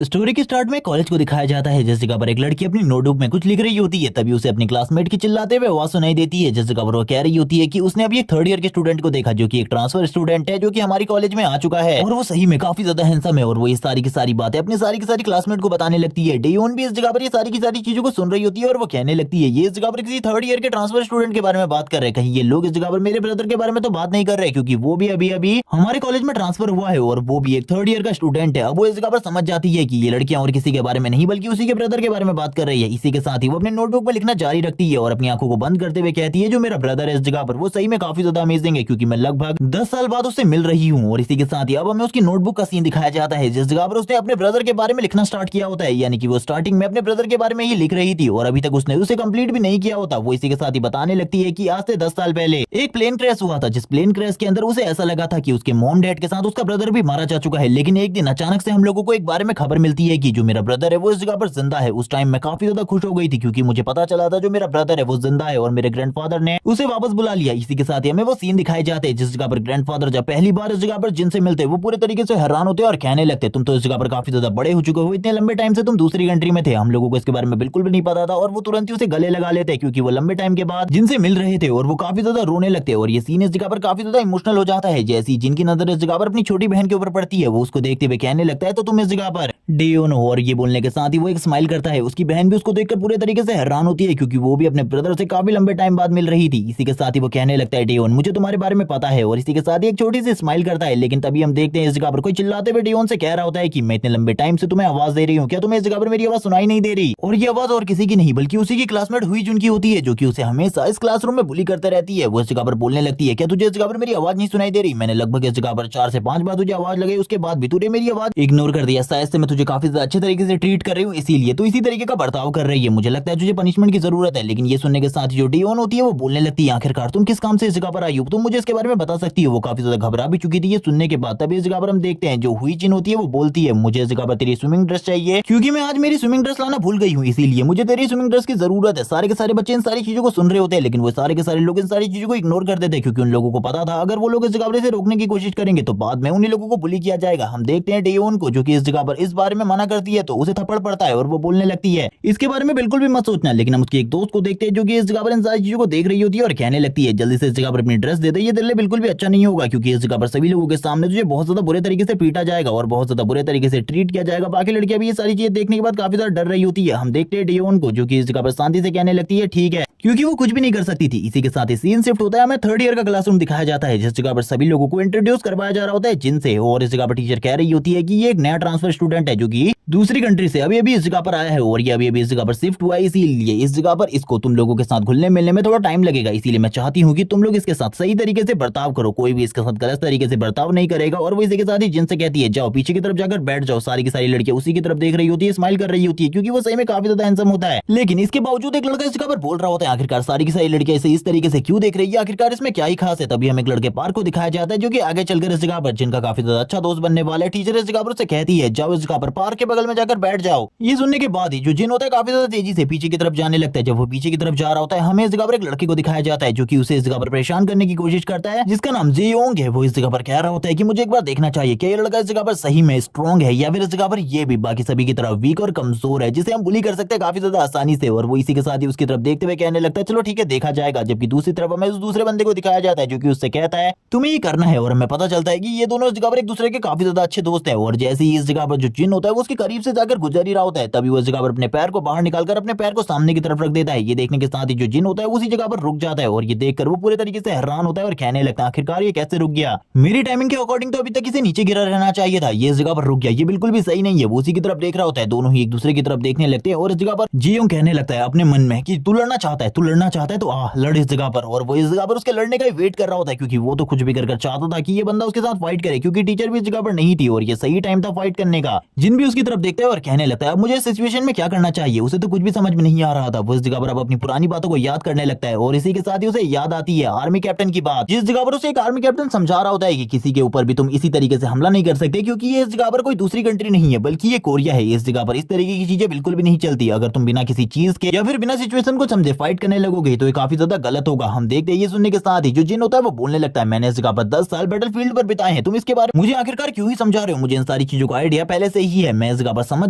Story के start में college को दिखाया जाता है। जिस जगह पर एक लड़की अपनी नोटबुक में कुछ लिख रही होती है, तभी उसे अपने क्लासमेट की चिल्लाते हुए आवाज सुनाई देती है। जिस जगह पर वो कह रही होती है कि उसने अभी एक थर्ड ईयर के स्टूडेंट को देखा, जो कि एक ट्रांसफर स्टूडेंट है, जो कि हमारी कॉलेज में आ चुका है और वो सही में काफी ज्यादा हैंडसम है। और वो ये सारी की सारी बातें अपने सारी की सारी क्लासमेट को बताने लगती है। डेयोन भी इस जगह पर ये सारी की सारी चीजों को सुन रही होती है और वो कहने लगती है, ये इस जगह पर किसी थर्ड ईयर के ट्रांसफर स्टूडेंट के बारे में बात कर रहे हैं। कहीं ये लोग इस जगह पर मेरे ब्रदर के बारे में तो बात नहीं कर रहे, क्योंकि वो भी अभी अभी हमारे कॉलेज में ट्रांसफर हुआ है और वो भी एक थर्ड ईयर का स्टूडेंट है। अब वो इस जगह पर समझ जाती है कि ये लड़कियां और किसी के बारे में नहीं, बल्कि उसी के ब्रदर के बारे में बात कर रही है। इसी के साथ ही वो अपने नोटबुक में लिखना जारी रखती है और अपनी आंखों को बंद करते हुए कहती है, जो मेरा ब्रदर है इस जगह पर वो सही में काफी ज्यादा अमेजिंग है, क्योंकि मैं लगभग 10 साल बाद उससे मिल रही हूँ। और इसी के साथ ही अब हमें उसकी नोटबुक का सीन दिखाया जाता है, जिस जगह पर उसने अपने ब्रदर के बारे में लिखना स्टार्ट किया होता है। यानी कि वो स्टार्टिंग में अपने ब्रदर के बारे में ही लिख रही थी और अभी तक उसने उसे कंप्लीट भी नहीं किया होता। वो इसी के साथ ही बताने लगती है कि आज से 10 साल पहले एक प्लेन क्रैश हुआ था, जिस प्लेन क्रैश के अंदर उसे ऐसा लगा था कि उसके मॉम डैड के साथ उसका ब्रदर भी मारा जा चुका है। लेकिन एक दिन अचानक से हम लोगों को एक बारे में खबर मिलती है कि जो मेरा ब्रदर है वो इस जगह पर जिंदा है। उस टाइम मैं काफी ज्यादा खुश हो गई थी, क्योंकि मुझे पता चला था जो मेरा ब्रदर है वो जिंदा है और मेरे ग्रैंडफादर ने उसे वापस बुला लिया। इसी के साथ ही हमें वो सीन दिखाए जाते हैं, जिस जगह पर ग्रैंडफादर जब पहली बार इस जगह पर जिनसे मिलते वो पूरे तरीके से हैरान होते और कहने लगते, तुम तो इस जगह पर काफी ज्यादा बड़े हो चुके हो, इतने लंबे टाइम से तुम दूसरी कंट्री में थे, हम लोगों को इसके बारे में बिल्कुल भी नहीं पता था। और वो तुरंत ही उसे गले लगा लेते, क्योंकि वो लंबे टाइम के बाद जिनसे मिल रहे थे और वो काफी ज्यादा रोने लगते। और ये सीन इस जगह पर काफी ज्यादा इमोशनल हो जाता है। जैसी जिनकी नजर इस जगह पर अपनी छोटी बहन के ऊपर पड़ती है, वो उसको देखते हुए कहने लगता है, तो तुम इस जगह पर डेयोन हो। और ये बोलने के साथ ही वो एक स्माइल करता है। उसकी बहन भी उसको देखकर पूरे तरीके से हैरान होती है, क्योंकि वो भी अपने ब्रदर से काफी लंबे टाइम बाद मिल रही थी। इसी के साथ ही वो कहने लगता है, डेयोन मुझे तुम्हारे बारे में पता है। और इसी के साथ ही एक छोटी सी स्माइल करता है। लेकिन तभी हम देखते हैं इस जगह पर कोई चिल्लाते हुए डेयोन से कह रहा होता है कि मैं इतने लंबे टाइम से तुम्हें आवाज दे रही हूँ, क्या तुम्हें इस जगह पर मेरी आवाज सुनाई नहीं दे रही? और ये आवाज और किसी की नहीं, बल्कि उसी की क्लासमेट हुई जुनकी होती है, जो कि उसे हमेशा इस क्लासरूम में बुली करते रहती है। वो इस जगह पर बोलने लगती है, क्या तुझे इस जगह पर मेरी आवाज नहीं सुनाई दे रही? मैंने लगभग इस जगह पर 4 से 5 बार तुझे आवाज लगाई, उसके बाद भी तूने मेरी आवाज इग्नोर कर दिया। शायद से मैं तुझे काफी ज्यादा अच्छे तरीके से ट्रीट कर रही हूँ, इसीलिए तो इसी तरीके का बर्ताव कर रही है। मुझे लगता है तुझे पनिशमेंट की जरूरत है। लेकिन ये सुनने के साथ जो डेयोन होती है वो बोलने लगती है, आखिरकार तुम किस काम से इस जगह पर आई हो, तुम मुझे इसके बारे में बता सकती हो। वो काफी ज्यादा घबरा भी चुकी थी ये सुनने के बाद। तभी इस जगह पर हम देखते हैं जो हुई जिन होती है वो बोलती है, मुझे इस जगह पर तेरी स्विमिंग ड्रेस चाहिए, क्योंकि मैं आज मेरी स्विमिंग ड्रेस लाना भूल गई हूँ, इसीलिए मुझे तेरी स्विमिंग ड्रेस की जरूरत है। सारे के सारे बच्चे इन सारी चीजों को सुन रहे होते हैं, लेकिन वो सारे के सारे लोग इन सारी चीजों को इग्नोर कर देते हैं, क्योंकि उन लोगों को पता था अगर वो लोग इस जगह से रोकने की कोशिश करेंगे तो बाद में उन्हीं लोगों को बुली किया जाएगा। हम देखते हैं डेयोन को, जो कि इस जगह पर इस बारे में मना करती है तो उसे थप्पड़ पड़ता है और वो बोलने लगती है, इसके बारे में बिल्कुल भी मत सोचना। लेकिन हम उसके एक दोस्त को देखते हैं, जो कि इस जगह पर इन सारी चीजों को देख रही होती है और कहने लगती है, जल्दी से इस जगह पर अपनी ड्रेस दे दे, ये तेरे लिए बिल्कुल भी अच्छा नहीं होगा, क्योंकि इस जगह पर सभी लोगों के सामने तुझे बहुत ज्यादा बुरे तरीके से पीटा जाएगा और बहुत ज्यादा बुरे तरीके से ट्रीट किया जाएगा। बाकी लड़कियां भी ये सारी चीजें देखने के बाद काफी ज्यादा डर रही होती है। हम देखते हैं डेयोन को, जो कि इस जगह पर शांति से कहने लगती है, ठीक है, क्योंकि वो कुछ भी नहीं कर सकती थी। इसी के साथ ही सीन शिफ्ट होता है, हमें थर्ड ईयर का क्लासरूम दिखाया जाता है, जिस जगह पर सभी लोगों को इंट्रोड्यूस करवाया जा रहा होता है जिनसे। और इस जगह पर टीचर कह रही होती है कि ये एक नया ट्रांसफर स्टूडेंट है, जो कि दूसरी कंट्री से अभी अभी इस जगह पर आया है और ये अभी अभी इस जगह पर शिफ्ट हुआ है, इसीलिए इस जगह पर इसको तुम लोगों के साथ घुलने मिलने में थोड़ा टाइम लगेगा। इसीलिए मैं चाहती हूँ कि तुम लोग इसके साथ सही तरीके से बर्ताव करो, कोई भी इसके साथ गलत तरीके से बर्ताव नहीं करेगा। और वो इसी के साथ ही जिनसे कहती है, जाओ पीछे की तरफ जाकर बैठ जाओ। सारी की सारी लड़कियां उसी की तरफ देख रही होती है, स्माइल कर रही होती है, क्योंकि वो सही में काफी ज्यादा हैंडसम होता है। लेकिन इसके बावजूद एक लड़का इस जगह पर बोल रहा होता है, आखिरकार सारी की सारी लड़कियां इसे इस तरीके से क्यों देख रही है, आखिरकार इसमें क्या ही खास है। तभी हमें एक लड़के पार्क को दिखाया जाता है, जो कि आगे चलकर इस जगह पर जिनका काफी ज्यादा अच्छा दोस्त बनने वाला है। टीचर इस जगह पर उसे कहती है, जाओ इस जगह पर पार्क के बगल में जाकर बैठ जाओ। ये सुनने के बाद ही जो जिन होता है काफी ज्यादा तेजी से पीछे की तरफ जाने लगता है। जब वो पीछे की तरफ जा रहा होता है, हमें इस जगह पर एक लड़के को दिखाया जाता है, जो कि उसे इस जगह पर परेशान करने की कोशिश करता है, जिसका नाम जेयोंग है। वो इस जगह पर कह रहा होता है कि मुझे एक बार देखना चाहिए, क्या ये लड़का इस जगह पर सही में स्ट्रॉन्ग है, या फिर इस जगह पर ये भी बाकी सभी की तरह वीक और कमजोर है, जिसे हम बुली कर सकते हैं काफी ज्यादा आसानी से। और वो इसी के साथ ही उसकी तरफ देखते हुए कहने लगता है, चलो ठीक है, देखा जाएगा। जबकि दूसरी तरफ हमें उस दूसरे बंदे को दिखाया जाता है, जो कि उससे कहता है, तुम्हें ये करना है। और हमें पता चलता है कि ये दोनों इस जगह पर एक दूसरे के काफी ज्यादा अच्छे दोस्त है। और जैसे ही इस जगह पर जो जिन होता है वो उसके करीब से जाकर गुजर ही रहा होता है, तभी वो इस जगह पर अपने पैर को बाहर निकालकर अपने पैर को सामने की तरफ रख देता है। ये देखने के साथ ही जो जिन होता है उसी जगह पर रुक जाता है और ये देखकर वो पूरे तरीके से हैरान होता है और कहने लगता है, आखिरकार ये कैसे रुक गया? मेरी टाइमिंग के अकॉर्डिंग तो अभी तक इसे नीचे गिरा रहना चाहिए था, ये इस जगह पर रुक गया, ये बिल्कुल भी सही नहीं है। वो उसी की तरफ देख रहा होता है, दोनों ही एक दूसरे की तरफ देखने लगते हैं। और इस जगह पर जियोंग कहने लगता है अपने मन में कि तू लड़ना चाहता है, तू लड़ना चाहता है तो आ लड़ इस जगह पर। और वो इस जगह पर उसके लड़ने का वेट कर रहा होता है, क्योंकि वो तो कुछ भी कर चाहता था कि ये बंदा उसके साथ फाइट करे, क्योंकि टीचर भी इस जगह पर नहीं थी और ये सही टाइम था फाइट करने का। जिन भी उसकी तरफ देखता है और कहने लगता है, अब मुझे इस सिचुएशन में क्या करना चाहिए, उसे तो कुछ भी समझ में नहीं आ रहा था। वो इस जगह पर अब अपनी पुरानी बातों को याद करने लगता है और इसी के साथ ही उसे याद आती है आर्मी कैप्टन की बात, जिस जगह पर उसे एक आर्मी कैप्टन समझा रहा होता है कि किसी के ऊपर भी तुम इसी तरीके से हमला नहीं कर सकते, क्योंकि ये इस जगह पर कोई दूसरी कंट्री नहीं है, बल्कि ये कोरिया है। इस जगह पर इस तरीके की चीजें बिल्कुल भी नहीं चलती। अगर तुम बिना किसी चीज के या फिर बिना सिचुएशन को समझे फाइट फाइट करने लगोगे तो ये काफी ज्यादा गलत होगा। हम देखते हैं ये सुनने के साथ ही जो जिन होता है वो बोलने लगता है, मैंने इस जगह पर 10 साल बैटलफील्ड पर बिताए हैं, तुम इसके बारे में मुझे आखिरकार क्यों ही समझा रहे हो? मुझे इन सारी चीजों का आइडिया पहले से ही है। मैं इस जगह पर समझ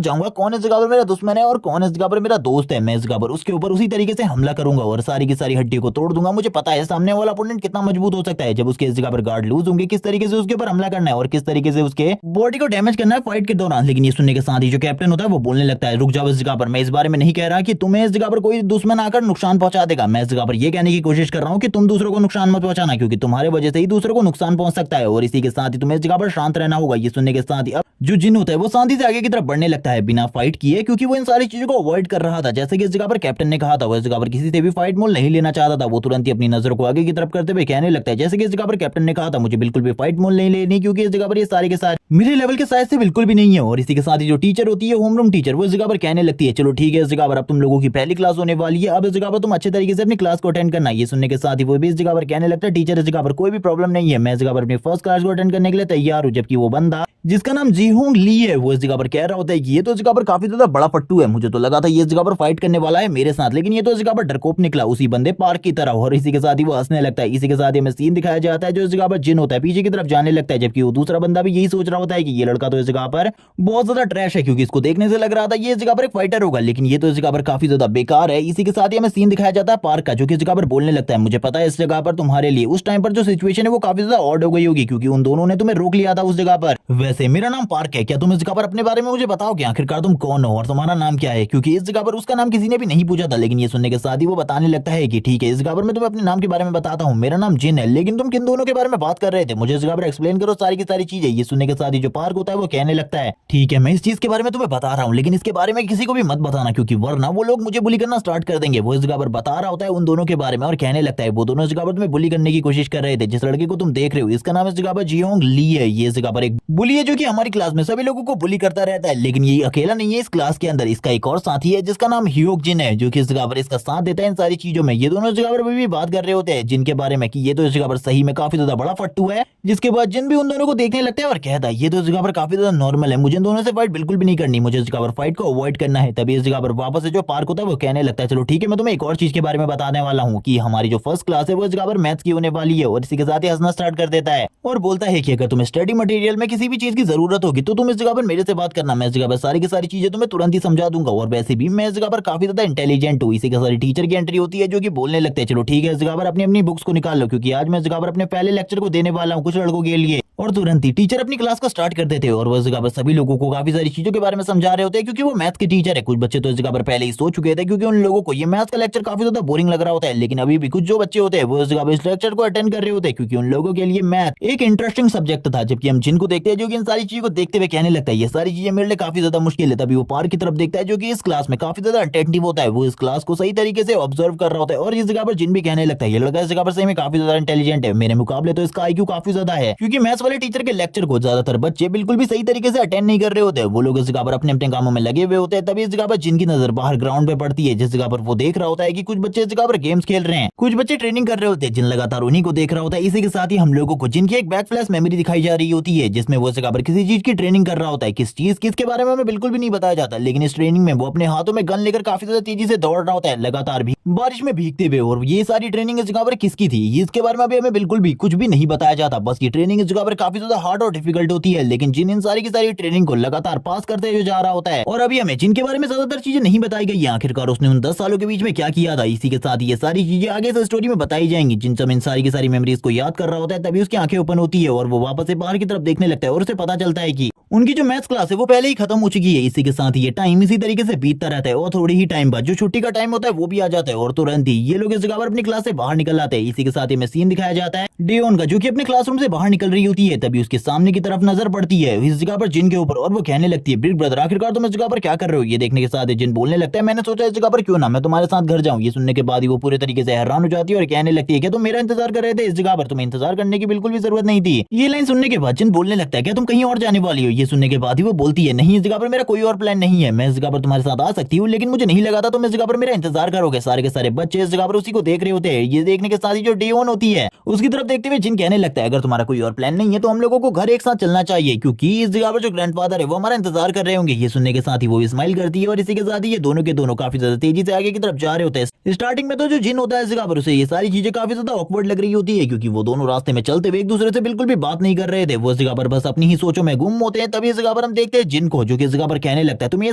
जाऊंगा कौन इस जगह पर मेरा दुश्मन है और कौन इस जगह पर मेरा दोस्त है। मैं इस जगह पर उसके ऊपर उसी तरीके से हमला करूंगा और सारी की सारी हड्डियों को तोड़ दूंगा। मुझे पता है सामने वाला अपोनेंट कितना मजबूत हो सकता है। जब उसके इस जगह पर गार्ड लूज होंगे, किस तरीके से उसके ऊपर हमला करना है और किस तरीके से उसके बॉडी को डैमेज करना है फाइट के दौरान। लेकिन ये सुनने के साथ ही जो कैप्टन होता है वो बोलने लगता है, रुक जाओ, इस जगह पर मैं इस बारे में नहीं कह रहा कि तुम्हें इस जगह पर कोई दुश्मन आकर नुकसान पहुंचा देगा। मैं इस जगह पर यह कहने की कोशिश कर रहा हूं कि तुम दूसरों को नुकसान मत पहुंचाना, क्योंकि तुम्हारे वजह से ही दूसरों को नुकसान पहुंच सकता है। और इसी के साथ ही तुम्हें इस जगह पर शांत रहना होगा। ये सुनने के साथ ही अब जो जिन होता है वो शांति से आगे की तरफ बढ़ने लगता है बिना फाइट किए, क्योंकि वो इन सारी चीजों को अवॉइड कर रहा था। जैसे कि इस जगह पर कैप्टन ने कहा था, वो इस जगह पर किसी से भी फाइट मोल नहीं लेना चाहता था। वो तुरंत ही अपनी नजरों को आगे की तरफ करते हुए कहने लगता है, जैसे कि इस जगह पर कैप्टन ने कहा था, मुझे बिल्कुल भी फाइट मोल नहीं लेनी, क्योंकि इस जगह पर ये सारे के सारे मेरे लेवल के साइज से बिल्कुल भी नहीं है। और इसी के साथ ही जो टीचर होती है, होमरूम टीचर, वो इस जगह पर कहने लगती है, चलो ठीक है, इस जगह पर अब तुम लोगों की पहली क्लास होने वाली है, अब इस जगह पर तुम अच्छे तरीके से अपनी क्लास को अटेंड करना। ये सुनने के साथ ही वो भी इस जगह पर कहने लगता है, टीचर इस जगह पर कोई भी प्रॉब्लम नहीं है, मैं इस जगह पर अपनी फर्स्ट क्लास को अटेंड करने के लिए तैयार हूँ। जबकि वो बंदा जिसका नाम जीहोंग ली है वो इस जगह पर कह रहा होता है कि ये तो इस जगह पर काफी ज्यादा बड़ा फट्टू है, मुझे तो लगा था ये इस जगह पर फाइट करने वाला है मेरे साथ, लेकिन ये तो इस जगह पर डरकोप निकला उसी बंदे पार्क की तरह। और इसी के साथ ही वो हंसने लगता है। इसी के साथ ही हमें सीन दिखाया जाता है जो इस जगह पर जिन होता है पीछे की तरफ जाने लगता है, जबकि वो दूसरा बंदा भी यही सोच रहा होता है कि ये लड़का तो इस जगह पर बहुत ज्यादा ट्रैश है, क्योंकि इसको देखने से लग रहा था ये इस जगह पर एक फाइटर होगा, लेकिन ये तो इस जगह पर काफी ज्यादा बेकार है। इसी के साथ ही हमें सीन दिखाया जाता है पार्क का, जो कि इस जगह पर बोलने लगता है, मुझे पता है इस जगह पर तुम्हारे लिए उस टाइम पर जो सिचुएशन है वो काफी ज्यादा ऑड हो गई होगी, क्योंकि उन दोनों ने तुम्हें रोक लिया था उस जगह पर। वैसे मेरा नाम पार्क है, क्या तुम इस जगह पर अपने बारे में मुझे बताओ कि आखिरकार तुम कौन हो और तुम्हारा नाम क्या है? क्योंकि इस जगह पर उसका नाम किसी ने भी नहीं पूछा था। लेकिन ये सुनने के साथ ही वो बताने लगता है कि ठीक है, इस जगह पर मैं तुम्हें अपने नाम के बारे में बताता हूँ, मेरा नाम जिन है, लेकिन तुम किन दोनों के बारे में बात कर रहे थे, मुझे इस जगह पर एक्सप्लेन करो सारी की सारी चीजें। ये सुनने के साथ ही जो पार्क होता है वो कहने लगता है, ठीक है, मैं इस चीज के बारे में तुम्हें बता रहा हूँ, लेकिन इसके बारे में किसी को भी मत बताना, क्योंकि वरना वो लोग मुझे बुली करना स्टार्ट कर देंगे। वो इस जगह पर बता रहा होता है उन दोनों के बारे में और कहने लगता है, वो दोनों इस जगह पर तुम्हें बुली करने की कोशिश कर रहे थे। जिस लड़के को तुम देख रहे हो इसका नाम इस जगह पर जियोंग ली है। ये इस जगह पर एक बुली है जो कि हमारी क्लास में सभी लोगों को बुली करता रहता है, लेकिन ये अकेला नहीं है। इस क्लास के अंदर इसका एक और साथी है जिसका नाम ह्योक जिन है, जो कि इस जगह पर इसका साथ देता है इन सारी चीजों में। ये दोनों इस जगह पर भी बात कर रहे होते हैं जिनके बारे में कि ये तो इस जगह पर सही में काफी ज्यादा बड़ा फट्टू है। जिसके बाद जिन भी उन दोनों को देखने लगता है और कहता है, ये तो इस जगह पर काफी ज्यादा नॉर्मल है, मुझे इन दोनों से फाइट बिल्कुल भी नहीं करनी, मुझे इस जगह पर फाइट को अवॉइड करना है। तभी इस जगह पर वापस से जो पार्क होता है वो कहने लगता है, चलो ठीक है, मैं तुम्हें एक और चीज के बारे में बताने वाला हूँ कि हमारी जो फर्स्ट क्लास है वो इस जगह पर मैथ्स की होने वाली है। और इसी के साथ ही हंसना स्टार्ट कर देता है और बोलता है कि अगर तुम्हें स्टडी मटेरियल में किसी भी चीज की जरूरत होगी तो तुम इस जगह पर मेरे से बात करना, मैं इस जगह पर सारी की सारी चीजें तुम्हें तुरंत ही समझा दूंगा। और वैसे भी मैं इस जगह पर काफी ज्यादा इंटेलिजेंट हूँ। इसी के साथ टीचर की एंट्री होती है जो कि बोलने लगते हैं, चलो ठीक है, इस जगह पर अपनी अपनी बुक्स को निकाल लो, क्योंकि आज मैं इस जगह पर अपने पहले लेक्चर को देने वाला हूँ कुछ लड़कों के लिए। और तुरंत ही टीचर अपनी क्लास को स्टार्ट कर देते हैं और वो इस जगह पर सभी लोगों को काफी सारी चीजों के बारे में समझा रहे होते हैं, क्योंकि वो मैथ के टीचर है। कुछ बच्चे तो इस जगह पर पहले ही सो चुके थे, क्योंकि उन लोगों को ये मैथ का लेक्चर काफी ज्यादा बोरिंग लग रहा होता है। लेकिन अभी भी कुछ जो बच्चे होते हैं वो इस जगह पर इस लेक्चर को अटेंड कर रहे होते हैं, क्योंकि उन लोगों के लिए मैथ एक इंटरेस्टिंग सब्जेक्ट था। जबकि हम जिनको देखते हैं जो कि इन सारी चीजों को देखते हुए कहने लगता है, ये सारी चीजें मेरे लिए काफी ज्यादा मुश्किल है। तभी वो पार्क की तरफ देखता है जो कि इस क्लास में काफी ज्यादा अटेंटिव होता है, वो इस क्लास को सही तरीके से ऑब्जर्व कर रहा होता है। और इस जगह पर जिन भी कहने लगता है, ये लड़का इस जगह पर सही में काफी ज्यादा इंटेलिजेंट है, मेरे मुकाबले तो इसका IQ काफी ज्यादा है, क्योंकि मैथ्स वाले टीचर के लेक्चर को ज्यादातर बच्चे बिल्कुल भी सही तरीके से अटेंड नहीं कर रहे होते, वो लोग इस जगह पर अपने अपने कामों में लगे हुए होते हैं। तभी इस जगह पर जिनकी नजर बाहर ग्राउंड पे पड़ती है, जिस जगह पर वो देख रहा होता है कि कुछ बच्चे इस जगह पर गेम्स खेल रहे हैं, कुछ बच्चे ट्रेनिंग कर रहे होते हैं। जिन लगातार उन्हीं को देख रहा होता है। इसी के साथ ही हम लोगों को जिनकी एक बैक फ्लैश मेमोरी दिखाई जा रही होती है, जिसमें वो इस जगह पर किसी चीज की ट्रेनिंग कर रहा होता है। किस चीज किसके बारे में हमें बिल्कुल भी नहीं बताया जाता, लेकिन इस ट्रेनिंग में वो अपने हाथों में गन लेकर काफी ज्यादा तेजी से दौड़ रहा होता है, लगातार भी बारिश में भीगते हुए। और ये सारी ट्रेनिंग इस जगह पर किसकी थी इसके बारे में अभी हमें बिल्कुल भी कुछ भी नहीं बताया जाता। बस ये ट्रेनिंग इस जगह पर काफी ज्यादा हार्ड और डिफिकल्ट होती है, लेकिन जिन इन सारी की सारी ट्रेनिंग को लगातार पास करते हुए जा रहा होता है। और अभी हमें जिनके बारे में ज्यादातर चीजें नहीं बताई गई, आखिरकार उसने उन 10 सालों के बीच में क्या किया था। इसी के साथ ये सारी चीजें आगे से स्टोरी में बताई जाएंगी। जिन सब इन सारी की सारी मेमोरीज को याद कर रहा होता है, तभी उसकी आंखें ओपन होती है और वो वापस से बाहर की तरफ देखने लगता है और उसे पता चलता है कि उनकी जो मैथ्स क्लास है वो पहले ही खत्म हो चुकी है। इसी के साथ ये टाइम इसी तरीके से बीतता रहता है और थोड़ी ही टाइम बाद जो छुट्टी का टाइम होता है वो भी आ जाता है और तुरंत ही ये लोग इस जगह पर अपनी क्लास से बाहर निकल आते हैं। इसी के साथ ही में सीन दिखाया जाता है डेओन का, जो कि अपने क्लासरूम से बाहर निकल रही होती है। तभी उसके सामने की तरफ नजर पड़ती है इस जगह पर जिन के ऊपर और वो कहने लगती है, बिग ब्रदर आखिरकार तुम इस जगह पर क्या कर रहे हो? ये देखने के साथ जिन बोलने लगता है, मैंने सोचा इस जगह पर क्यों ना मैं तुम्हारे साथ घर जाऊं। ये सुनने के बाद ही वो पूरे तरीके से हैरान हो जाती है और कहने लगती है, क्या तुम मेरा इंतजार कर रहे थे? इस जगह पर तुम्हें इंतजार करने की बिल्कुल भी जरूरत नहीं थी। ये लाइन सुनने के बाद जिन बोलने लगता है, क्या तुम कहीं और जाने वाली हो? ये सुनने के बाद ही वो बोलती है, नहीं, इस जगह पर मेरा कोई और प्लान नहीं है, मैं इस जगह पर तुम्हारे साथ आ सकती हूँ, लेकिन मुझे नहीं लगा था तुम इस जगह पर मेरा इंतजार करोगे। सारे के सारे बच्चे इस जगह पर उसी को देख रहे होते हैं। ये देखने के साथ ही जो डेओन होती है उसकी तरफ देखते हुए जिन कहने लगता है, अगर तुम्हारा कोई और प्लान नहीं है है तो हम लोगों को घर एक साथ चलना चाहिए, क्योंकि इस जगह पर जो ग्रैंडफादर है वो हमारा इंतजार कर रहे होंगे। ये सुनने के साथ ही वो स्माइल करती है और इसी के साथ ही ये दोनों के दोनों काफी ज्यादा तेजी से आगे की तरफ जा रहे होते हैं। स्टार्टिंग में तो जो जिन होता है इस जगह पर उसे ये सारी चीजें काफी ज्यादा ऑकवर्ड लग रही होती है, क्योंकि वो दोनों रास्ते में चलते हुए एक दूसरे से बिल्कुल भी बात नहीं कर रहे थे। वो इस जगह पर बस अपनी ही सोचों में गुम होते हैं। तभी इस जगह पर हम देखते हैं जिन को, जो कि इस जगह पर कहने लगता है तुम्हें ये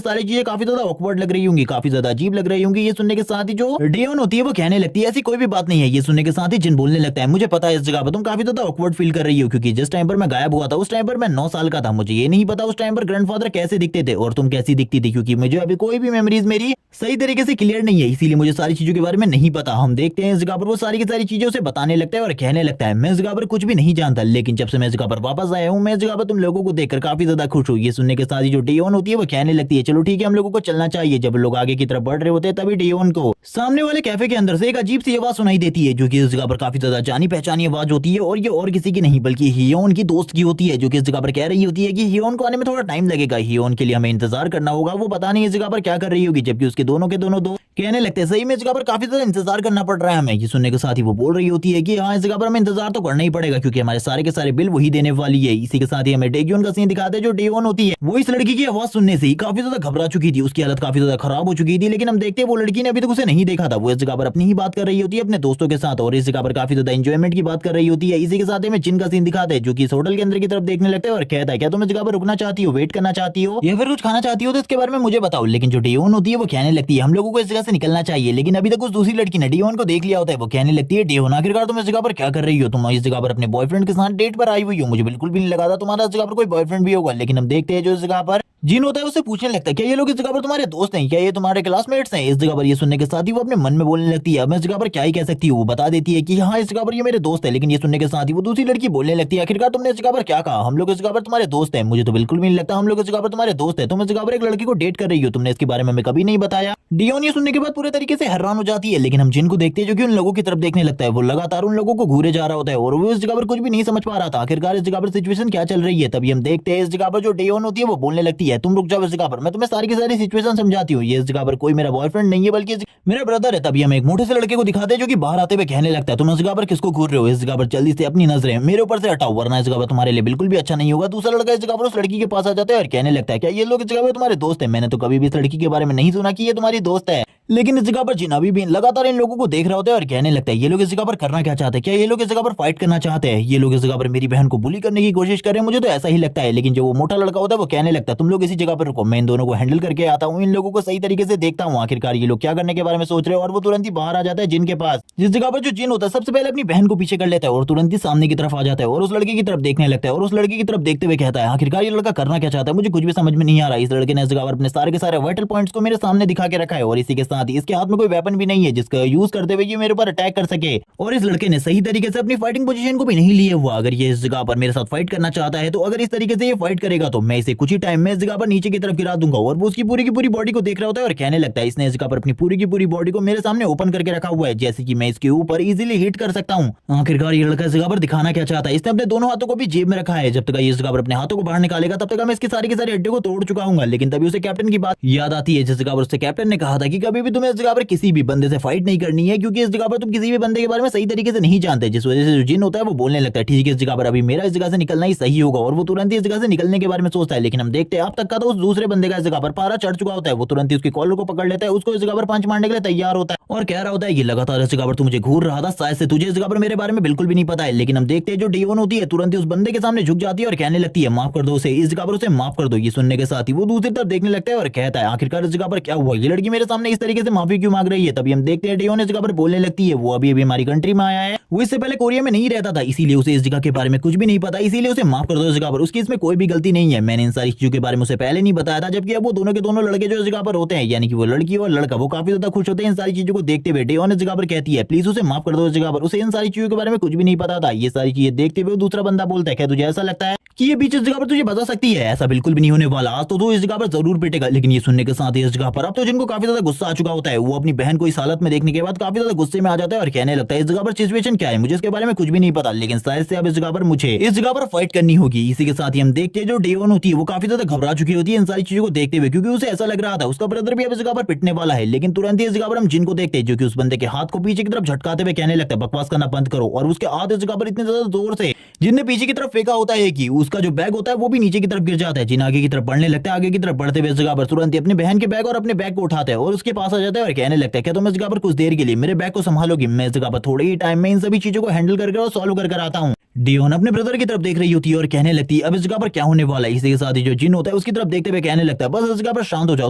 सारी चीजें काफी ज्यादा ऑकवर्ड लग रही होंगी, काफी ज्यादा अजीब लग रही होंगी। ये सुनने के साथ ही जो डेयोन होती है वो कहने लगती है ऐसी कोई भी बात नहीं है। ये सुनने के साथ ही जिन बोलने लगता है मुझे पता है इस जगह पर तुम काफी ज्यादा ऑकवर्ड फील कर रही हो, क्योंकि जिस टाइम पर मैं गायब हुआ था उस टाइम पर मैं 9 साल का था। मुझे ये नहीं पता उस टाइम पर ग्रैंडफादर कैसे दिखते थे और तुम कैसी दिखती थी, क्योंकि मुझे अभी कोई भी मेमोरीज मेरी सही तरीके से क्लियर नहीं है, इसीलिए मुझे सारी चीजों के बारे में नहीं पता। हम देखते हैं इस जगह पर वो सारी की सारी चीजें उसे बताने लगता है और कहने लगता है मैं इस जगह पर कुछ भी नहीं जानता, लेकिन जब से मैं इस जगह पर वापस आया हूँ मैं इस जगह पर तुम लोगों को देखकर काफी ज्यादा खुश हूँ। ये सुनने के साथ ही जो डेयोन होती है वो कहने लगती है चलो ठीक है हम लोगों को चलना चाहिए। जब लोग आगे की तरफ बढ़ रहे होते हैं तभी डेयोन को सामने वाले कैफे के अंदर से एक अजीब सी आवाज सुनाई देती है, जो कि इस जगह पर काफी ज्यादा जानी पहचानी आवाज होती है और ये और किसी की नहीं बल्कि हियोन की दोस्त की होती है, जो कि इस जगह पर कह रही होती है कि हियोन को आने में थोड़ा टाइम लगेगा, हियोन के लिए हमें इंतजार करना होगा। वो पता नहीं इस जगह पर क्या कर रही होगी, जबकि उसके दोनों के दोनों दोस्त कहने लगते हैं सही में इस जगह पर काफी ज्यादा इंतजार करना पड़ रहा है हमें। ये सुनने के साथ ही वो बोल रही होती है कि हाँ इस जगह पर हमें इंतजार तो करना ही पड़ेगा, क्योंकि हमारे सारे के सारे बिल वही देने वाली है। इसी के साथ ही हमें डेयोन का सीन दिखाते हैं। जो डेयोन होती है वो इस लड़की की आवाज सुनने से ही काफी ज्यादा घबरा चुकी थी, उसकी हालत काफी ज्यादा खराब हो चुकी थी। लेकिन हम देखते हैं वो लड़की ने अभी तक उसे नहीं देखा था, वो इस जगह पर अपनी ही बात कर रही होती है अपने दोस्तों के साथ और इस जगह पर काफी ज्यादा एंजॉयमेंट की बात कर रही होती है। इसी के साथ हमें जिन का सीन दिखाते हैं, जो कि इस होटल के अंदर की तरफ देखने लगता है और कहता है क्या तुम इस जगह पर रुकना चाहती हो, वेट करना चाहती हो या फिर कुछ खाना चाहती हो तो इसके बारे में मुझे बताओ। लेकिन जो डेयोन होती है वो कहने लगती है हम लोगों को इस जगह से निकलना चाहिए, लेकिन अभी तक उस दूसरी लड़की ने डेयोन को देख लिया होता है। वो कहने लगती है डेयोन आखिरकार तुम इस जगह पर क्या कर रही हो, तुम इस जगह पर अपने बॉयफ्रेंड के साथ डेट पर आई हुई हो, मुझे बिल्कुल भी नहीं लगा था तुम्हारा इस जगह पर कोई बॉयफ्रेंड भी होगा। लेकिन हम देखते हैं जो इस जगह पर जिन होता है उसे पूछने लगता है क्या ये लोग इस जगह पर तुम्हारे दोस्त हैं, क्या ये तुम्हारे क्लासमेट्स हैं। इस जगह पर ये सुनने के साथ ही वो अपने मन में बोलने लगती है अब मैं इस जगह पर क्या ही कह सकती हूँ। वो बता देती है कि हाँ इस जगह पर ये मेरे दोस्त है, लेकिन ये सुनने के साथ ही वो दूसरी लड़की बोलने लगती है आखिरकार तुमने इस जगह पर क्या कहा, हम लोग इस जगह पर तुम्हारे दोस्त हैं, मुझे तो बिल्कुल भी नहीं लगता हम लोग इस जगह पर तुम्हारे दोस्त हैं, तुम इस जगह पर एक लड़की को डेट कर रही हो, तुमने इसके बारे में हमें कभी नहीं बताया। डियोन ये सुनने के बाद पूरे तरीके से हैरान हो जाती है, लेकिन हम जिन को देखते हैं जो कि उन लोगों की तरफ देखने लगता है। वो लगातार उन लोगों को घूरे जा रहा होता है और वो इस जगह पर कुछ भी नहीं समझ पा रहा था आखिरकार इस जगह पर सिचुएशन क्या चल रही है। तभी हम देखते हैं इस जगह पर जो डेयोन होती है वो बोलने लगती है तुम रुक जाओ इस जगह पर, मैं तुम्हें सारी की सारी सिचुएशन समझाती हूँ। ये इस जगह पर कोई मेरा बॉयफ्रेंड नहीं है बल्कि मेरा ब्रदर है। तभी हम एक मोटे से लड़के को दिखाते हैं जो कि बाहर आते हुए कहने लगता है तुम इस जगह पर किसको घूर रहे हो, इस जगह पर जल्दी से अपनी नजरें मेरे ऊपर से हटाओ वरना इस जगह पर तुम्हारे लिए बिल्कुल भी अच्छा नहीं होगा। दूसरा लड़का इस जगह पर उस लड़की के पास आ जाता है और कहने लगता है क्या ये लोग इस जगह पर तुम्हारे दोस्त हैं, मैंने तो कभी भी इस लड़की के बारे में नहीं सुना कि ये तुम्हारी दोस्त है। लेकिन इस जगह पर जिन अभी भी लगातार इन लोगों को देख रहा होता है और कहने लगता है ये लोग इस जगह पर करना क्या चाहते हैं, क्या ये लोग इस जगह पर फाइट करना चाहते हैं, ये लोग इस जगह पर मेरी बहन को बुली करने की कोशिश कर रहे हैं, मुझे तो ऐसा ही लगता है। लेकिन जो वो मोटा लड़का होता है वो कहने लगता है तुम लोग इसी जगह पर रुको, मैं इन दोनों को हैंडल करके आता हूँ, इन लोगों को सही तरीके से देखता हूँ आखिरकार ये लोग क्या करने के बारे में सोच रहे हैं। और वो तुरंत ही बाहर आ जाता है जिन के पास, जिस जगह पर जो जिन होता है सबसे पहले अपनी बहन को पीछे कर लेता है और तुरंत ही सामने की तरफ आ जाता है और उस लड़के की तरफ देखने लगता है और उस लड़के की तरफ देखते हुए कहता है आखिरकार ये लड़का करना क्या चाहता है, मुझे कुछ भी समझ में नहीं आ रहा। इस लड़के ने इस जगह पर अपने सारे के सारे वाइटल पॉइंट्स को मेरे सामने दिखा के रखा है और इसी के साथ ही इसके हाथ में कोई वेपन भी नहीं है जिसका यूज करते हुए ये मेरे ऊपर अटैक कर सके। और इस लड़के ने सही तरीके से अपनी फाइटिंग पोजीशन को भी नहीं लिया हुआ। अगर ये इस जगह पर मेरे साथ फाइट करना चाहता है तो अगर इस तरीके से ये फाइट करेगा तो मैं इसे कुछ ही टाइम में इस जगह पर नीचे की तरफ गिरा दूंगा। और वो उसकी पूरी की पूरी बॉडी को देख रहा होता है और कहने लगता है इसने इस जगह पर अपनी पूरी की पूरी बॉडी को मेरे सामने ओपन करके रखा हुआ है जैसे कि मैं इसके ऊपर इजीली हिट कर सकता हूँ। आखिरकार ये लड़का इस जगह पर दिखाना क्या चाहता है, इसने अपने दोनों हाथों को भी जेब में रखा है, जब तक ये इस जगह पर अपने हाथों को बाहर निकालेगा तब तक मैं इसकी सारी की सारी हड्डियों को तोड़ चुका हूँ। लेकिन तभी उसे कैप्टन की बात याद आती है जिस जगह पर उससे कैप्टन ने कहा था कि कभी भी तुम्हें इस जगह पर किसी भी बंदे से फाइट नहीं करनी है क्योंकि इस जगह पर तुम किसी भी बंदे के बारे में सही तरीके से नहीं जानते। जिस वजह से जो जिन होता है वो बोलने लगता है ठीक है इस जगह पर अभी मेरा इस जगह से निकलना ही सही होगा और वो तुरंत ही इस जगह से निकलने के बारे में सोचता है। लेकिन हम देखते हैं अब तक का तो उस दूसरे बंदे का इस जगह पर पारा चढ़ चुका होता है। वो तुरंत ही उसके कॉलर को पकड़ लेता है, उसको इस जगह पर पंच मारने के लिए तैयार होता है और कह रहा होता है ये लगातार इस जगह पर तू मुझे घूर रहा था, शायद से तुझे इस जगह पर मेरे बारे में बिल्कुल भी नहीं पता है। लेकिन हम देखते हैं जो डेयोन होती है तुरंत ही उस बंदे के सामने झुक जाती है और कहने लगती है माफ कर दो उसे, इस जगह पर उसे माफ कर दो। ये सुनने के साथ ही वो दूसरी तरफ देखने लगता है और कहता है आखिरकार इस जगह पर क्या हुआ, ये लड़की मेरे सामने इस तरीके से माफी क्यों मांग रही है। तभी हम देखते हैं डेयोन इस जगह पर बोलने लगती है वो अभी अभी हमारी कंट्री में आया है, वो इससे पहले कोरिया में नहीं रहता था इसीलिए उसे इस जगह के बारे में कुछ भी नहीं पता, इसीलिए उसे माफ कर दो इस जगह पर, उसकी इसमें कोई भी गलती नहीं है, मैंने इन सारी चीजों के बारे में उसे पहले नहीं बताया था। जबकि अब वो दोनों के दोनों लड़के जो इस जगह पर होते हैं यानी कि वो लड़की और लड़का वो काफी ज्यादा खुश होते हैं इन सारी चीजों को देखते हुए। डेयोन इस जगह पर कहती है प्लीज उसे माफ कर दो इस जगह पर, उसे इन सारी चीजों के बारे में कुछ भी नहीं पता था। ये सारी चीजें देखते हुए दूसरा बंदा बोलता है क्या तुझे ऐसा लगता है कि ये बीच इस जगह पर तुझे बता सकती है। ऐसा बिल्कुल भी नहीं होने वाला, आज तो तू इस जगह पर जरूर पिटेगा। लेकिन ये सुनने के साथ ही इस जगह पर अब तो जिनको काफी ज्यादा गुस्सा आ चुका होता है, वो अपनी बहन को इस हालत में देखने के बाद काफी ज्यादा गुस्से में आ जाता है और कहने लगता है इस जगह पर सिचुएशन क्या है, मुझे इसके बारे में कुछ भी नहीं पता, लेकिन शायद से अब इस जगह पर मुझे इस जगह पर फाइट करनी होगी। इसी के साथ ही हम देखते हैं जो डेवन होती है वो काफी ज्यादा घबरा चुकी होती है इन सारी चीजों को देखते हुए, क्योंकि उसे ऐसा लग रहा था उसका ब्रदर भी अब इस जगह पर पिटने वाला है। लेकिन तुरंत ही इस जगह पर हम जिन को देखते हैं जो कि उस बंदे के हाथ को पीछे की तरफ झटकाते हुए कहने लगता है बकवास करना बंद करो, और उसके हाथ इस जगह पर इतने ज्यादा जोर से जिनने पीछे की तरफ फेंका होता है कि उसका जो बैग होता है वो भी नीचे की तरफ गिर जाता है। जिन आगे की तरफ बढ़ने लगता है, आगे की तरफ बढ़ते हुए इस जगह पर तुरंत ही अपनी बहन के बैग और अपने बैग को उठाता है और उसके पास आ जाता है और कहने लगता है क्या तुम इस जगह पर कुछ देर के लिए मेरे बैग को संभालोगी, मैं इस जगह पर थोड़े ही टाइम में इन सभी चीजों को हैंडल करके और सॉल्व कर आता हूँ। डियोन अपने ब्रदर की तरफ देख रही होती है और कहने लगती है अब इस जगह पर क्या होने वाला है। इसी के साथ ही जो जिन होता है उसकी तरफ देखते हुए कहने लगता है बस इस जगह पर शांत हो जाओ,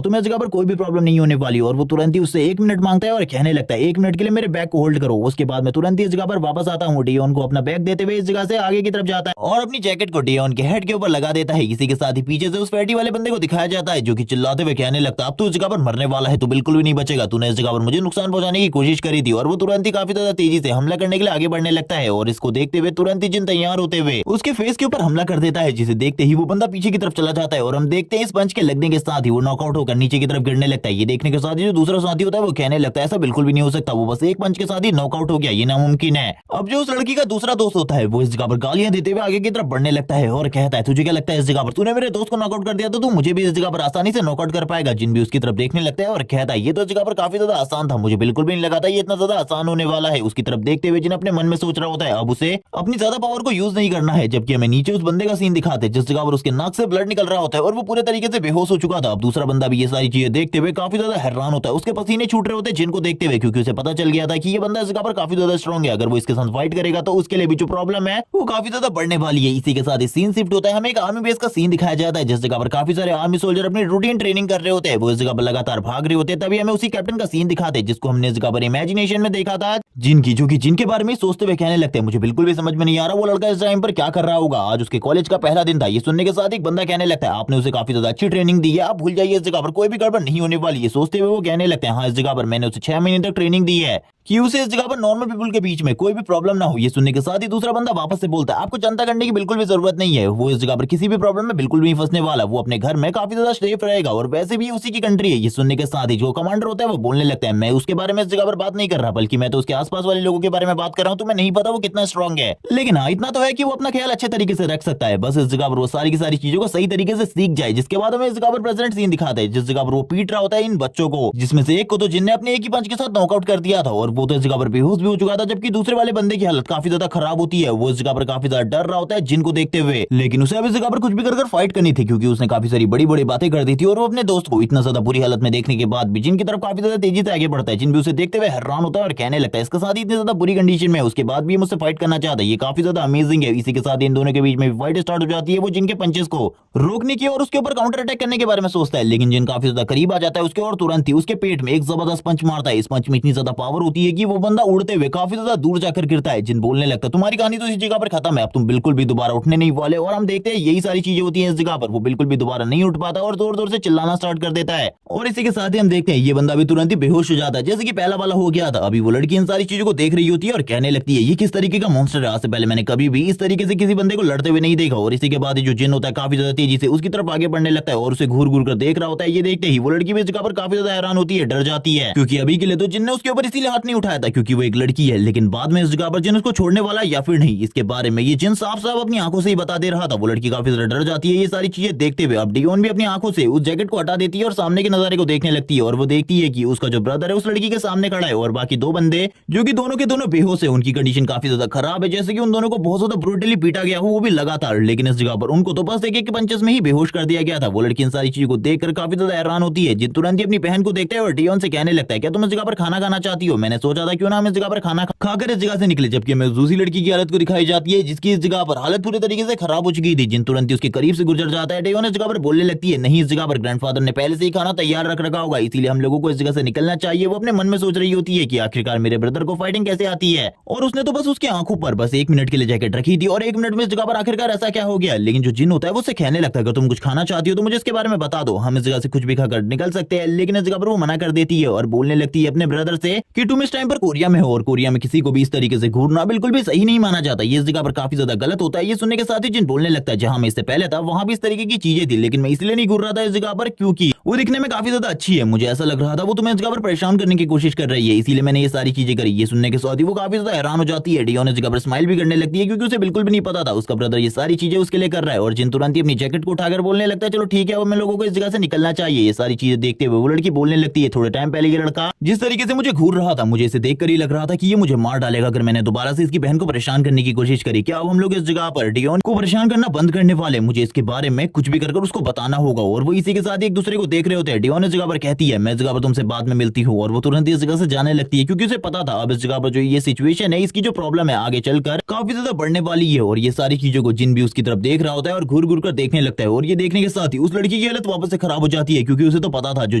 तुम्हें इस जगह पर कोई भी प्रॉब्लम नहीं होने वाली। और वो तुरंत ही उससे 1 मिनट मांगता है और कहने लगता है 1 मिनट के लिए मेरे बैग को होल्ड करो, उसके बाद मैं तुरंत ही इस जगह पर वापस आता हूँ। डियोन को अपना बैग देते हुए इस जगह से आगे की तरफ जाता है और अपनी जैकेट को डियोन के हेड के ऊपर लगा देता है। इसी के साथ ही पीछे से उस फैटी वाले बंदे को दिखाया जाता है जो कि चिल्लाते हुए कहने लगता है अब तू इस जगह पर मरने वाला है, तू बिल्कुल भी नहीं बचेगा, तूने इस जगह पर मुझे नुकसान पहुंचाने की कोशिश करी थी। और वो तुरंत ही काफी ज्यादा तेजी से हमला करने के लिए आगे बढ़ने लगता है और इसको देखते हुए तुरंत ही जिन तैयार होते हुए उसके फेस के ऊपर हमला कर देता है, जिसे देखते ही वो बंदा पीछे की तरफ चला जाता है और हम देखते हैं इस पंच के लगने के साथ ही वो नॉकआउट होकर नीचे की तरफ गिरने लगता है। ये देखने के साथ ही जो दूसरा साथी होता है वो कहने लगता है ऐसा बिल्कुल भी नहीं हो सकता, वो बस एक पंच के साथ ही नॉकआउट हो गया, ये नामुमकिन है। अब जो उस लड़की का दूसरा दोस्त होता है वो इस जगह पर गालियां देते हुए आगे की तरफ बढ़ने लगता है और कहता है तुझे क्या लगता है इस जगह पर तूने मेरे दोस्त को नॉकआउट कर दिया तो तू मुझे भी इस जगह पर आसानी से नॉकआउट कर पाएगा। जिन भी उसकी तरफ देखने लगता है और कहता है ये तो इस जगह पर काफी ज्यादा आसान था, मुझे बिल्कुल भी नहीं लगा था ये इतना ज्यादा आसान होने वाला है। उसकी तरफ देखते हुए जिन अपने मन में सोच रहा होता है अब उसे अपनी ज्यादा पावर को यूज नहीं करना है, जबकि हमें नीचे उस बंदे का सीन दिखाते जिस जगह पर उसके नाक से ब्लड निकल रहा होता है और वो पूरे तरीके से बेहोश हो चुका था। अब दूसरा बंदा भी ये सारी चीजें देखते हुए काफी ज्यादा हैरान होता है, उसके पसीने छूट रहे होते हैं जिनको देखते हुए, क्योंकि उसे पता चल गया था कि ये बंदा इस जगह पर काफी ज्यादा स्ट्रॉन्ग है, अगर वो इसके साथ फाइट करेगा तो उसके लिए भी जो प्रॉब्लम है वो काफी ज्यादा बढ़ने वाली है। इसी के साथ ही सीन शिफ्ट होता है, हमें एक आर्मी बेस का सीन दिखाया जाता है जिस जगह पर काफी सारे आर्मी सोल्जर अपनी रूटीन ट्रेनिंग कर रहे होते हैं, वो इस जगह पर लगातार भाग रहे होते हैं। तभी हमें उसी कैप्टन का सीन दिखाते हैं जिसको हमने इस जगह पर इमेजिनेशन में देखा था, जिनकी जो कि जिनके बारे में सोचते हुए कहने लगते हैं मुझे बिल्कुल भी समझ में नहीं आ रहा वो लड़का इस टाइम पर क्या कर रहा होगा, आज उसके कॉलेज का पहला दिन था। ये सुनने के साथ एक बंदा कहने लगता है आपने उसे काफी ज्यादा अच्छी ट्रेनिंग दी है, आप भूल जाइए इस जगह पर कोई भी गड़बड़ नहीं होने वाली है। सोचते हुए वो कहने लगते हैं हाँ इस जगह पर मैंने उसे 6 महीने तक ट्रेनिंग दी है कि उसे इस जगह पर नॉर्मल पीपल के बीच में कोई भी प्रॉब्लम ना हो। ये सुनने के साथ ही दूसरा बंदा वापस से बोलता है आपको चिंता करने की बिल्कुल भी जरूरत नहीं है, वो इस जगह पर किसी भी प्रॉब्लम में बिल्कुल नहीं फंसने वाला, वो अपने घर में काफी ज्यादा सेफ रहेगा और वैसे भी उसी की कंट्री है। ये सुनने के साथ ही जो कमांडर होता है वो बोलने लगता है मैं उसके बारे में इस जगह पर बात नहीं कर रहा, बल्कि मैं तो उसके आसपास वाले लोगों के बारे में बात कर रहा हूँ, तुम्हें नहीं पता वो कितना स्ट्रॉन्ग है। लेकिन हाँ इतना तो है कि वो अपना ख्याल अच्छे तरीके से रख सकता है, बस इस जगह पर वो सारी की सारी चीजों को सही तरीके से सीख जाए। जिसके बाद हमें इस जगह पर प्रेजेंट सीन दिखाता है जिस जगह पर वो पीट रहा होता है इन बच्चों को, जिसमें से एक को तो जिनने अपने एक ही पंच के साथ नॉकआउट कर दिया था और वो तो इस जगह पर बेहोश भी हो चुका था, जबकि दूसरे वाले बंदे की हालत काफी ज्यादा खराब होती है। वो इस जगह पर काफी ज्यादा डर रहा होता है जिनको देखते हुए, लेकिन उसे अब इस जगह पर कुछ भी कर फाइट करनी थी क्योंकि उसने काफी सारी बड़ी बड़ी बातें कर दी थी और वो अपने दोस्त को इतना ज्यादा बुरी हालत में देखने के बाद भी जिनकी तरफ काफी ज्यादा तेजी से आगे बढ़ता है। जिन भी उसे देखते हुए हैरान होता है और कहने लगता है इसके साथ ही इतनी ज्यादा बुरी कंडीशन में उसके बाद भी मुझसे फाइट करना चाहता है, ये काफी ज्यादा अमेजिंग है। इसी के साथ इन दोनों के बीच में फाइट स्टार्ट हो जाती है, वो जिनके पंचेस को रोकने की और उसके ऊपर काउंटर अटैक करने के बारे में सोचता है, लेकिन जिन काफी ज्यादा करीब आ जाता है उसके और तुरंत ही उसके पेट में एक जबरदस्त पंच मारता है। इस पंच में इतनी ज्यादा पावर होती है कि वो बंदा उड़ते हुए काफी ज्यादा दूर जाकर गिरता है। जिन बोलने लगता है तुम्हारी कहानी तो इस जगह पर खत्म है, अब तुम बिल्कुल भी दोबारा उठने नहीं वाले। और हम देखते हैं यही सारी चीजें होती हैं इस जगह पर, वो बिल्कुल भी दोबारा नहीं उठ पाता और जोर जोर से चिल्लाना स्टार्ट कर देता है। और इसी के साथ ही हम देखते हैं ये बंदा भी तुरंत ही बेहोश हो जाता है जैसे कि पहला वाला हो गया था। अभी वो लड़की इन सारी चीजों को देख रही होती है और कहने लगती है ये किस तरीके का मॉन्स्टर है, आज से पहले मैंने कभी भी इस तरीके से किसी बंदे को लड़ते हुए नहीं देखा। और इसी के बाद जो जिन होता है काफी ज्यादा तेजी से उसकी तरफ आगे बढ़ने लगता है और उसे घूर घूर कर देख रहा होता है। ये देखते ही वो लड़की भी इस जगह पर काफी ज्यादा हैरान होती है, डर जाती है, क्योंकि अभी के लिए तो जिन ने उसके ऊपर इसीलिए हाथ नहीं उठाया था क्योंकि वो एक लड़की है, लेकिन बाद में इस जगह पर जिन उसको छोड़ने वाला या फिर नहीं इसके बारे में ये जिन साफ साफ अपनी आंखों से ही बता दे रहा था। वो लड़की काफी ज्यादा डर जाती है ये सारी चीजें देखते हुए। अब डियोन भी अपनी आंखों से उस जैकेट को हटा देती है और सामने के नजारे को देखने लगती है और वो देखती है कि उसका जो ब्रदर है उस लड़की के सामने खड़ा है और बाकी दो बंदे जो कि दोनों के दोनों बेहोश है, उनकी कंडीशन काफी ज्यादा खराब है, जैसे कि उन दोनों को बहुत ज्यादा ब्रूटली पीटा गया हो वो भी लगातार। लेकिन इस जगह पर उनको तो बस एक पंचेस में ही बेहोश कर दिया गया था। वो लड़की इन सारी चीजों को देखकर काफी ज्यादा हैरान होती है। जिन तुरंत ही अपनी बहन को देखता है और डियोन से कहने लगता है क्या तुम इस जगह पर खाना खाना चाहती हो, मैंने सोचा था क्यों ना हम इस जगह पर खाना खाकर इस जगह से निकले। जबकि हमें दूसरी लड़की की हालत को दिखाई जाती है जिसकी इस जगह पर हालत पूरी तरीके से खराब हो चुकी थी। जिन तुरंत ही उसके करीब से गुजर जाता है। डियोन इस जगह पर बोलने लगती है नहीं इस जगह पर ग्रैंडफादर ने पहले से ही खाना तैयार रख रखा होगा, इसीलिए हम लोगों को इस जगह से निकलना चाहिए। वो अपने मन में सोच रही होती है कि आखिरकार मेरे ब्रदर को फाइटिंग कैसे आती है और उसने तो बस उसकी आंखों पर बस 1 मिनट के लिए जैकेट रखी थी और 1 मिनट में इस जगह पर आखिरकार ऐसा क्या हो गया। लेकिन जो जिन होता है वो उससे कहने लगता है अगर तुम कुछ खाना चाहती हो तो मुझे इसके बारे में बता दो, हम इस जगह से कुछ भी खाकर निकल सकते हैं। लेकिन इस जगह पर वो मना कर देती है और बोलने लगती है अपने ब्रदर से कि तुम इस टाइम पर कोरिया में हो और कोरिया में किसी को भी इस तरीके से घूरना बिल्कुल भी सही नहीं माना जाता। ये इस जगह पर काफी ज्यादा गलत होता है। ये सुनने के साथ ही जिन बोलने लगता है जहां मैं इससे पहले था वहां भी इस तरीके की चीजें थी, लेकिन मैं इसलिए नहीं घूर रहा था इस जगह पर क्योंकि वो दिखने में काफी ज्यादा अच्छी है। मुझे ऐसा लग रहा था वो तुम्हें इस जगह पर परेशान करने की कोशिश कर रही है, इसीलिए मैंने ये सारी चीजें करी। ये सुनने के साथ ही वो काफी ज्यादा हैरान हो जाती है। डियोन इस जगह पर स्माइल भी करने लगती है क्योंकि उसे बिल्कुल भी नहीं पता था उसका ब्रदर ये सारी चीजें उसके लिए कर रहा है। और जिन तुरंत ही अपनी जैकेट को उठाकर बोलने लगता है चलो ठीक है अब मैं लोगों को इस जगह से निकलना चाहिए। ये सारी चीजें देखते हुए वो लड़की बोलने लगती है थोड़े टाइम पहले ये लड़का जिस तरीके से मुझे घूर रहा था मुझे इसे देखकर ही लग रहा था कि ये मुझे मार डालेगा अगर मैंने दोबारा से इसकी बहन को परेशान करने की कोशिश करी। क्या अब हम लोग इस जगह पर डियोन को परेशान करना बंद करने वाले? मुझे इसके बारे में कुछ भी कर उसको बताना होगा। और वो इसी के साथ एक दूसरे को देख रहे होते हैं। डियोन इस जगह पर कहती है मैं इस जगह पर तुमसे बाद में मिलती हूँ और वो तुरंत इस जगह से जाने लगती है क्योंकि उसे पता था अब इस जगह पर जो ये सिचुएशन है इसकी जो प्रॉब्लम है आगे चलकर काफी ज्यादा बढ़ने वाली है। और ये सारी चीजों को जिन भी उसकी तरफ देख रहा होता है और घूर घूर कर देखने लगता है। और ये देखने के साथ ही उस लड़की की हालत वापस से खराब हो जाती है क्योंकि उसे तो पता था जो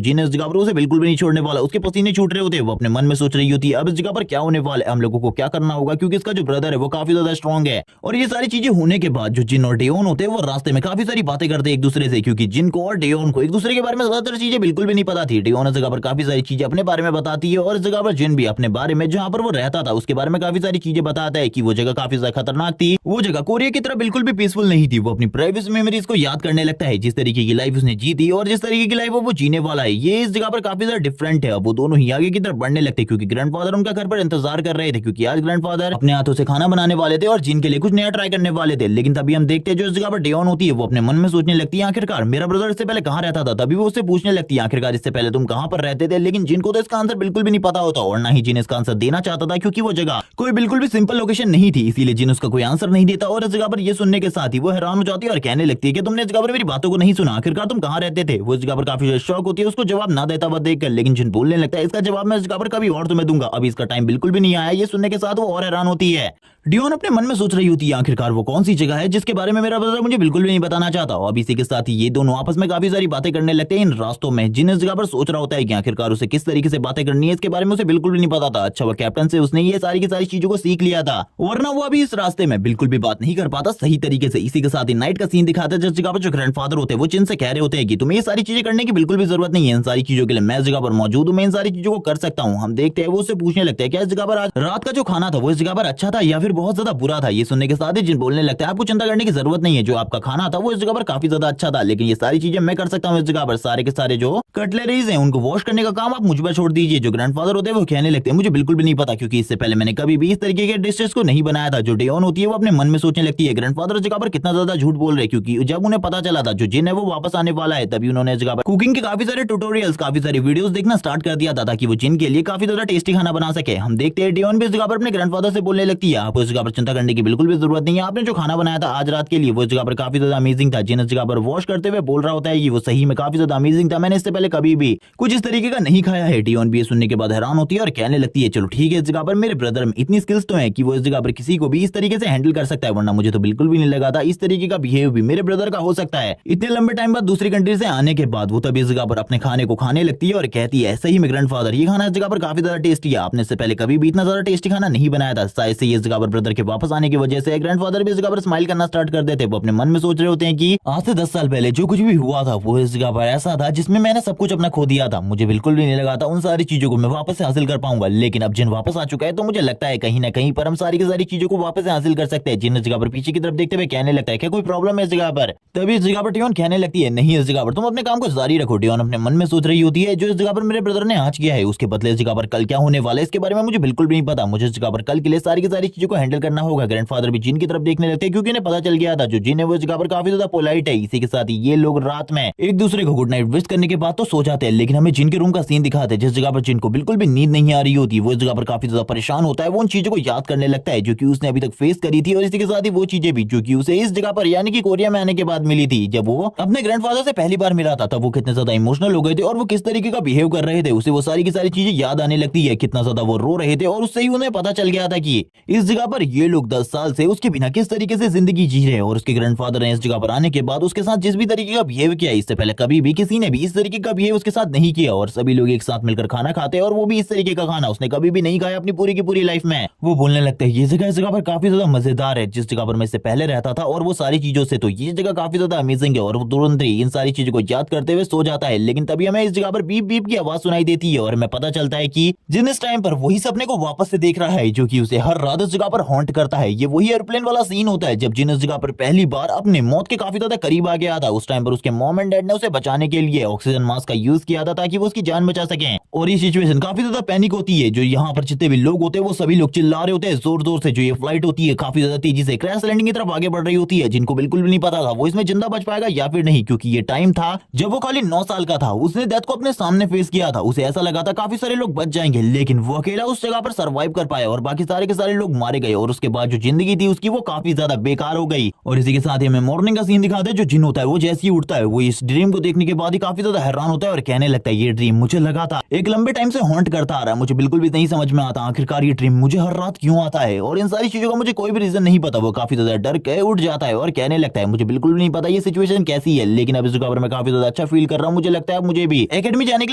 जिन इस जगह पर उसे बिल्कुल भी नहीं छोड़ने वाला। उसके पसीने छूट रहे होते हैं, वो अपने मन में सोच रही होती है अब इस जगह पर क्या होने वाला है, हम लोगों को क्या करना होगा क्योंकि इसका जो ब्रदर है वो काफी ज्यादा स्ट्रॉन्ग है। और ये सारी चीजें होने के बाद जो जिन और डियोन होते हैं वो रास्ते में काफी सारी बातें करते हैं एक दूसरे से क्योंकि जिन को और डियोन को एक दूसरे के बारे में ज्यादातर चीजें बिल्कुल भी नहीं पता थी। डियोन इस जगह पर काफी सारी चीजें अपने बारे में बताती है और इस जगह पर जिन भी अपने बारे में जहां पर वो रहता था उसके बारे में काफी सारी चीजें बताता है कि वो जगह काफी ज्यादा खतरनाक थी। वो जगह कोरिया की तरह बिल्कुल भी पीसफुल नहीं थी। वो अपनी प्राइवेट मेमोरीज को याद करने लगता है, जिस तरीके की लाइफ उसने जी थी और जिस तरीके की लाइफ वो जीने वाला है ये इस जगह पर काफी ज्यादा डिफरेंट है। अब वो दोनों ही आगे की तरफ बढ़ने लगते क्योंकि ग्रैंडफादर उनका घर पर इंतजार कर रहे थे क्योंकि आज ग्रैंडफादर अपने हाथों से खाना बनाने वाले थे और जिन के लिए कुछ नया ट्राई करने वाले थे। लेकिन तभी हम देखते हैं जो इस जगह पर डियोन होती है वो अपने मन में सोचने लगती है आखिरकार मेरा ब्रदर इससे पहले कहाँ रहता था। तभी वो उससे पूछने लगती है आखिरकार इससे पहले तुम कहाँ पर रहते थे। लेकिन जिनको तो इसका आंसर बिल्कुल भी नहीं पता होता और ना ही जिन इसका आंसर देना चाहता था क्योंकि वो जगह कोई बिल्कुल भी सिंपल लोकेशन नहीं थी, इसीलिए जिन उसका कोई आंसर नहीं देता। और इस जगह पर ये सुनने के साथ ही वो हैरान हो जाती है और कहने लगती है कि तुमने इस जगह पर मेरी बातों को नहीं सुना, आखिरकार तुम कहाँ रहते थे। वो इस जगह पर काफी शौक होती है उसको जवाब ना देता हुआ देखकर, लेकिन जिन बोलने लगता है इसका जवाब मैं इस जगह पर कभी और तुम्हें दूंगा, अभी इसका टाइम बिल्कुल भी नहीं आया। ये सुनने के साथ वो और हैरान होती है। डियोन अपने मन में सोच रही होती है आखिरकार वो कौन सी जगह है जिसके बारे में मेरा ब्रदर मुझे बिल्कुल भी नहीं बताना चाहता। अब इसी के साथ ही ये दोनों आपस में काफी सारी बातें करने लगते हैं इन रास्तों में। जिन इस जगह पर सोच रहा होता है कि आखिरकार उसे किस तरीके से बातें करनी है इसके बारे में उसे बिल्कुल भी नहीं पता था। अच्छा वो कैप्टन से उसने ये सारी की सारी चीजों को सीख लिया था, वरना वो अभी इस रास्ते में बिल्कुल भी बात नहीं कर पाता सही तरीके से। इसी के साथ ही नाइट का सीन दिखाता है जिस जगह पर जो ग्रैंडफादर होते हैं वो जिन से कह रहे होते हैं कि तुम्हें ये सारी चीजें करने की बिल्कुल भी जरूरत नहीं है, इन सारी चीजों के लिए मैं इस जगह पर मौजूद हूँ, मैं इन सारी चीजों को कर सकता हूँ। हम देखते हैं वो उससे पूछने लगते हैं क्या इस जगह पर आज रात का जो खाना था वो इस जगह पर अच्छा था या फिर बहुत ज्यादा बुरा था। ये सुनने के साथ ही जिन बोलने लगता है आपको चिंता करने की जरूरत नहीं है, जो आपका खाना था वो इस जगह पर काफी ज्यादा अच्छा था, लेकिन ये सारी चीजें मैं कर सकता हूँ। इस जगह पर सारे के सारे जो कटलरीज हैं उनको वॉश करने का काम आप मुझ पर छोड़ दीजिए। जो ग्रैंडफादर होते हैं वो कहने लगते हैं मुझे बिल्कुल भी नहीं पता क्योंकि इससे पहले मैंने कभी भी इस तरीके के डिशेस को नहीं बनाया था। जो डियोन होती है वो अपने मन में सोचने लगती है ग्रैंडफादर जगह पर कितना ज्यादा झूठ बोल रहे, क्योंकि जब उन्हें पता चला था जो जिन है वो वापस आने वाला है तभी उन्होंने इस जगह पर कुकिंग के काफी सारे ट्यूटोरियल्स काफी सारी वीडियोस देखना स्टार्ट कर दिया था ताकि वो जिन के लिए काफी ज्यादा टेस्टी खाना बना सके। हम देखते हैं डियोन भी इस जगह पर अपने ग्रैंडफादर से बोलने लगती है आपको इस जगह पर चिंता करने की बिल्कुल भी जरूरत नहीं है, आपने जो खाना बनाया था आज रात के लिए वो इस जगह पर काफी ज्यादा अमेजिंग था। जिन इस जगह पर वॉश करते हुए बोल रहा होता है कि वो सही में काफी ज्यादा अमेजिंग था, मैंने इससे पहले कभी भी कुछ इस तरीके का नहीं खाया है। डियोन भी ये सुनने के बाद हैरान होती है और कहने लगती है चलो ठीक है इस जगह पर मेरे ब्रदर में इतनी स्किल्स तो है कि वो इस जगह पर किसी को भी इस तरीके से हैंडल कर सकता है, वरना मुझे तो बिल्कुल भी नहीं लगा था इस तरीके का बिहेव भी मेरे ब्रदर का हो सकता है। इतने लंबे टाइम बाद दूसरी कंट्री से आने के बाद वो तभी इस जगह पर अपने खाने को खाने लगती है और कहती है सही में ग्रैंडफादर ये खाना इस जगह पर काफी ज्यादा टेस्टी है, आपने इससे पहले कभी भी इतना ज्यादा टेस्टी खाना नहीं बनाया था। शायद से इस जगह पर ब्रदर के वापस आने की वजह से ग्रैंडफादर भी इस जगह पर स्माइल करना स्टार्ट कर देते। वो अपने मन में सोच रहे होते हैं कि आज से 10 साल पहले जो कुछ भी हुआ था वो इस जगह पर ऐसा था जिसमें मैंने सब कुछ अपना खो दिया था, मुझे बिल्कुल भी नहीं लगा था उन सारी चीजों को मैं वापस से हासिल कर पाऊंगा। लेकिन अब जिन वापस आ चुका है तो मुझे लगता है कहीं ना कहीं पर हम सारी की सारी चीजों को वापस से हासिल कर सकते हैं। जिन इस जगह पर पीछे की तरफ देखते हुए कहने लगता है क्या कोई प्रॉब्लम है इस जगह पर। तभी इस जगह पर डियोन कहने लगती है नहीं इस जगह पर तुम अपने काम को जारी रखो। डियोन अपने मन में सोच रही होती है जो इस जगह पर मेरे ब्रदर ने आज किया है उसके बदले इस जगह पर कल क्या होने वाला है इसके बारे में मुझे बिल्कुल भी नहीं पता, मुझे इस जगह पर कल के लिए सारी की सारी चीजों को हैंडल करना होगा। ग्रैंडफादर भी जिन की तरफ देखने लगते हैं क्योंकि इन्हें पता चल गया था जो जिन है वो इस जगह पर काफी ज्यादा पोलाइट है। इसी के साथ ही ये लोग रात में एक दूसरे को गुड नाइट विश करने के बाद तो सो जाते हैं, लेकिन हमें जिन के रूम का सीन दिखाते हैं जिस जगह पर जिन को बिल्कुल भी नींद नहीं आ रही होती, वो इस जगह पर काफी ज्यादा परेशान होता है। वो उन चीजों को याद करने लगता है जो कि उसने अभी तक फेस करी थी और इसी के साथ ही वो चीजें भी जो कि उसे इस जगह पर यानी कि कोरिया में आने के बाद मिली थी। जब वो अपने ग्रैंडफादर से पहली बार मिला था तब वो कितने ज्यादा इमोशनल हो गए थे और वो किस तरीके का बिहेव कर रहे थे उसे वो सारी की सारी चीजें याद आने लगती है, कितना ज्यादा वो रो रहे थे और उससे ही उन्हें पता चल गया था कि इस जगह पर ये लोग 10 साल से उसके बिना किस तरीके से जिंदगी जी रहे हैं। और उसके ग्रैंडफादर ने इस जगह पर आने के बाद उसके साथ जिस भी तरीके का बिहेव किया इससे पहले कभी भी किसी ने भी इस तरीके का बिहेव उसके साथ नहीं किया और सभी लोग एक साथ मिलकर खाना खाते हैं और वो भी इस तरीके का खाना उसने कभी भी नहीं खाया अपनी पूरी की पूरी लाइफ में। वो बोलने लगते हैं ये जगह इस जगह पर काफी ज्यादा मजेदार है जिस जगह पर मैं इससे पहले रहता था और वो सारी चीजों से तो ये जगह काफी ज्यादा अमेजिंग है। और वो तुरंत ही इन सारी चीजों को याद करते हुए सो जाता है, लेकिन तभी हमें इस जगह पर बीप बीप की आवाज सुनाई देती है और हमें पता चलता है कि जिन इस टाइम पर वही सपने को वापस से देख रहा है जो कि उसे हर रात उस जगह पर हॉन्ट करता है। ये वही एयरप्लेन वाला सीन होता है जब जिन उस जगह पर पहली बार अपने मौत के काफी ज्यादा करीब आ गया था। उस टाइम पर उसके मॉम एंड डैड ने उसे बचाने के लिए ऑक्सीजन मास्क का यूज किया था ताकि वो उसकी जान बचा सके। और ये सिचुएशन काफी ज्यादा पैनिक होती है। जो यहाँ पर जितने भी लोग होते हैं वो सभी लोग चिल्ला रहे होते हैं जोर जोर से। जो ये फ्लाइट होती है काफी ज्यादा तेजी से क्रैश लैंडिंग की तरफ आगे बढ़ रही होती है। जिनको बिल्कुल भी नहीं पता था वो इसमें जिंदा बच पाएगा या फिर नहीं, क्योंकि ये टाइम था जब वो खाली 9 साल का था। उसने डेथ को अपने सामने फेस किया था। उसे ऐसा लगा था काफी सारे लोग बच जाएंगे, लेकिन वो अकेला उस जगह पर सर्वाइव कर पाया और बाकी सारे के सारे लोग मारे गए। और उसके बाद जो जिंदगी थी उसकी वो काफी ज्यादा बेकार हो गई। और इसी के साथ ही हमें मॉर्निंग का सीन दिखाते हैं। जो जिन होता है वो जैसे ही उठता है वो इस ड्रीम को देखने के बाद ही काफी ज्यादा हैरान होता है और कहने लगता है ये ड्रीम मुझे लगा था एक लंबे टाइम से हॉन्ट करता आ रहा है। मुझे बिल्कुल भी नहीं समझ में आता आखिरकार ये ड्रीम मुझे हर रात क्यों आता है और इन सारी चीजों का मुझे कोई भी रीजन नहीं पता। वो काफी ज्यादा डर के उठ जाता है और कहने लगता है मुझे बिल्कुल भी नहीं पता ये सिचुएशन कैसी है, लेकिन अब इस जगह पर मैं काफी ज्यादा अच्छा फील कर रहा हूँ। मुझे लगता है मुझे भी एकेडमी जाने के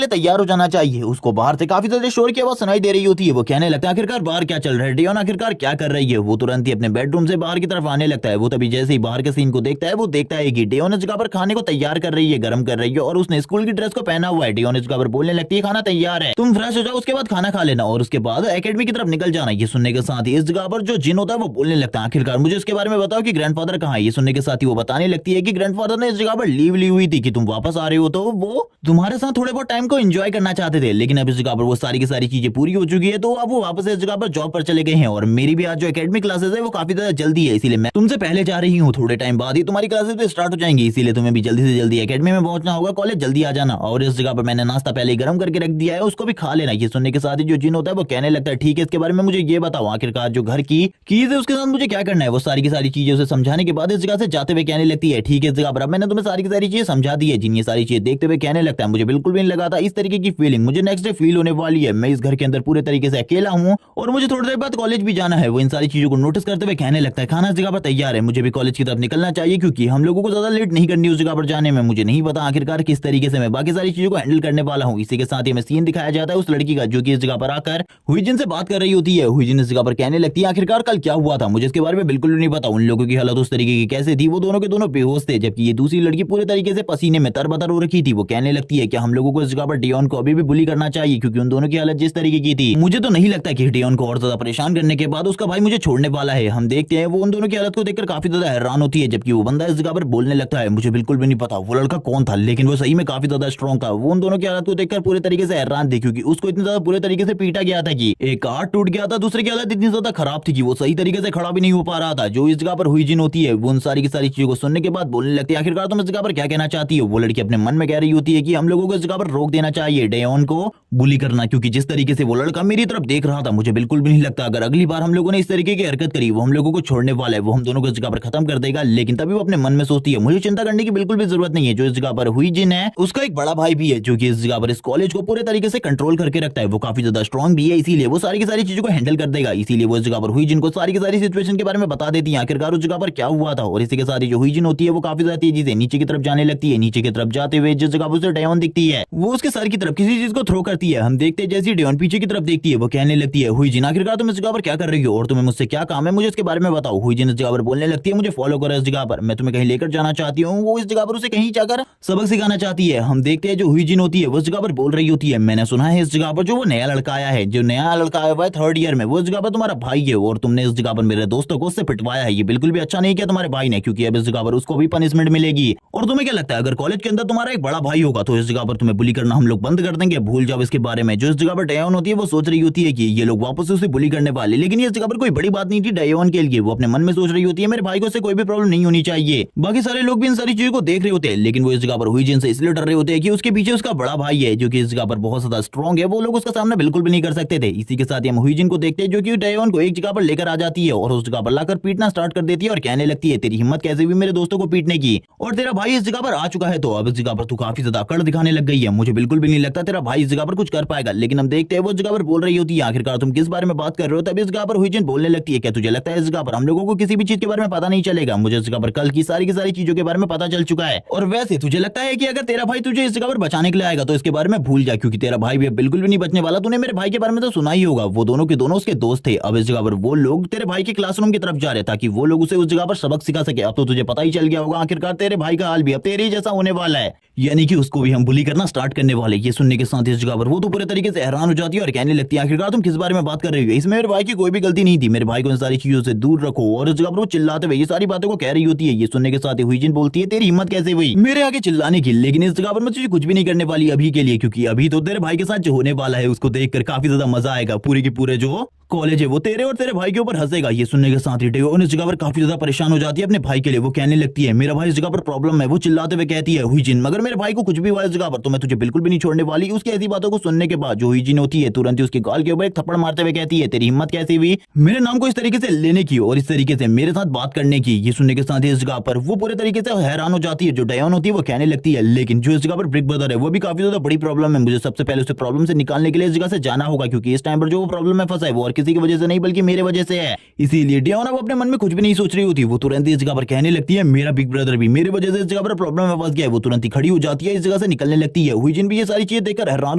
लिए तैयार हो जाना चाहिए। उसको बाहर से काफी ज्यादा शोर की आवाज सुनाई दे रही होती है। वो कहने लगता है आखिरकार बाहर क्या चल रहा है, डियोन आखिरकार क्या कर रही है। वो तुरंत ही अपने बेडरूम से बाहर की तरफ आने लगता है। वो तभी जैसे ही बाहर के सीन को देखता है वो देखता है कि डियोन इस जगह पर खाने को तैयार कर रही है, गर्म कर रही है और उसने स्कूल की ड्रेस को पहना हुआ है। डियोन इस जगह पर बोलने लगती है खाना तैयार है, तुम फ्रेश हो जाओ, उसके बाद खाना खा लेना और उसके बाद एकेडमी की तरफ निकल जाना। ये सुनने के साथ ही इस जगह पर जो जिन होता है वो बोलने लगता है आखिरकार मुझे इसके बारे में बताओ कि ग्रैंडफादर कहाँ है। ये सुनने के साथ ही वो बताने लगती है कि ग्रैंडफादर ने इस जगह पर लीव ली हुई थी कि तुम वापस आ रहे हो तो वो तुम्हारे साथ थोड़े बहुत टाइम को एंजॉय करना चाहते थे, लेकिन अब इस जगह पर वो सारी की सारी चीजें पूरी हो चुकी है तो अब वो वापस इस जगह पर जॉब पर चले गए हैं। और मेरी भी आज जो एकेडमिक क्लासेस है वो काफी ज्यादा जल्दी है, इसीलिए मैं तुमसे पहले जा रही हूँ। थोड़े टाइम बाद ही तुम्हारी क्लासेस भी स्टार्ट हो जाएंगी, इसीलिए तुम्हें भी जल्दी से जल्दी एकेडमी में पहुंचना होगा, कॉलेज जल्दी आ जाना। और इस जगह पर मैंने नाश्ता पहले ही गर्म करके रख दिया है, उसको भी खा लेना। ये सुनने के साथ ही जो जिन होता है वो कहने लगता है ठीक है इसके बारे में मुझे ये बताओ आखिरकार जो घर की कीज है उसके साथ मुझे क्या करना है। वो सारी की सारी चीजें उसे समझाने के बाद इस जगह से जाते हुए कहने लगती है ठीक है इस जगह पर अब मैंने तुम्हें सारी की सारी चीजें समझा दी है। जिन ये सारी चीजें देखते हुए कहने लगता है मुझे बिल्कुल भी नहीं लगा था इस तरीके की फीलिंग मुझे नेक्स्ट डे फील होने वाली है। मैं इस घर के अंदर पूरे तरीके से अकेला हूँ और मुझे थोड़ी देर बाद कॉलेज भी जाना है। वो इन सारी चीजों को नोटिस करते हुए कहने लगता है खाना इस जगह पर तैयार है, मुझे भी कॉलेज की तरफ निकलना चाहिए क्योंकि हम लोगों को ज्यादा लेट नहीं करनी उस जगह पर जाने में। मुझे नहीं पता आखिरकार किस तरीके से मैं बाकी सारी चीजों को हैंडल करने वाला हूँ। इसी के साथ ही हमें सीन दिखाया जाता है उस लड़की का जो कि इस जगह पर आकर हुईजिन से बात कर रही होती है। हुईजिन इस जगह पर कहने लगती है आखिरकार कल क्या हुआ था मुझे इसके बारे में बिल्कुल भी नहीं पता। उन लोगों की हालत उस तरीके की कैसे थी, वो दोनों के दोनों बेहोश थे जबकि ये दूसरी लड़की पूरे तरीके से पसीने में तरबतर हो रखी थी। वो कहने लगती है कि हम लोगों को इस जगह पर डियोन को अभी भी बुली करना चाहिए क्योंकि उन दोनों की हालत जिस तरीके की थी मुझे तो नहीं लगता कि डियोन को और ज्यादा परेशान करने के बाद उसका भाई मुझे छोड़ने वाला है। हम देखते हैं वो उन दोनों की हालत को देखकर काफी ज्यादा हैरान होती है जबकि वो बंदा इस जगह पर बोलने लगता है मुझे बिल्कुल भी नहीं पता वो लड़का कौन था, लेकिन वो सही में काफी ज्यादा स्ट्रॉन्ग था। वो उन दोनों की हालत को देखकर पूरे तरीके से हैरान थी क्योंकि उसको इतनी ज्यादा पूरे तरीके से पीटा गया था कि एक हाथ टूट गया था, दूसरे की हालत इतनी ज्यादा खराब थी कि वो सही तरीके से खड़ा भी नहीं हो पा रहा था। जो इस जगह पर हुईजिन होती है वो उन सारी की सारी चीजों को सुनने के बाद बोलने लगती है आखिरकार तुम इस जगह पर क्या कहना चाहती हो। वो लड़की अपने मन में कह रही होती है कि हम लोगों को इस जगह पर रोक देना चाहिए डेयोन को बुली करना, क्योंकि जिस तरीके से वो लड़का मेरी तरफ देख रहा था मुझे बिल्कुल भी नहीं लगता अगर अगली बार हम लोगों ने इस तरीके की हरकत करी वो हम लोगों को छोड़ने वाला है, वो हम दोनों को इस जगह पर खत्म कर देगा। लेकिन तभी वो अपने मन में सोचती है मुझे चिंता करने की बिल्कुल भी जरूरत नहीं है। जो इस जगह पर हुईजिन है उसका एक बड़ा भाई भी है जो कि इस जगह पर इस कॉलेज को पूरे तरीके से कंट्रोल करके रखता है। वो काफी ज्यादा स्ट्रॉन्ग भी है, इसीलिए वो सारी की सारी चीजों को हैंडल कर देगा। इसीलिए वो इस जगह पर हुईजिन को सारी की सारी सिचुएशन के बारे में बता देती है आखिरकार उस जगह पर क्या हुआ था। और इसी के साथ ही जो हुईजिन होती है वो काफी ज्यादा तेजी से नीचे की तरफ जाने लगती है। नीचे की तरफ जाते हुए जिस जगह पर उसे डेयोन दिखती है वो उसके सर की तरफ किसी चीज को थ्रो करती है। हम देखते हैं जैसे डेयोन पीछे की तरफ देखती है वो कहने लगती है हुईजिन आखिरकार तुम इस जगह पर क्या कर रही हो और तुम्हें मुझसे क्या काम है, मुझे इसके बारे में बताओ। हुईजिन इस जगह पर बोलने लगती है मुझे फॉलो करो इस जगह पर, मैं तुम्हें कहीं लेकर जाना चाहती हूँ। वो इस जगह पर उसे कहीं जाकर सबक सिखाना चाहती है। हम देखते हैं जो हुईजिन होती है वो इस जगह पर बोल रही होती है मैंने सुना है इस जगह पर जो वो नया लड़का आया है, जो नया लड़का आया हुआ है 3rd ईयर में, वो इस जगह पर तुम्हारा भाई है और तुमने इस जगह पर मेरे दोस्तों को उससे पिटवाया है। ये बिल्कुल भी अच्छा नहीं किया तुम्हारे भाई ने, क्योंकि अब इस जगह पर उसको भी पनिशमेंट मिलेगी। और तुम्हें क्या लगता है अगर कॉलेज के अंदर तुम्हारा एक बड़ा भाई होगा तो इस जगह पर तुम्हें बुली करना हम लोग बंद कर देंगे, भूल जाओ इसके बारे में। जो इस जगह पर डेयोन होती है वो सोच रही होती है कि ये लोग वापस से उसे बुली करने वाले, लेकिन ये इस जगह पर कोई बड़ी बात नहीं थी डेयोन के लिए। वो अपने मन में सोच रही होती है मेरे भाई को से कोई भी प्रॉब्लम नहीं होनी चाहिए। बाकी सारे लोग भी इन सारी चीजों को देख रहे होते हैं, लेकिन वो इस जगह पर हुईजिन से इसलिए डर रहे होते हैं कि उसके पीछे उसका बड़ा भाई है जो कि इस जगह पर बहुत ज्यादा स्ट्रॉन्ग है, वो लोग उसका सामना बिल्कुल भी नहीं कर सकते थे। इसी के साथ ही हम हुईजिन को देखते हैं जो कि डेयोन को एक जगह पर लेकर आ जाती है और उस जगह पर लाकर पीटना स्टार्ट कर देती है और कहने लगती है तेरी हिम्मत कैसे हुई मेरे दोस्तों को पीटने की, और तेरा भाई इस जगह पर आ चुका है तो अब इस जगह पर तू काफी ज्यादा अकड़ दिखाने लग गई है, मुझे बिल्कुल भी नहीं लगता तेरा भाई इस जगह पर कुछ कर पाएगा। लेकिन हम देखते हैं वो इस जगह पर बोल रही होती है आखिरकार तुम किस बारे में बात कर रहे हो। तभी इस जगह पर हुईजिन बोलने लगती है क्या तुझे लगता है इस जगह पर हम लोगों को किसी भी चीज के बारे में पता नहीं चलेगा, मुझे इस जगह पर कल की सारी चीजों के बारे में पता चल चुका है। और वैसे तुझे लगता है कि अगर तेरा भाई तुझे इस जगह पर बचाने के लिए आएगा तो इसके बारे में भूल जा, क्योंकि तेरा भाई भी बिल्कुल भी नहीं बचने वाला। तूने मेरे भाई के बारे में तो सुना ही होगा, वो दोनों के दोनों उसके दोस्त थे। अब इस जगह पर वो लोग तेरे भाई के क्लासरूम की तरफ जा रहे ताकि वो लोग उसे उस जगह पर सबक सिखा सके। अब तो तुझे पता ही चल गया होगा आखिरकार तेरे भाई का हाल भी अब तेरे ही जैसा होने वाला है, यानी कि उसको भी हम बुली करना स्टार्ट करने वाले। ये सुनने के साथ इस जगह पर वो तो पूरे तरीके से हैरान हो जाती है और कहने लगती है आखिरकार तुम किस बारे में बात कर रही हो, इसमें मेरे भाई की कोई भी गलती नहीं थी, मेरे भाई को इन सारी चीजों से दूर रखो। और इस जगह पर वो चिल्लाते हुए ये सारी बातों को कह रही होती है। ये सुनने के साथ हुईजिन बोलती है तेरी हिम्मत कैसे हुई मेरे आगे चिल्लाने की, लेकिन इस जगह पर मैं तुझे कुछ भी नहीं करने वाली अभी के लिए, क्योंकि अभी तो तेरे भाई के साथ जो होने वाला है उसको देखकर काफी ज्यादा मजा आएगा। पूरे के पूरे जो कॉलेज है वो तेरे और तेरे भाई के ऊपर हंसेगा। ये सुनने के साथ ही डेओन इस जगह पर काफी ज्यादा परेशान हो जाती है अपने भाई के लिए। वो कहने लगती है मेरा भाई इस जगह पर प्रॉब्लम है। वो चिल्लाते हुए कहती है हुईजिन मगर मेरे भाई को कुछ भी हुआ इस जगह पर तो मैं तुझे बिल्कुल भी नहीं छोड़ने वाली। उसकी ऐसी बातों को सुनने के बाद जो हुईजिन होती है तुरंत ही उसके गाल के ऊपर एक थप्पड़ मारते हुए कहती है तेरी हिम्मत कैसी हुई मेरे नाम को इस तरीके से लेने की और इस तरीके से मेरे साथ बात करने की। ये सुनने के साथ ही इस जगह पर वो पूरे तरीके से हैरान हो जाती है। जो डेओन होती है वो कहने लगती है लेकिन जो इस जगह पर बिग ब्रदर है वो भी काफी ज्यादा बड़ी प्रॉब्लम है, मुझे सबसे पहले उसे प्रॉब्लम से निकालने के लिए इस जगह से जाना होगा, क्योंकि इस टाइम पर जो वो प्रॉब्लम में फंसा है वो और किसी की वजह से नहीं बल्कि मेरे वजह से है। इसीलिए डेओन अब अपने मन में कुछ भी नहीं सोच रही होती, वो तुरंत इस जगह पर कहने लगती है मेरा बिग ब्रदर भी मेरे वजह से इस जगह पर प्रॉब्लम में फंस गया है। वो तुरंत ही खड़ी हो जाती है, इस जगह से निकलने लगती है। हुईजिन भी ये सारी चीजें देखकर हैरान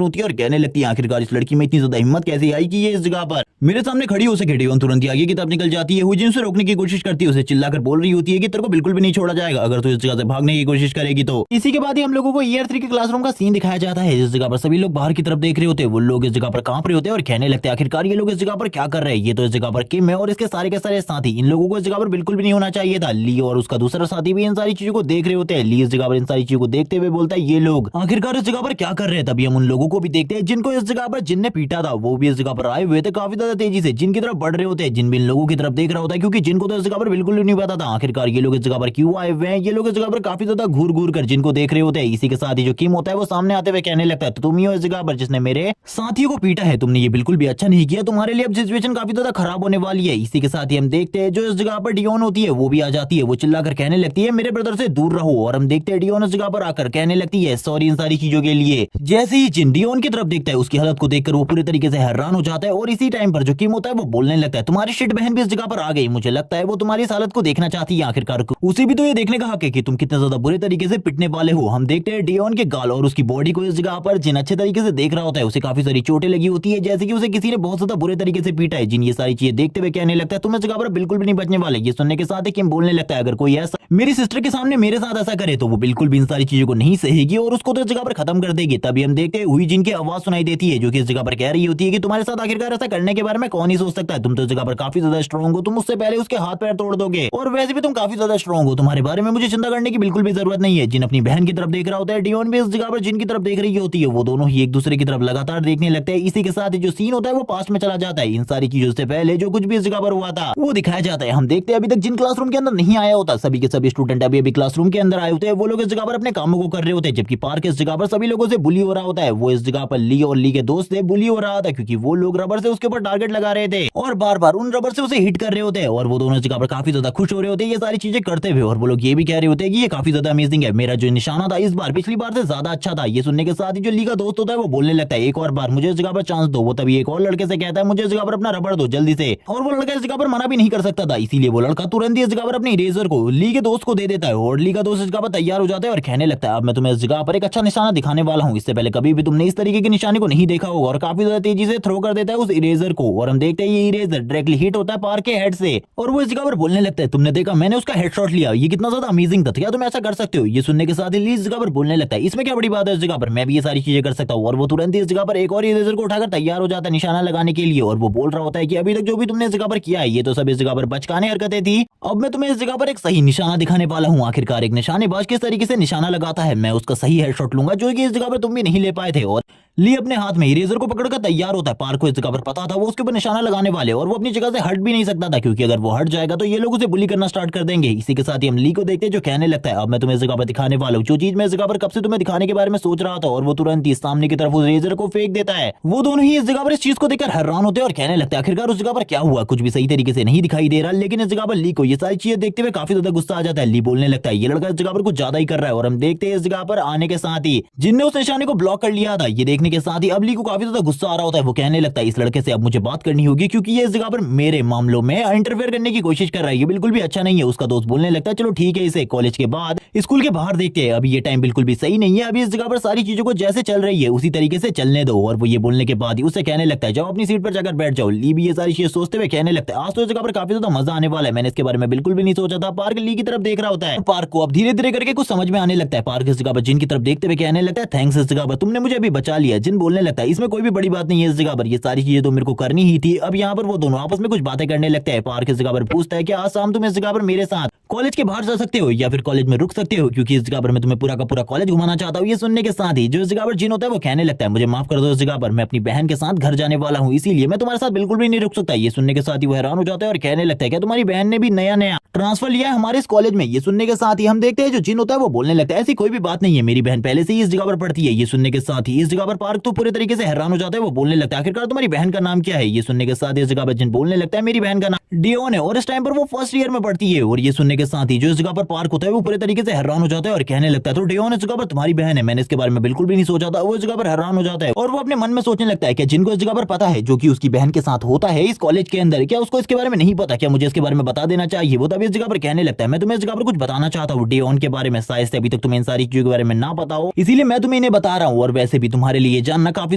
होती है और कहने लगती है आखिरकार इस लड़की में इतनी ज्यादा हिम्मत कैसे आई कि ये इस जगह पर मेरे सामने खड़ी हो सके। डेओन तुरंत ही आगे की तरफ निकल जाती है। हुईजिन उसे रोकने की कोशिश करती है, उसे चिल्लाकर बोल रही होती है कि तेरे को बिल्कुल भी नहीं छोड़ा जाएगा अगर तू इस जगह से भागने की कोशिश करेगी तो। इसी के बाद ही हम लोगों को ईयर 3 के क्लासरूम का सीन दिखाया जाता है। इस जगह पर सभी लोग बाहर की तरफ देख रहे होते हैं, वो लोग इस जगह पर कांप रहे होते हैं और कहने लगते हैं आखिरकार ये लोग इस जगह पर क्या कर रहे हैं। ये तो इस जगह पर किम है और इसके सारे के सारे साथी, इन लोगों को इस जगह पर बिल्कुल भी नहीं होना चाहिए था। ली और उसका दूसरा साथी भी इन सारी चीजों को देख रहे होते हैं। ली इस जगह पर इन सारी चीजों को देखते हुए बोलता है ये लोग आखिरकार इस जगह पर क्या कर रहे हैं। तभी हम उन लोगों को भी देखते हैं जिनको इस जगह पर जिनने पीटा था वो भी इस जगह पर आए हुए थे काफी ज्यादा तेजी से, जिनकी तरफ बढ़ रहे होते हैं। जिन भी इन लोगों की तरफ देख रहा होता है क्योंकि जिनको तो इस जगह पर बिल्कुल भी नहीं पता था आखिरकार ये लोग इस जगह पर क्यों आए हुए हैं। ये लोग इस जगह पर काफी ज्यादा घूर घूर कर जिनको देख रहे होते हैं। इसी के साथ ही जो किम होता है वो सामने आते हुए कहने लगता है तो तुम ही हो इस जगह पर जिसने मेरे साथियों को पीटा है, तुमने ये बिल्कुल भी अच्छा नहीं किया, तुम्हारे लिए अब सिचुएशन काफी ज्यादा खराब होने वाली है। इसी के साथ ही हम देखते हैं जो इस जगह पर डियोन होती है वो भी आ जाती है। वो चिल्लाकर कहने लगती है मेरे ब्रदर से दूर रहो और हम देखते हैं डियोन इस जगह पर आकर कहने लगती है सॉरी इन सारी चीजों के लिए। जैसे ही जिन डियोन की तरफ देखता है उसकी हालत को देखकर वो पूरी तरीके से हैरान हो जाता है और इसी टाइम पर जो किम होता है वो बोलने लगता है तुम्हारी शिट बहन भी इस जगह पर आ गई, मुझे लगता है वो तुम्हारी इस हालत को देखना चाहती है। आखिरकार उसे भी तो ये देखने का हक है कि तुम कितने ज्यादा बुरे तरीके से पिटने वाले हो। हम देखते हैं डियोन के गाल और उसकी बॉडी को इस जगह पर जिन अच्छे तरीके से देख रहा होता है उसे काफी सारी चोटें लगी होती है, जैसे कि उसे किसी ने बहुत ज्यादा बुरे तरीके से पीटा है। जिन ये सारी चीजें देखते हुए कहने लगता है तुम इस जगह पर बिल्कुल भी नहीं बचने वाले। ये सुनने के साथ ही किम बोलने लगता है अगर कोई ऐसा मेरी सिस्टर के सामने मेरे साथ ऐसा करे तो वो बिल्कुल भी इन सारी चीजों को नहीं सहेगी और उसको तो इस जगह पर खत्म कर देगी। तभी हम देखते हैं हुईजिन की आवाज सुनाई देती है जो कि इस जगह पर कह रही होती है कि तुम्हारे साथ आखिरकार ऐसा करने के बारे में कौन ही सोच सकता है, तुम तो इस जगह पर काफी ज्यादा स्ट्रॉन्ग हो, तुम उससे पहले उसके हाथ पैर तोड़ दोगे और वैसे भी तुम काफी ज्यादा स्ट्रॉन्ग हो, तुम्हारे बारे में मुझे चिंता करने की बिल्कुल भी जरूरत नहीं है। जिन अपनी बहन की तरफ देख रहा होता है डियोन भी इस जगह पर जिनकी तरफ देख रही होती है, वो दोनों ही एक दूसरे की तरफ लगातार देखने लगते हैं। इसी के साथ ही जो सीन होता है वो पास्ट में चला जाता है। इन सारी चीजों से पहले जो कुछ भी इस जगह पर हुआ था वो दिखाया जाता है। हम देखते हैं अभी तक जिन क्लासरूम के अंदर नहीं आया होता सभी के सभी स्टूडेंट अभी अभी क्लासरूम के अंदर आए होते हैं, वो लोग इस जगह पर अपने कामों को कर रहे होते हैं, जबकि पार्क इस जगह पर सभी लोगों से बुली हो रहा होता है। वो इस जगह पर ली और ली के दोस्त से बुली हो रहा था क्योंकि वो लोग रबर से उसके ऊपर टारगेट लगा रहे थे और बार बार उन रबर से उसे हिट कर रहे होते हैं और वो दोनों इस जगह पर काफी ज्यादा खुश हो रहे होते हैं ये सारी चीजें करते हुए। और वो लोग ये भी कह रहे होते हैं कि ये काफी ज्यादा अमेजिंग है, मेरा जो निशाना था इस बार पिछली बार से ज्यादा अच्छा था। ये सुनने के साथ ही जो ली का दोस्त होता है वो बोलने लगता है एक और बार मुझे इस जगह पर चांस दो। वो तभी एक और लड़के से कहता है मुझे इस जगह पर अपना रबड़ दो जल्दी से, और वो लड़का इस जगह पर मना भी नहीं कर सकता था, इसीलिए वो लड़का तुरंत ही इस जगह पर अपने इरेजर को ली के दोस्त को दे देता है और ली का दोस्त इस जगह पर तैयार हो जाता है और कहने लगता है अब मैं तुम्हें इस जगह पर एक अच्छा निशाना दिखाने वाला हूँ, इससे पहले कभी भी तुमने इस तरीके की निशानी को नहीं देखा होगा, और काफी ज्यादा तेजी से थ्रो कर देता है उस इरेजर को और हम देखते हैं ये इरेजर डायरेक्टली हिट होता है पार्क के हेड से और वो इस जगह पर बोलने लगता है तुमने देखा मैंने उसका हेडशॉट लिया, ये कितना ज्यादा अमेजिंग था, क्या तुम ऐसा कर सकते हो। ये सुनने के साथ ही ली इस जगह पर बोलने लगता है इसमें क्या बड़ी बात है, इस जगह पर मैं भी ये सारी चीजें कर सकता हूँ, और वो तुरंत ही इस जगह पर एक और इरेजर को उठाकर तैयार हो जाता है निशाना लगाने के लिए और वो बोल रहा होता है कि अभी तक जो भी तुमने इस जगह पर किया है ये तो सब इस जगह पर बचकाने हरकतें थी, अब मैं तुम्हें इस जगह पर एक सही निशाना दिखाने वाला हूँ। आखिरकार एक निशानेबाज किस तरीके से निशाना लगाता है, मैं उसका सही हेडशॉट लूंगा जो कि इस जगह पर तुम भी नहीं ले पाए थे। और ली अपने हाथ में इरेजर को पकड़कर तैयार होता है, पार्क को इस जगह पर पता था वो उसके ऊपर निशाना लगाने वाले और वो अपनी जगह से हट भी नहीं सकता था क्योंकि अगर वो हट जाएगा तो ये लोग उसे बुली करना स्टार्ट कर देंगे। इसी के साथ ही हम ली को देखते हैं जो कहने लगता है अब मैं तुम्हें इस जगह पर दिखाने वाला हूँ जो चीज मैं इस जगह पर कब से तुम्हें दिखाने के बारे में सोच रहा था, और वो तुरंत ही सामने की तरफ उस इरेजर को फेंक देता है। वो दोनों ही इस जगह पर इस चीज को देखकर हैरान होते हैं और कहने लगता है आखिरकार उस जगह पर क्या हुआ, कुछ भी सही तरीके से नहीं दिखाई दे रहा, लेकिन इस जगह पर ली को ये सारी चीजें देखते हुए काफी ज्यादा गुस्सा आ जाता है। ली बोलने लगता है ये लड़का इस जगह पर कुछ ज्यादा ही कर रहा है, और हम देखते हैं इस जगह पर आने के साथ ही जिनने उस निशाने को ब्लॉक कर लिया था ये देखने देखने के साथ ही अब ली को काफी ज्यादा गुस्सा आ रहा होता है। वो कहने लगता है इस लड़के से अब मुझे बात करनी होगी क्योंकि ये इस जगह पर मेरे मामलों में इंटरफेयर करने की कोशिश कर रहा है, ये बिल्कुल भी अच्छा नहीं है। उसका दोस्त बोलने लगता है चलो ठीक है, इसे कॉलेज के बाद स्कूल के बाहर देखते हैं, अभी ये टाइम बिल्कुल भी सही नहीं है, अभी इस जगह पर सारी चीजों को जैसे चल रही है उसी तरीके से चलने दो। और वो ये बोलने के बाद ही उसे कहने लगता है जाओ अपनी सीट पर जाकर बैठ जाओ। ली भी ये सारी चीजें सोचते हुए कहने लगता है आज तो इस जगह पर काफी ज्यादा मजा आने वाला है, मैंने इसके बारे में बिल्कुल भी नहीं सोचा था। पार्क ली की तरफ देख रहा होता है, पार्क को अब धीरे धीरे करके कुछ समझ में आने लगता है। पार्क इस जगह पर जिन की तरफ देखते हुए कहने लगता है थैंक्स इस जगह पर तुमने मुझे अभी बचा लिया। जिन बोलने लगता है इसमें कोई भी बड़ी बात नहीं है, इस जगह पर ये सारी चीजें तो मेरे को करनी ही थी। अब यहाँ पर वो दोनों आपस में कुछ बातें करने लगते हैं। पार्क इस जगह पर पूछता है कि आज शाम तुम इस जगह पर मेरे साथ कॉलेज के बाहर जा सकते हो या फिर कॉलेज में रुक सकते हो, क्योंकि इस जगह पर मैं तुम्हें पूरा का पूरा कॉलेज घुमाना चाहता हूँ। ये सुनने के साथ ही जो इस जगह पर जिन होता है वो कहने लगता है मुझे माफ कर दो, इस जगह पर मैं अपनी बहन के साथ घर जाने वाला हूँ, इसीलिए मैं तुम्हारे साथ बिल्कुल भी नहीं रुक सकता। ये सुनने के साथ ही वो हैरान हो जाता है और कहने लगता है क्या तुम्हारी बहन ने भी नया नया ट्रांसफर लिया है हमारे इस कॉलेज में। ये सुनने के साथ ही हम देखते हैं जो जिन होता है वो बोलने लगता है ऐसी कोई भी बात नहीं है, मेरी बहन पहले से ही इस जगह पर पढ़ती है। ये सुनने के साथ ही इस जगह पर पार्क तो पूरे तरीके से हैरान हो जाता है। वो बोलने लगता है आखिरकार तुम्हारी बहन का नाम क्या है। ये सुनने के साथ इस जगह पर जिन बोलने लगता है मेरी बहन का नाम डियोन है और इस टाइम पर वो फर्स्ट ईयर में पढ़ती है। और ये सुनने के साथ ही जो इस जगह पर पार्क होता है वो पूरे तरीके से हैरान हो जाता है और कहने लगता है तो डियोन इस जगह पर तुम्हारी बहन है, मैंने इसके बारे में बिल्कुल भी नहीं सोचा था। वो इस जगह पर हैरान हो जाता है और वो अपने मन में सोचने लगता है कि जिनको इस जगह पर पता है जो कि उसकी बहन के साथ होता है इस कॉलेज के अंदर, क्या उसको इसके बारे में नहीं पता, क्या मुझे इसके बारे में बता देना चाहिए। वो तभी इस जगह पर कहने लगता है मैं तुम्हें इस जगह पर कुछ बताना चाहता हूँ डियोन के बारे में, शायद से अभी तक तुम्हें इन सारी चीजों के बारे में ना पता हो, इसीलिए मैं तुम्हें इन्हें बता रहा हूँ। और वैसे भी तुम्हारे लिए जानना काफी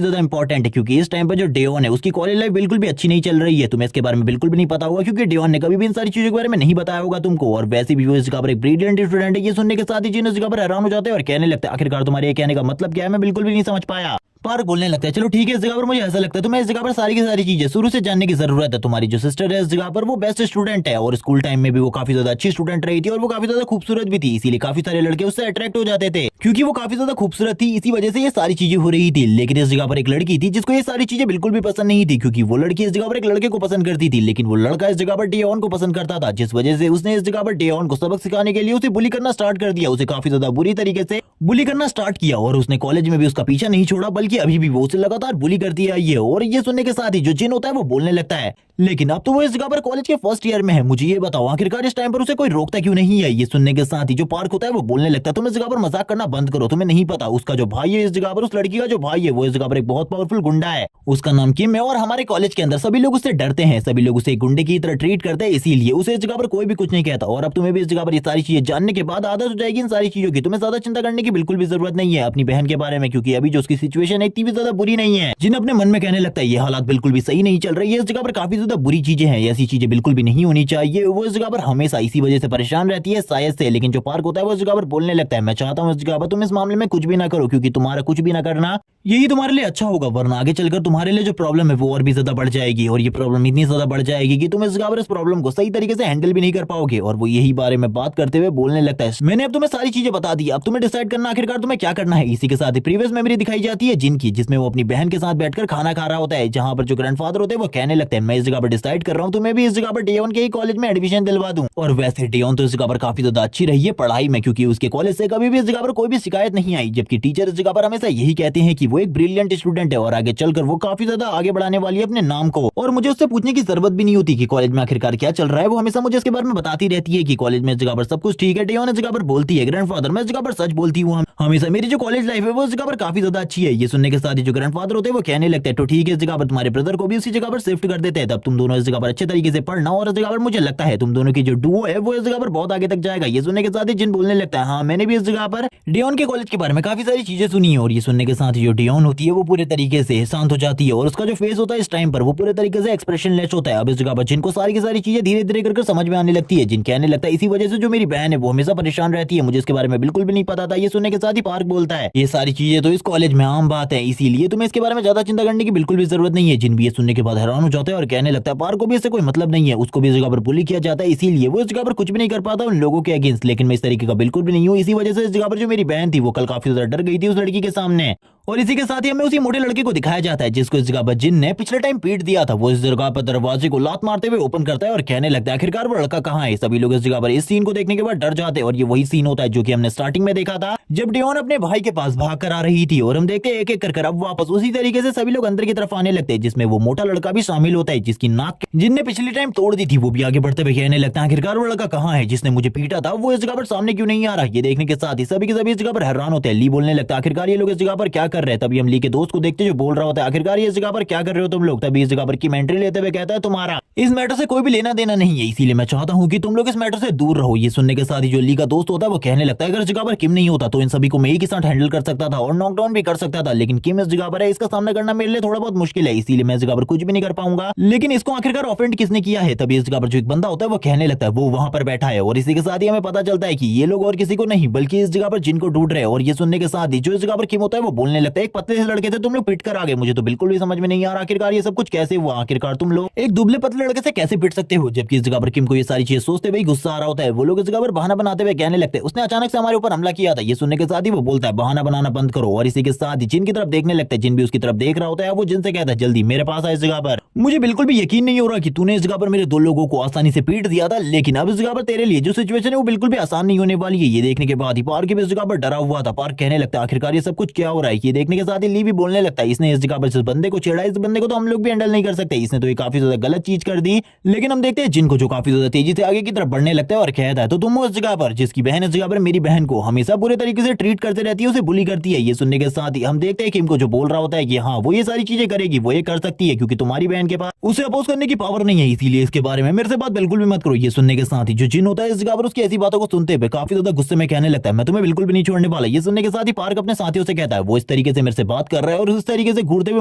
ज्यादा इंपॉर्टेंट है क्योंकि इस टाइम पर जो डियोन है उसकी कॉलेज लाइफ बिल्कुल भी अच्छी नहीं चल रही है, तुम्हें इसके बारे में बिल्कुल भी नहीं पता होगा क्योंकि डियोन ने कभी भी इन सारी चीजों के बारे में नहीं बताया होगा तुमको। और वैसे भी वो इस जगह पर एक ब्रिलियंट स्टूडेंट है। ये सुनने के साथ ही जिन इस जगह पर हैरान हो जाते हैं और कहने लगता है आखिरकार तुम्हारे ये कहने का मतलब क्या है, मैं बिल्कुल भी नहीं समझ पाया। पार्क बोलने लगता है चलो ठीक है, इस जगह पर मुझे ऐसा लगता है तुम्हें इस जगह पर सारी की सारी चीजें शुरू से जानने की जरूरत है। तुम्हारी जो सिस्टर है इस जगह पर वो बेस्ट स्टूडेंट है और स्कूल टाइम में भी वो काफी ज्यादा अच्छी स्टूडेंट रही थी और वो काफी ज्यादा खूबसूरत भी थी, इसीलिए काफी सारे लड़के उससे अट्रैक्ट हो जाते थे क्योंकि वो काफी ज्यादा खूबसूरत थी, इसी वजह से ये सारी चीजें हो रही थी। लेकिन इस जगह पर एक लड़की थी जिसको ये सारी चीजें बिल्कुल भी पसंद नहीं थी क्योंकि वो लड़की इस जगह पर एक लड़के को पसंद करती थी, लेकिन वो लड़का इस जगह पर डियोन को पसंद करता था, जिस वजह से उसने इस जगह पर डियोन को सबक सिखाने के लिए उसे बुली करना स्टार्ट कर दिया, उसे काफी ज्यादा बुरी तरीके से बुली करना स्टार्ट किया। और उसने कॉलेज में भी उसका पीछा नहीं छोड़ा बल्कि अभी भी वो उसे लगातार बुली करती आई है। और ये सुनने के साथ ही जो जिन होता है वो बोलने लगता है लेकिन अब तो वो इस जगह पर कॉलेज के फर्स्ट ईयर में है, मुझे ये बताओ आखिरकार इस टाइम पर उसे कोई रोकता क्यों नहीं है। ये सुनने के साथ ही जो पार्क होता है वो बोलने लगता है तुम इस जगह पर मजाक करना बंद करो, तुम्हें नहीं पता उसका जो भाई है इस जगह पर, उस लड़की का जो भाई है वो इस जगह पर एक बहुत पावरफुल गुंडा है, उसका नाम किम है और हमारे कॉलेज के अंदर सभी लोग उससे डरते हैं, सभी लोग उसे गुंडे की तरह ट्रीट करते हैं, इसीलिए उसे इस जगह पर कोई भी कुछ नहीं कहता। और अब तुम्हें भी इस जगह पर ये सारी चीजें जानने के बाद आदत हो जाएगी इन सारी चीजों की, तुम्हें ज्यादा चिंता करने की बिल्कुल भी जरूरत नहीं है अपनी बहन के बारे में क्योंकि अभी जो उसकी सिचुएशन है इतनी भी ज्यादा बुरी नहीं है। जिन अपने मन में कहने लगता है ये हालात बिल्कुल भी सही नहीं चल रही है, इस जगह पर काफी ज्यादा बुरी चीजें हैं, ऐसी चीजें बिल्कुल भी नहीं होनी चाहिए, वो इस जगह पर हमेशा इसी वजह से परेशान रहती है शायद से। लेकिन जो पार्क होता है वो इस जगह पर बोलने लगता है मैं चाहता हूँ इस जगह पर तुम इस मामले में कुछ भी ना करो क्योंकि तुम्हारा कुछ भी ना करना यही तुम्हारे लिए अच्छा होगा, वरना आगे चलकर तुम्हारे लिए जो प्रॉब्लम है वो और भी ज्यादा बढ़ जाएगी और ये प्रॉब्लम इतनी ज्यादा बढ़ जाएगी कि तुम इस जगह पर इस प्रॉब्लम को सही तरीके से हैंडल भी नहीं कर पाओगे। और वो यही बारे में बात करते हुए बोलने लगता है मैंने अब तुम्हें सारी चीजें बता दी, अब तुम्हें डिसाइड करना आखिरकार तुम्हें क्या करना है। इसी के साथ ही प्रीवियस मेमोरी दिखाई जाती है जिनकी, जिसमें वो अपनी बहन के साथ बैठकर खाना खा रहा होता है, जहां पर जो ग्रैंडफादर होते हैं वो कहने लगते हैं मैं इस जगह पर डिसाइड कर रहा हूँ तुम्हें भी इस जगह पर डियोन के ही कॉलेज में एडमिशन दिलवा दूं। और वैसे डियोन तो इस जगह पर काफी ज्यादा अच्छी रही है पढ़ाई में क्योंकि उसके कॉलेज से कभी भी इस जगह पर कोई भी शिकायत नहीं आई, जबकि टीचर इस जगह पर हमेशा यही कहते हैं कि वो एक ब्रिलियंट स्टूडेंट है और आगे चलकर वो काफी ज्यादा आगे बढ़ाने वाली है अपने नाम को। और मुझे उससे पूछने की जरूरत भी नहीं होती कि कॉलेज में आखिरकार क्या चल रहा है, वो हमेशा मुझे इसके बारे में बताती रहती है कि कॉलेज में इस जगह पर सब कुछ ठीक है। डियोन इस जगह पर बोलती है ग्रैंडफादर मैं इस जगह पर सच बोलती हूँ, हमेशा मेरी जो कॉलेज लाइफ है वो इस जगह पर काफी ज्यादा अच्छी है। ये सुनने के साथ ही जो ग्रैंडफादर होते हैं वो कहने लगते हैं तो ठीक है, इस जगह पर तुम्हारे ब्रदर को भी उसी जगह पर शिफ्ट कर देते हैं, तब तुम दोनों इस जगह पर अच्छे तरीके से पढ़ना और इस जगह पर मुझे लगता है तुम दोनों की जो डुओ है वो इस जगह पर बहुत आगे तक जाएगा। ये सुनने के साथ ही जिन बोलने लगता है हाँ मैंने भी इस जगह पर डियोन के कॉलेज के बारे में काफी सारी चीजें सुनी है। और ये सुनने के साथ ही जो डियोन होती है वो पूरे तरीके से शांत हो जाती है और उसका जो फेस होता है इस टाइम पर वो पूरे तरीके से एक्सप्रेशन लेस होता है। अब इस जगह पर जिनको सारी की सारी चीजें धीरे धीरे करके समझ में आने लगती है, जिन कहने लगता है इसी वजह से जो मेरी बहन है वो हमेशा परेशान रहती है, मुझे इसके बारे में बिल्कुल भी नहीं पता था। ये सुनने के साथ ही पार्क बोलता है ये सारी चीजें तो इस कॉलेज में आम बात है, इसीलिए तुम्हें इसके बारे में ज्यादा चिंता करने की बिल्कुल भी जरूरत नहीं है। जिन भी ये सुनने के बाद हैरान हो जाते हैं और कहने लगता है पार्क को भी इससे कोई मतलब नहीं है, उसको भी इस जगह पर बुली किया जाता है, इसीलिए वो इस जगह पर कुछ भी नहीं कर पाता उन लोगों के अगेंस्ट। लेकिन मैं इस तरीके का बिल्कुल भी नहीं हूँ, इसी वजह से इस जगह पर जो मेरी बहन थी वो कल काफी ज्यादा डर गई थी उस लड़की के सामने। और इसी के साथ ही हमें उसी मोटे लड़के को दिखाया जाता है जिसको इस जगह पर जिन ने पिछले टाइम पीट दिया था। वो इस जगह पर दरवाजे को लात मारते हुए ओपन करता है और कहने लगता है आखिरकार वो लड़का कहाँ है। सभी लोग इस जगह पर इस सीन को देखने के बाद डर जाते हैं और ये वही सीन होता है जो कि हमने स्टार्टिंग में देखा था जब डियोन अपने भाई के पास भाग कर आ रही थी। और हम देखते हैं एक एक कर अब वापस उसी तरीके से सभी लोग अंदर की तरफ आने लगते हैं, जिसमें वो मोटा लड़का भी शामिल होता है जिसकी नाक जिनने पिछली टाइम तोड़ दी थी। वो भी आगे बढ़ते हुए कहने लगता है आखिरकार वो लड़का कहाँ है जिसने मुझे पीटा था, वो इस जगह पर सामने क्यों नहीं आ रहा। ये देखने के साथ ही सभी के सभी इस जगह पर हैरान होते हैं। ली बोलने लगता है आखिरकार ये लोग इस जगह पर क्या कर कर रहे हैं। तभी हम ली के दोस्त को देखते जो बोल रहा होता है आखिरकार ये इस जगह पर क्या कर रहे हो तुम लोग। तभी इस जगह पर की एंट्री लेते हुए कहता है तुम्हारा इस मैटर से कोई भी लेना देना नहीं है, इसीलिए मैं चाहता हूँ कि तुम लोग इस मैटर से दूर रहो। ये सुनने के साथ ही जो ली का दोस्त होता है वो कहने लगता है अगर इस जगह पर किम नहीं होता तो इन सभी को मैं एक ही साथ हैंडल कर सकता था और नॉकडाउन भी कर सकता था, लेकिन किम इस जगह पर है, इसका सामना करना मेरे लिए थोड़ा बहुत मुश्किल है, इसीलिए मैं इस जगह पर कुछ भी नहीं कर पाऊंगा। लेकिन इसको आखिरकार ऑफेंड किसने किया है। तभी इस जगह पर जो एक बंदा होता है वो कहने लगता है वो वहां पर बैठा है और इसी के साथ ही हमें पता चलता है कि ये लोग और किसी को नहीं बल्कि इस जगह पर जिनको ढूंढ रहे हैं। और ये सुनने के साथ ही जो इस जगह पर किम होता है वो बोलने लगता है एक पतले से लड़के थे तुम लोग पिट कर आ गए, मुझे तो बिल्कुल भी समझ में नहीं आ रहा आखिरकार ये सब कुछ कैसे हुआ, आखिरकार तुम लोग एक दुबले पतले लड़के से कैसे पिट सकते हो। जबकि इस जगह पर किम को ये सारी चीजें सोचते हुए गुस्सा आ रहा होता है। वो लोग इस जगह पर बहाना बनाते हुए कहने लगते हैं उसने अचानक से हमारे ऊपर हमला किया था। ये सुनने के साथ ही वो बोलता है बहाना बनाना बंद करो और इसी के साथ ही जिन की तरफ देखने लगता है। जिन भी उसकी तरफ देख रहा होता है वो जिन से कहता है जल्दी मेरे पास आ इस जगह पर, मुझे बिल्कुल भी यकीन नहीं हो रहा कि तूने इस जगह पर मेरे दो लोगों को आसानी से पीट दिया था, लेकिन अब इस जगह पर तेरे लिए जो सिचुएशन है वो बिल्कुल भी आसान नहीं होने वाली है। ये देखने के बाद ही पार्क भी इस जगह पर डरा हुआ था। पार्क कहने लगता है आखिरकार ये सब कुछ क्या हो रहा है। ये देखने के साथ ही ली भी बोलने लगता है इसने इस जगह पर जिस बंदे को छेड़ा इस बंदे को तो हम लोग भी हैंडल नहीं कर सकते, इसने तो ये काफी ज्यादा गलत चीज कर दी। लेकिन हम देखते हैं जिनको जो काफी ज्यादा तेजी से आगे की तरफ बढ़ने लगता है और कहता है तो तुम उस जगह पर जिसकी बहन इस जगह पर मेरी बहन को हमेशा बुरे तरीके से ट्रीट करते रहती है, उसे बुली करती है। ये सुनने के साथ ही हम देखते हैं किम को जो बोल रहा होता है कि हाँ वो ये सारी चीजें करेगी, वो ये कर सकती है क्योंकि तुम्हारी बहन के पास उसे अपोज करने की पावर नहीं है, इसीलिए इसके बारे में मेरे से बात बिल्कुल भी मत करो। ये सुनने के साथ ही जो जिन होता है इस जगह पर उसकी ऐसी बातों को सुनते हुए काफी ज्यादा गुस्से में कहने लगता है मैं तुम्हें बिल्कुल भी नहीं छोड़ने वाला। ये सुनने के साथ ही पार्क अपने साथियों से कहता है वो इस तरीके से मेरे से बात कर रहा है और उस तरीके से घूरते हुए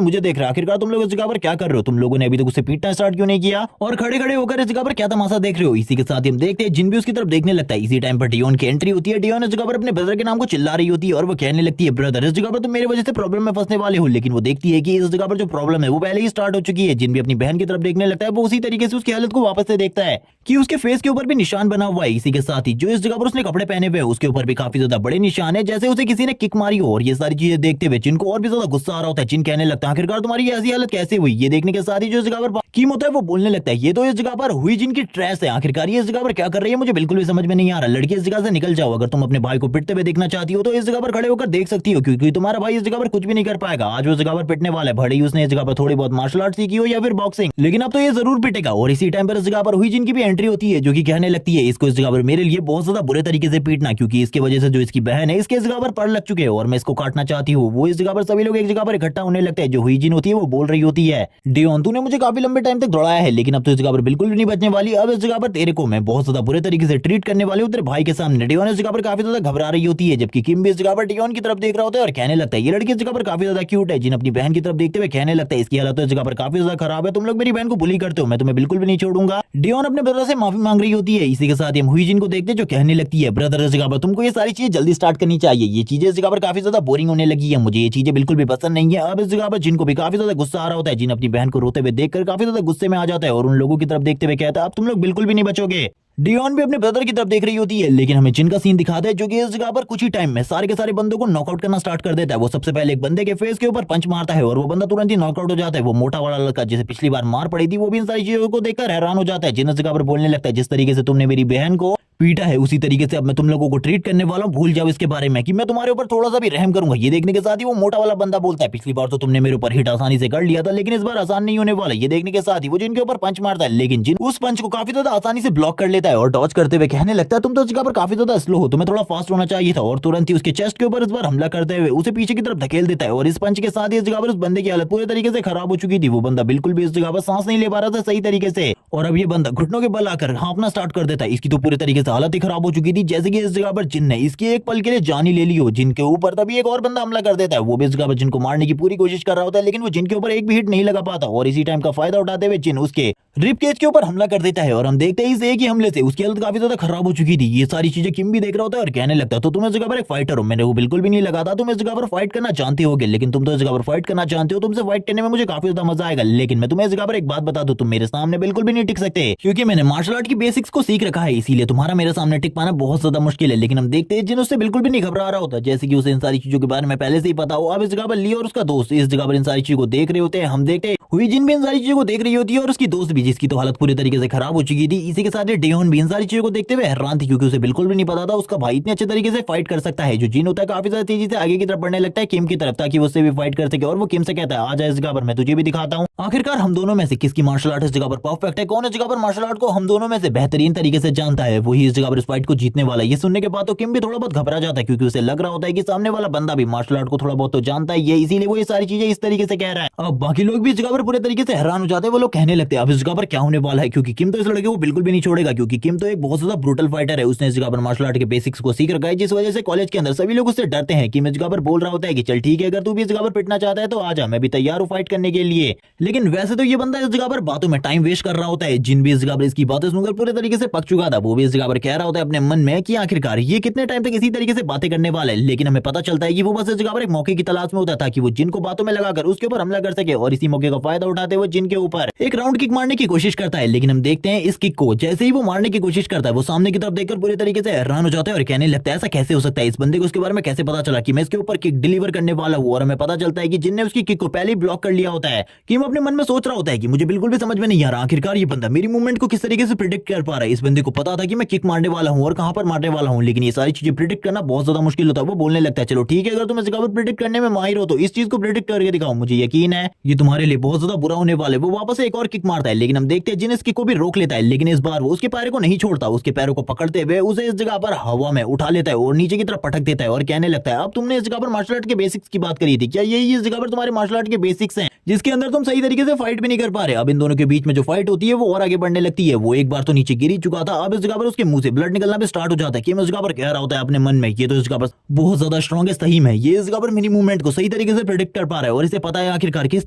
मुझे देख रहा है, आखिरकार तुम लोग इस जगह पर क्या कर रहे हो, तुम लोगों ने अभी तक उसे पीटना स्टार्ट क्यों नहीं किया और खड़े खड़े होकर इस जगह पर क्या तमाशा देख रहे हो। इसी के साथ ही हम देखते हैं जिन भी उसकी तरफ देखने लगता है। इसी टाइम पर डियोन की एंट्री होती है। डियोन इस जगह पर अपने ब्रदर के नाम को चिल्ला रही होती है और वो कहने लगती है ब्रदर इस जगह पर तुम मेरी वजह से प्रॉब्लम में फंसने वाले हो। लेकिन वो देखती है कि इस जगह पर जो प्रॉब्लम है वो पहले ही स्टार्ट हो चुकी है। जिन भी अपनी बहन की तरफ देखने लगता है वो उसी तरीके से उसकी हालत को वापस से देखता है कि उसके फेस के ऊपर भी निशान बना हुआ है। इसी के साथ ही जो इस जगह पर उसने कपड़े पहने हुए उसके ऊपर भी काफी ज्यादा बड़े निशान है जैसे उसे किसी ने किक मारी हो। और ये सारी चीजें देखते हुए जिनको और भी ज्यादा गुस्सा आ रहा होता है। जिन कहने लगता है आखिरकार तुम्हारी ऐसी हालत कैसे हुई। ये देखने के साथ ही जो इस जगह पर कीम होता है वो बोलने लगता है ये तो इस जगह पर हुई जिनकी ट्रेस है, आखिरकार ये इस जगह पर क्या कर रही है मुझे बिल्कुल भी समझ में नहीं आ रहा। लड़की इस जगह से निकल जाओ, अगर तुम अपने भाई को पिटते हुए देखना चाहती हो तो इस जगह पर खड़े होकर देख सकती हो क्योंकि तुम्हारा भाई इस जगह पर कुछ भी नहीं कर पाएगा। आज वो इस जगह पर पिटने वाला है, भले ही उसने इस जगह पर थोड़ी बहुत मार्शल आर्ट सीखी हो या फिर बॉक्सिंग, लेकिन अब तो ये जरूर पिटेगा। और इसी टाइम पर इस जगह पर हुई जिनकी भी एंट्री होती है जो कि कहने लगती है इसको इस जगह पर मेरे लिए बहुत ज्यादा बुरे तरीके से पीटना क्योंकि इसकी वजह से जो इसकी बहन है इसके इस जगह पर पड़ लग चुके हैं और मैं इसको काटना चाहती हूँ। वो इस जगह पर सभी लोग एक जगह पर इकट्ठा होने लगते हैं। जो हुई जिन होती है वो बोल रही होती है डियोन तूने मुझे काफी लंबे टाइम तक दौड़ाया है लेकिन अब तो इस जगह पर बिल्कुल भी नहीं बचने वाली। अब इस जगह पर तेरे को मैं बहुत ज्यादा बुरे तरीके से ट्रीट करने वाली हूँ तेरे भाई के सामने। डियोन इस जगह पर काफी ज्यादा घबरा रही होती है जबकि किम भी इस जगह पर डियोन की तरफ देख रहा होता है और कहने लगता है ये लड़की इस जगह पर काफी ज्यादा क्यूट है। जिन अपनी बहन की तरफ देखते हुए कहने लगता है इसकी हालत तो इस जगह पर काफी ज्यादा खराब है, तुम लोग मेरी बहन को बुली करते हो, मैं तुम्हें बिल्कुल भी नहीं छोड़ूंगा। डियोन अपने ब्रदर से माफी मांग रही होती है। इसी के साथ हम हुई जिन को देखते जो कहने लगती है ब्रदर इस जगह पर तुमको ये सारी चीजें जल्दी स्टार्ट करनी चाहिए, ये चीजें इस जगह पर काफी ज्यादा बोरिंग होने लगी है, मुझे ये चीजें बिल्कुल भी पसंद नहीं है। अब इस जगह पर जिनको भी काफी ज्यादा गुस्सा आ रहा होता है। जिन अपनी बहन को रोते हुए देखकर काफी ज्यादा गुस्से में आ जाता है और उन लोगों की तरफ देखते हुए कहता है अब तुम लोग बिल्कुल भी नहीं बचोगे। डियोन भी अपने ब्रदर की तरफ देख रही होती है लेकिन हमें जिन का सीन दिखाता है जो कि इस जगह पर कुछ ही टाइम में सारे के सारे बंदों को नॉकआउट करना स्टार्ट कर देता है। वो सबसे पहले एक बंदे के फेस के ऊपर पंच मारता है और वो बंदा तुरंत ही नॉकआउट हो जाता है। वो मोटा वाला लड़का जिसे पिछली बार मार पड़ी थी वो भी इन सारी चीजों को देखकर हैरान हो जाता है। जिन इस जगह पर बोलने लगता है जिस तरीके से तुमने मेरी बहन को पीटा है उसी तरीके से अब मैं तुम लोगों को ट्रीट करने वाला हूँ, भूल जाओ इसके बारे में कि मैं तुम्हारे ऊपर थोड़ा सा भी रहम करूंगा। ये देखने के साथ ही वो मोटा वाला बंदा बोलता है पिछली बार तो तुमने मेरे ऊपर हिट आसानी से कर लिया था लेकिन इस बार आसान नहीं होने वाला। ये देखने के साथ ही वो जिनके ऊपर पंच मारता है लेकिन जिन उस पंच को काफी ज्यादा आसानी से ब्लॉक कर लेता है और डॉज करते हुए कहने लगता है तुम तो इस जगह पर काफी ज्यादा स्लो हो, तुम्हें थोड़ा फास्ट होना चाहिए था। और तुरंत ही उसके चेस्ट के ऊपर इस बार हमला करते हुए उसे पीछे की तरफ धकेल देता है और इस पंच के साथ ही इस जगह पर उस बंदे की हालत पूरे तरीके से खराब हो चुकी थी। वो बंदा बिल्कुल भी इस जगह पर सांस नहीं ले पा रहा था सही तरीके से और अब ये बंदा घुटनों के बल आकर हाँफना स्टार्ट कर देता है। इसकी तो पूरे तरीके से हालत ही खराब हो चुकी थी जैसे कि इस जगह पर जिन ने इसकी एक पल के लिए जान ही ले ली हो। जिनके ऊपर तभी एक और बंदा हमला कर देता है। वो भी इस जगह पर जिनको मारने की पूरी कोशिश कर रहा होता है लेकिन वो जिनके ऊपर एक भी हिट नहीं लगा पाता और इसी टाइम का फायदा उठाते हुए जिन उसके रिब केज के ऊपर हमला कर देता है और हम देखते हैं इस एक ही हमले से उसकी हालत काफी ज्यादा खराब हो चुकी थी। ये सारी चीजें किम भी देख रहा होता है और कहने लगता है तो तुम इस जगह पर एक फाइटर हो, मैंने वो बिल्कुल भी नहीं लगा था, तुम इस जगह पर फाइट करना जानते होगे लेकिन तुम तो इस जगह पर फाइट करना जानते हो, तुमसे फाइट करने में मुझे काफी ज्यादा मजा आएगा लेकिन मैं तुम्हें इस जगह पर एक बात बता दूं तुम मेरे सामने बिल्कुल भी नहीं टिक सकते क्योंकि मैंने मार्शल आर्ट की बेसिक्स को सीख रखा है, इसीलिए तुम्हारा मेरे सामने टिक पाना बहुत ज्यादा मुश्किल है। लेकिन हम देखते हैं जिन उससे बिल्कुल भी नहीं घबरा रहा होता जैसे कि उसे इन सारी चीजों के बारे में पहले से ही पता हो। अब इस जगह पर ली और उसका दोस्त इस जगह पर इन सारी चीजों को देख रहे होते हैं। हम देखते हैं हुई जिन भी इन सारी चीजों को देख रही होती है और उसकी दोस्त भी जिसकी तो हालत पूरी तरीके से खराब हो चुकी थी। इसी के साथ डियोन भी इन सारी चीजों को देखते हुए हैरान थी क्योंकि उसे बिल्कुल भी नहीं पता था उसका भाई इतने अच्छे तरीके से फाइट कर सकता है। जो जिन होता है काफी ज्यादा तेजी से आगे की तरफ बढ़ने लगता है किम की तरफ ताकि उससे भी फाइट कर सके और वो किम से कहता है आ जा इस जगह पर मैं तुझे भी दिखाता हूँ। आखिरकार हम दोनों में से किसकी मार्शल आर्ट इस जगह पर परफेक्ट है, कौन इस जगह पर मार्शल आर्ट को हम दोनों में से बेहतरीन तरीके से जानता है, वही इस जगह पर इस फाइट को जीतने वाला है। ये सुनने के बाद तो किम भी थोड़ा बहुत घबरा जाता है, क्योंकि उसे लग रहा होता है कि सामने वाला बंदा भी मार्शल आर्ट को थोड़ा बहुत तो जानता ही है, इसीलिए वो ये सारी चीजें इस तरीके से कह रहा है। अब बाकी लोग भी इस जगह पर पूरे तरीके से हैरान हो जाते हैं, वो लोग कहने लगते हैं अब इस जगह पर क्या होने वाला है, क्योंकि किम तो इस लड़के को बिल्कुल भी नहीं छोड़ेगा, क्योंकि किम तो एक बहुत ज्यादा ब्रूटल फाइटर है। उसने इस जगह पर मार्शल आर्ट के बेसिक्स को सीख रखा है, जिस वजह से कॉलेज के अंदर सभी लोग उससे डरते हैं। किम इस जगह पर बोल रहा होता है कि चल ठीक है, अगर तू भी इस जगह पर पिटना चाहता है तो आजा, मैं भी तैयार हूँ फाइट करने के लिए। लेकिन वैसे तो ये बंदा इस जगह पर बातों में टाइम वेस्ट कर रहा होता है। जिन भी इस जगह पर इसकी बातें सुनकर पूरे तरीके से पक चुका था, वो भी इस जगह पर कह रहा होता है अपने मन में कि आखिरकार ये कितने टाइम तक इसी तरीके से बातें करने वाला है। लेकिन हमें पता चलता है कि वो बस इस जगह पर एक मौके की तलाश में होता था कि वो जिन को बातों में लगाकर उसके ऊपर हमला कर सके, और इसी मौके का फायदा उठाते हुए जिन के ऊपर एक राउंड किक मारने की कोशिश करता है। लेकिन हम देखते हैं इस किक को जैसे ही वो मारने की कोशिश करता है, वो सामने की तरफ देखकर पूरे तरीके से हैरान हो जाता है और कहने लगता है ऐसा कैसे हो सकता है, इस बंदे को उसके बारे में कैसे पता चला कि मैं इसके ऊपर किक डिलीवर करने वाला हूँ। और हमें पता चलता है कि जिन ने उसकी किक को पहले ही ब्लॉक कर लिया होता है। किम अपने मन में सोच रहा होता है कि मुझे बिल्कुल भी समझ में नहीं आ रहा आखिरकार ये बंदा मेरी मूवमेंट को किस तरीके से प्रिडिक्ट कर पा रहा है। इस बंदे को पता था कि मैं किक मारने वाला हूं और कहां पर मारने वाला हूं, लेकिन ये सारी चीजें प्रिडिक्ट करना बहुत ज्यादा मुश्किल होता है। वो बोलने लगता है चलो ठीक है, अगर तुम इस जगह पर प्रिडिक्ट करने में माहिर हो तो इस चीज को प्रिडिक्ट करके दिखाओ, मुझे यकीन है ये तुम्हारे लिए बहुत ज्यादा बुरा होने वाला है। वो वापस एक और किक मारता है, लेकिन हम देखते हैं जिन इस किक को भी रोक लेता है, लेकिन इस बार वो उसके पैरों को नहीं छोड़ता। उसके पैरों को पकड़ते हुए उसे इस जगह पर हवा में उठा लेता है और नीचे की तरफ पटक देता है और कहने लगता है अब तुमने इस जगह पर मार्शल आर्ट के बेसिक्स की बात करी थी, क्या यही इस जगह पर तुम्हारे मार्शल आर्ट के बेसिक्स हैं जिसके अंदर तुम सही तरीके से फाइट भी नहीं कर पा रहे। अब इन दोनों के बीच में जो फाइट होती है वो और आगे बढ़ने लगती है। वो एक बार तो नीचे गिर ही चुका था, अब इस जगह पर उसके मुंह से ब्लड निकलना भी स्टार्ट हो जाता है। कि इस जगह पर कह रहा होता है अपने मन में ये तो इस जगह पर बहुत ज्यादा स्ट्रॉन्गेस्ट टीम है, ये इस जगह पर मेरी मूवमेंट को सही तरीके से प्रेडिक्ट कर पा रहा है और इसे पता है आखिरकार किस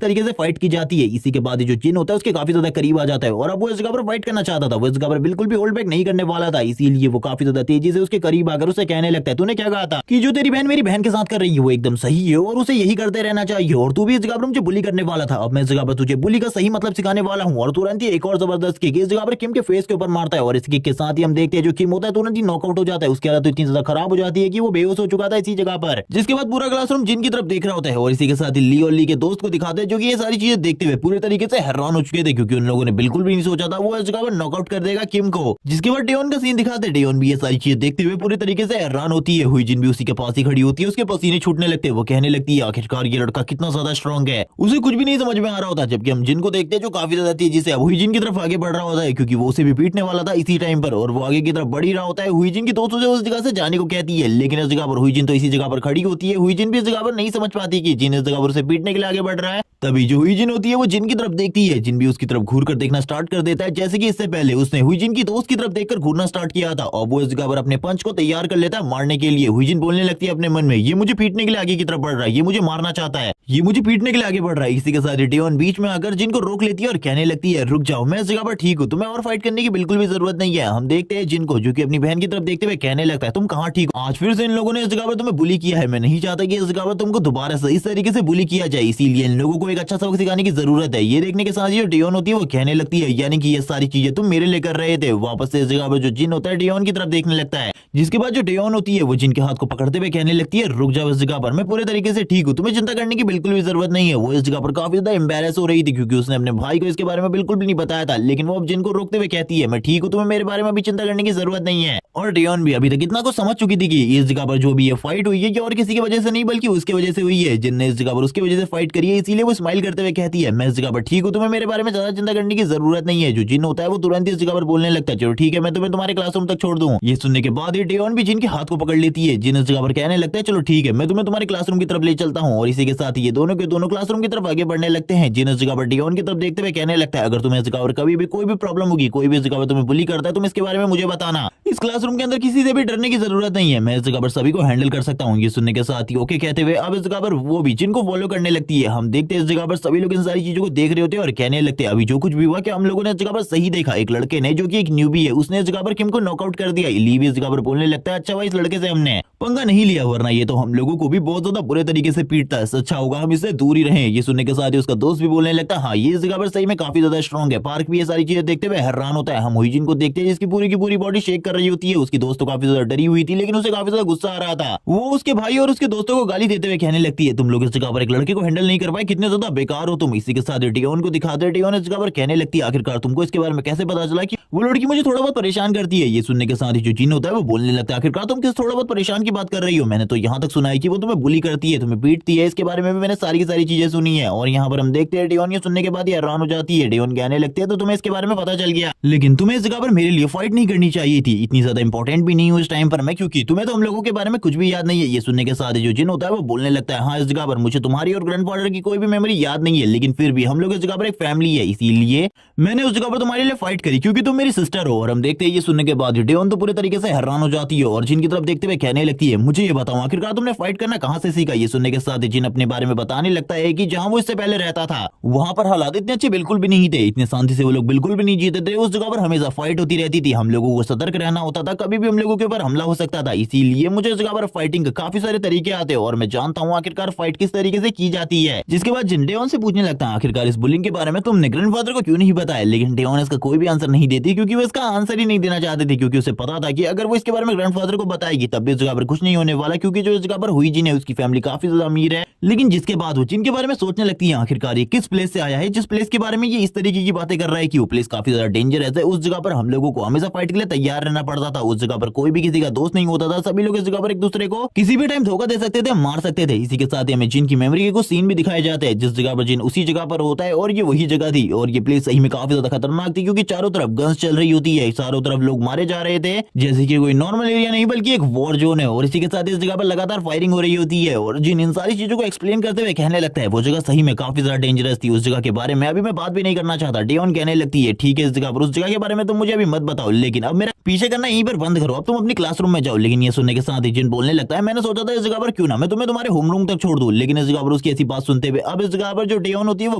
तरीके से फाइट की जाती है। इसी के बाद जो जिन होता है उसके काफी ज्यादा करीब आ जाता है और अब वो इस जगह पर फाइट करना चाहता था। वो इस जगह पर बिल्कुल भी होल्ड बैक नहीं करने वाला था, इसीलिए वो काफी ज्यादा तेजी से उसके करीब आकर उसे कहने लगता है तूने क्या कहा था कि जो तेरी बहन मेरी बहन के साथ कर रही है वो एकदम सही है और उसे यही करते रहना चाहिए, और तू भी इस जगह पर मुझे बुली करने वाला था। अब मैं इस जगह पर तुझे बुली का सही मतलब सिखाने वाला हूँ। और तुरंत ही एक और जबरदस्त किक इस जगह पर किम के फेस के ऊपर मारता है और इस किक के साथ ही हम देखते हैं जो किम होता है तुरंत ही नॉकआउट हो जाता है। उसकी हालत तो इतनी ज्यादा खराब हो जाती है कि वो बेहोश हो चुका था इसी जगह पर, जिसके बाद पूरा क्लासरूम जिन की तरफ देख रहा होता है और इसी के साथ ही ली और ली के दोस्त को दिखाते हैं जो कि ये सारी चीजें देखते हुए पूरे तरीके से हैरान हो चुके थे, क्योंकि उन लोगों ने बिल्कुल भी नहीं सोचा था वो इस जगह पर नॉकआउट कर देगा किम को। जिसके बाद डेयोन का सीन दिखाते हैं, डेयोन भी ये सारी चीजें देखते हुए पूरी तरीके से हैरान होती है। हुई जिन भी उसी के पास ही खड़ी होती है, उसके पसीने छूटने लगते हैं। वो कहने लगती है आखिरकार ये लड़का कितना ज्यादा स्ट्रॉन्ग है, उसे कुछ भी नहीं समझ में आ रहा होता। जबकि हम जिन को देखते हैं जो काफी ज्यादा तेजी से हुई जिन की तरफ आगे बढ़ रहा होता है, क्योंकि वो उसे भी पीटने वाला था इसी टाइम पर और वो आगे की तरफ बढ़ ही रहा होता है। हुई जिन की दोस्तों से उस जगह से जाने को कहती है, लेकिन इस जगह पर हुई जिन तो इसी जगह पर खड़ी होती है। हुई जिन भी इस जगह पर नहीं समझ पाती कि जिन इस जगह पर उसे पीटने के लिए आगे बढ़ रहा है। तभी जो हुई जिन होती है वो जिन की तरफ देखती है, जिन भी उसकी तरफ घूर कर देखना स्टार्ट कर देता है, जैसे कि इससे पहले उसने हुई जिन की दोस्त की तरफ देखकर घूरना स्टार्ट किया था। और वो इस जगह पर अपने पंच को तैयार कर लेता है मारने के लिए। हुई जिन बोलने लगती है अपने मन में ये मुझे पीटने के लिए आगे की तरफ बढ़ रहा है, ये मुझे मारना चाहता है, ये मुझे पीटने के लिए आगे बढ़ रहा है। इसी के साथ डेयोन बीच में आकर जिन को रोक लेती है और कहने लगती है रुक जाओ, मैं इस जगह पर ठीक हूँ, तुम्हें और फाइट करने की बिल्कुल भी जरूरत नहीं है। हम देखते हैं जिन को जो कि अपनी बहन की तरफ देखते हुए कहने लगता है तुम कहाँ ठीक हो, आज फिर से इन लोगों ने इस जगह पर तुम्हें बुली किया है, मैं नहीं चाहता कि इस जगह पर तुमको दोबारा से इस तरीके से बुली किया जाए, इसीलिए इन लोगों को एक अच्छा सबक सिखाने की जरूरत है। ये देखने के साथ ही जो डेयोन होती है वो कहने लगती है यानी कि ये सारी चीजें तुम मेरे लिए कर रहे थे। वापस से इस जगह पर जो जिन होता है डेयोन की तरफ देखने लगता है, जिसके बाद जो डेयोन होती है वो जिन के हाथ को पकड़ते हुए कहने लगती है रुक जाओ, इस जगह पर मैं पूरे तरीके से ठीक हूँ, तुम्हें चिंता करने की बिल्कुल भी जरूरत नहीं है। वो इस जगह पर काफी ज्यादा एम्बैरेस हो रही थी क्योंकि उसने अपने भाई को इसके बारे में बिल्कुल भी नहीं बताया था, लेकिन वो अब जिन को रोकते हुए कहती है मैं ठीक हूँ, तुम्हें मेरे बारे में भी चिंता करने की जरूरत नहीं है। और डेयोन भी अभी तक इतना कुछ समझ चुकी थी कि इस जगह पर जो भी ये फाइट हुई है ये और किसी की वजह से नहीं बल्कि उसके वजह से हुई है, जिनने इस जगह पर उसकी वजह से फाइट करी है, इसीलिए वो स्माइल करते हुए कहती है मैं इस जगह पर ठीक हूँ, तुम्हें मेरे बारे में ज्यादा चिंता करने की जरूरत नहीं है। जो जिन होता है वो तुरंत इस जगह पर बोलने लगता है चलो ठीक है, मैं तुम्हें तुम्हारे क्लासरूम तक छोड़ दूं। ये सुनने के बाद ही डेयोन भी जिन के हाथ को पकड़ लेती है, जिन इस जगह पर कहने लगता है चलो ठीक है, मैं तुम्हें तुम्हारे क्लासरूम की तरफ ले चलता हूँ। और इसी के साथ ये दोनों के दोनों क्लासरूम की तरफ आगे बढ़ने लगते हैं। जिन इस जगह पर डेयोन की तरफ देखते हुए कहने लगता है अगर तुम्हें इस जगह पर कभी भी कोई भी प्रॉब्लम होगी, कोई भी इस जगह पर तुम्हें बुली करता है, तुम इसके बारे में मुझे बताना, इस क्लासरूम के अंदर किसी से भी डरने की जरूरत नहीं है, मैं इस जगह पर सभी को हैंडल कर सकता हूँ। ये सुनने के साथ ही ओके कहते हुए अब इस जगह पर वो भी जिनको फॉलो करने लगती है। हम देखते हैं इस जगह पर सभी लोग इन सारी चीजों को देख रहे होते हैं और कहने लगते हैं अभी जो कुछ भी हुआ क्या हम लोगों ने इस जगह पर सही देखा, एक लड़के ने जो कि एक न्यूबी है उसने इस जगह पर किम को नॉकआउट कर दिया। ली भी इस जगह पर बोलने लगता है अच्छा भाई इस लड़के से हमने पंगा नहीं लिया वरना ये तो हम लोगों को भी बहुत ज्यादा बुरे तरीके से पीटता है, अच्छा होगा हम इससे दूर ही रहें। ये सुनने के साथ ही उसका दोस्त भी बोलने लगता है हाँ ये इस जगह पर सही में काफी ज्यादा स्ट्रॉन्ग है। पार्क भी ये सारी चीजें देखते हुए हैरान होता है। हम हुई जिन को देखते हैं जिसकी पूरी की पूरी बॉडी शेक कर रही होती है। उसकी दोस्त तो काफी ज्यादा डरी हुई थी, लेकिन उसे काफी ज्यादा गुस्सा आ रहा था। वो उसके भाई और उसके दोस्तों को गाली देते हुए कहने लगती है, तुम लोग इस जगह पर एक लड़के को हैंडल नहीं कर पाए, कितने ज्यादा बेकार हो तुम। इसी के साथ टियोन को दिखाते टियोन इस जगह पर कहने लगती है, आखिरकार तुमको इसके बारे में कैसे पता चला कि वो लड़की मुझे थोड़ा बहुत परेशान करती है। ये सुनने के साथ ही जो जिन होता है वो बोलने लगता है, आखिरकार तुम किस थोड़ा बहुत परेशान की बात कर रही हो, मैंने तो यहाँ तक सुना है कि वो तुम्हें बुली करती है, तुम्हें पीटती है, इसके बारे में भी मैंने सारी की सारी चीजें सुनी है। और यहाँ पर हम देखते हैं टियोन ये सुनने के बाद ये हैरान हो जाती है। टियोन कहने लगते हैं, तो तुम्हें इसके बारे में पता चल गया, लेकिन तुम्हें इस जगह पर मेरे लिए फाइट नहीं करनी चाहिए थी, इतनी ज्यादा इंपॉर्टेंट भी नहीं हूँ इस टाइम पर मैं, क्योंकि तुम्हें तो हम लोगों के बारे में कुछ भी याद नहीं है। ये सुनने के साथ ही जो जिन होता है वो बोलने लगता है, हाँ इस जगह पर मुझे तुम्हारी और ग्रैंडफादर की कोई भी मेमोरी याद नहीं है, लेकिन फिर भी हम लोग इस जगह पर एक फैमिली है, इसीलिए मैंने उस जगह पर तुम्हारे लिए फाइट करी क्योंकि तुम मेरी सिस्टर हो। और हम देखते हैं ये सुनने के बाद टियोन तो पूरे तरीके से हैरान हो जाती है और जिन की तरफ देखते हुए कहने लगती है, मुझे ये बताओ आखिरकार तुमने फाइट करना कहाँ से सीखा। ये सुनने के साथ जिन अपने बारे में बताने लगता है कि जहां वो इससे पहले रहता था वहां पर हालात इतने अच्छे बिल्कुल भी नहीं थे, इतने शांति से वो लोग बिल्कुल भी नहीं जीते थे, उस जगह पर हमेशा फाइट होती रहती थी, हम लोगों को सतर्क रहना होता था, कभी भी हम लोगों के ऊपर हमला हो सकता था, इसीलिए मुझे इस जगह पर फाइटिंग के काफी सारे तरीके आते हैं और मैं जानता हूँ आखिरकार फाइट किस तरीके से की जाती है। जिसके बाद जिन टियोन से पूछने लगता है, आखिरकार इस बुलिंग के बारे में तुमने ग्रैंडफादर को क्यों नहीं बताया, लेकिन टियोन इसका कोई भी आंसर नहीं देती क्योंकि वो इसका आंसर ही नहीं देना चाहती थी, क्योंकि उसे पता था कि अगर वो इसके बारे में ग्रैंडफादर को बताएगी तब भी इस जगह पर कुछ नहीं होने वाला, क्योंकि जो इस जगह पर हुई जिन है उसकी फैमिली काफी ज्यादा अमीर है। लेकिन जिसके बाद वो जिनके बारे में सोचने लगती है, आखिरकार ये किस प्लेस से आया है जिस प्लेस के बारे में ये इस तरीके की बातें कर रहा है कि वो प्लेस काफी ज्यादा डेंजरस है, उस जगह पर हम लोगों को हमेशा फाइट के लिए तैयार रहना पड़ता था, उस जगह पर कोई भी किसी का दोस्त नहीं होता था, सभी लोग इस जगह पर एक दूसरे को किसी भी टाइम धोखा दे सकते थे, मार सकते थे। इसी के साथ ही हमें जिन की मेमोरी के कुछ सीन भी दिखाए जाते हैं जिस जगह पर जिन उसी जगह पर होता है और ये वही जगह थी और ये प्लेस सही में काफी ज्यादा खतरनाक थी क्योंकि चारों तरफ गन्स चल रही होती है, चारों तरफ लोग मारे जा रहे थे जैसे कि कोई नॉर्मल एरिया नहीं बल्कि एक वॉर जोन है। और इसी के साथ इस जगह पर लगातार फायरिंग हो रही होती है और जिन इन सारी चीजों को एक्सप्लेन करते हुए कहने लगता है, वो जगह सही में काफी ज्यादा डेंजरस थी, उस जगह के बारे में अभी मैं बात भी नहीं करना चाहता। टियोन कहने लगती है, ठीक है इस जगह पर उस जगह के बारे में तुम मुझे अभी मत बताओ, लेकिन अब मेरा पीछे करना यहीं पर बंद करो, अब तुम अपनी क्लासरूम में जाओ। लेकिन ये सुनने के साथ ही जिन बोलने लगता है, मैंने सोचा था इस जगह पर क्यों ना मैं तुम्हें तुम्हारे होम रूम तक छोड़ दूं, लेकिन इस जगह पर उसकी ऐसी बात सुनते हुए अब इस जगह पर जो टियोन होती है वो